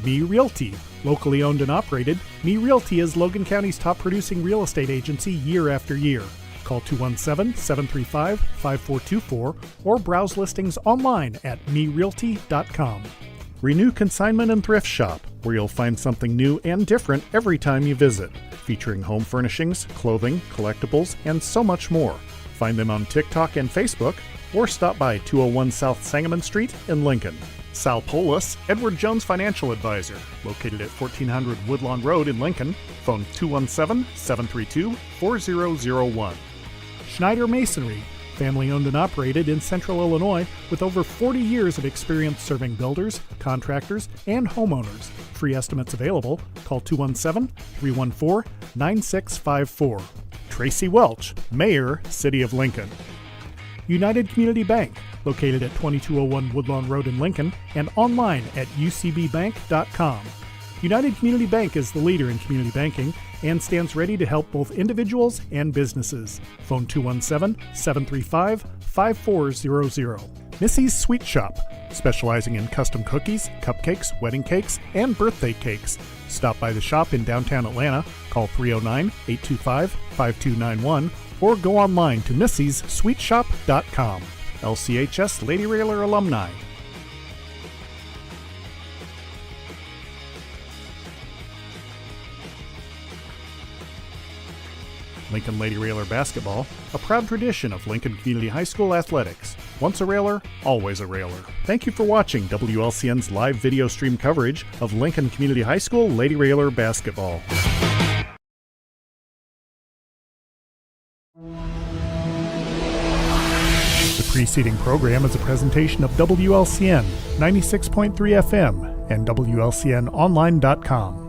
Me Realty. Locally owned and operated, Me Realty is Logan County's top producing real estate agency year after year. Call 217-735-5424 or browse listings online at merealty.com. Renew Consignment and Thrift Shop, where you'll find something new and different every time you visit, featuring home furnishings, clothing, collectibles, and so much more. Find them on TikTok and Facebook, or stop by 201 South Sangamon Street in Lincoln. Sal Polis, Edward Jones Financial Advisor, located at 1400 Woodlawn Road in Lincoln. Phone 217-732-4001. Schneider Masonry, family owned and operated in Central Illinois with over 40 years of experience serving builders, contractors, and homeowners. Free estimates available. Call 217-314-9654. Tracy Welch, Mayor, City of Lincoln. United Community Bank, located at 2201 Woodlawn Road in Lincoln, and online at ucbbank.com. United Community Bank is the leader in community banking and stands ready to help both individuals and businesses. Phone 217-735-5400. Missy's Sweet Shop, specializing in custom cookies, cupcakes, wedding cakes, and birthday cakes. Stop by the shop in downtown Atlanta, call 309-825-5291, or go online to missyssweetshop.com. LCHS Lady Railer alumni. Lincoln Lady Railer basketball, a proud tradition of Lincoln Community High School athletics. Once a railer, always a railer. Thank you for watching WLCN's live video stream coverage of Lincoln Community High School Lady Railer basketball. The preceding program is a presentation of WLCN 96.3 FM and WLCNonline.com.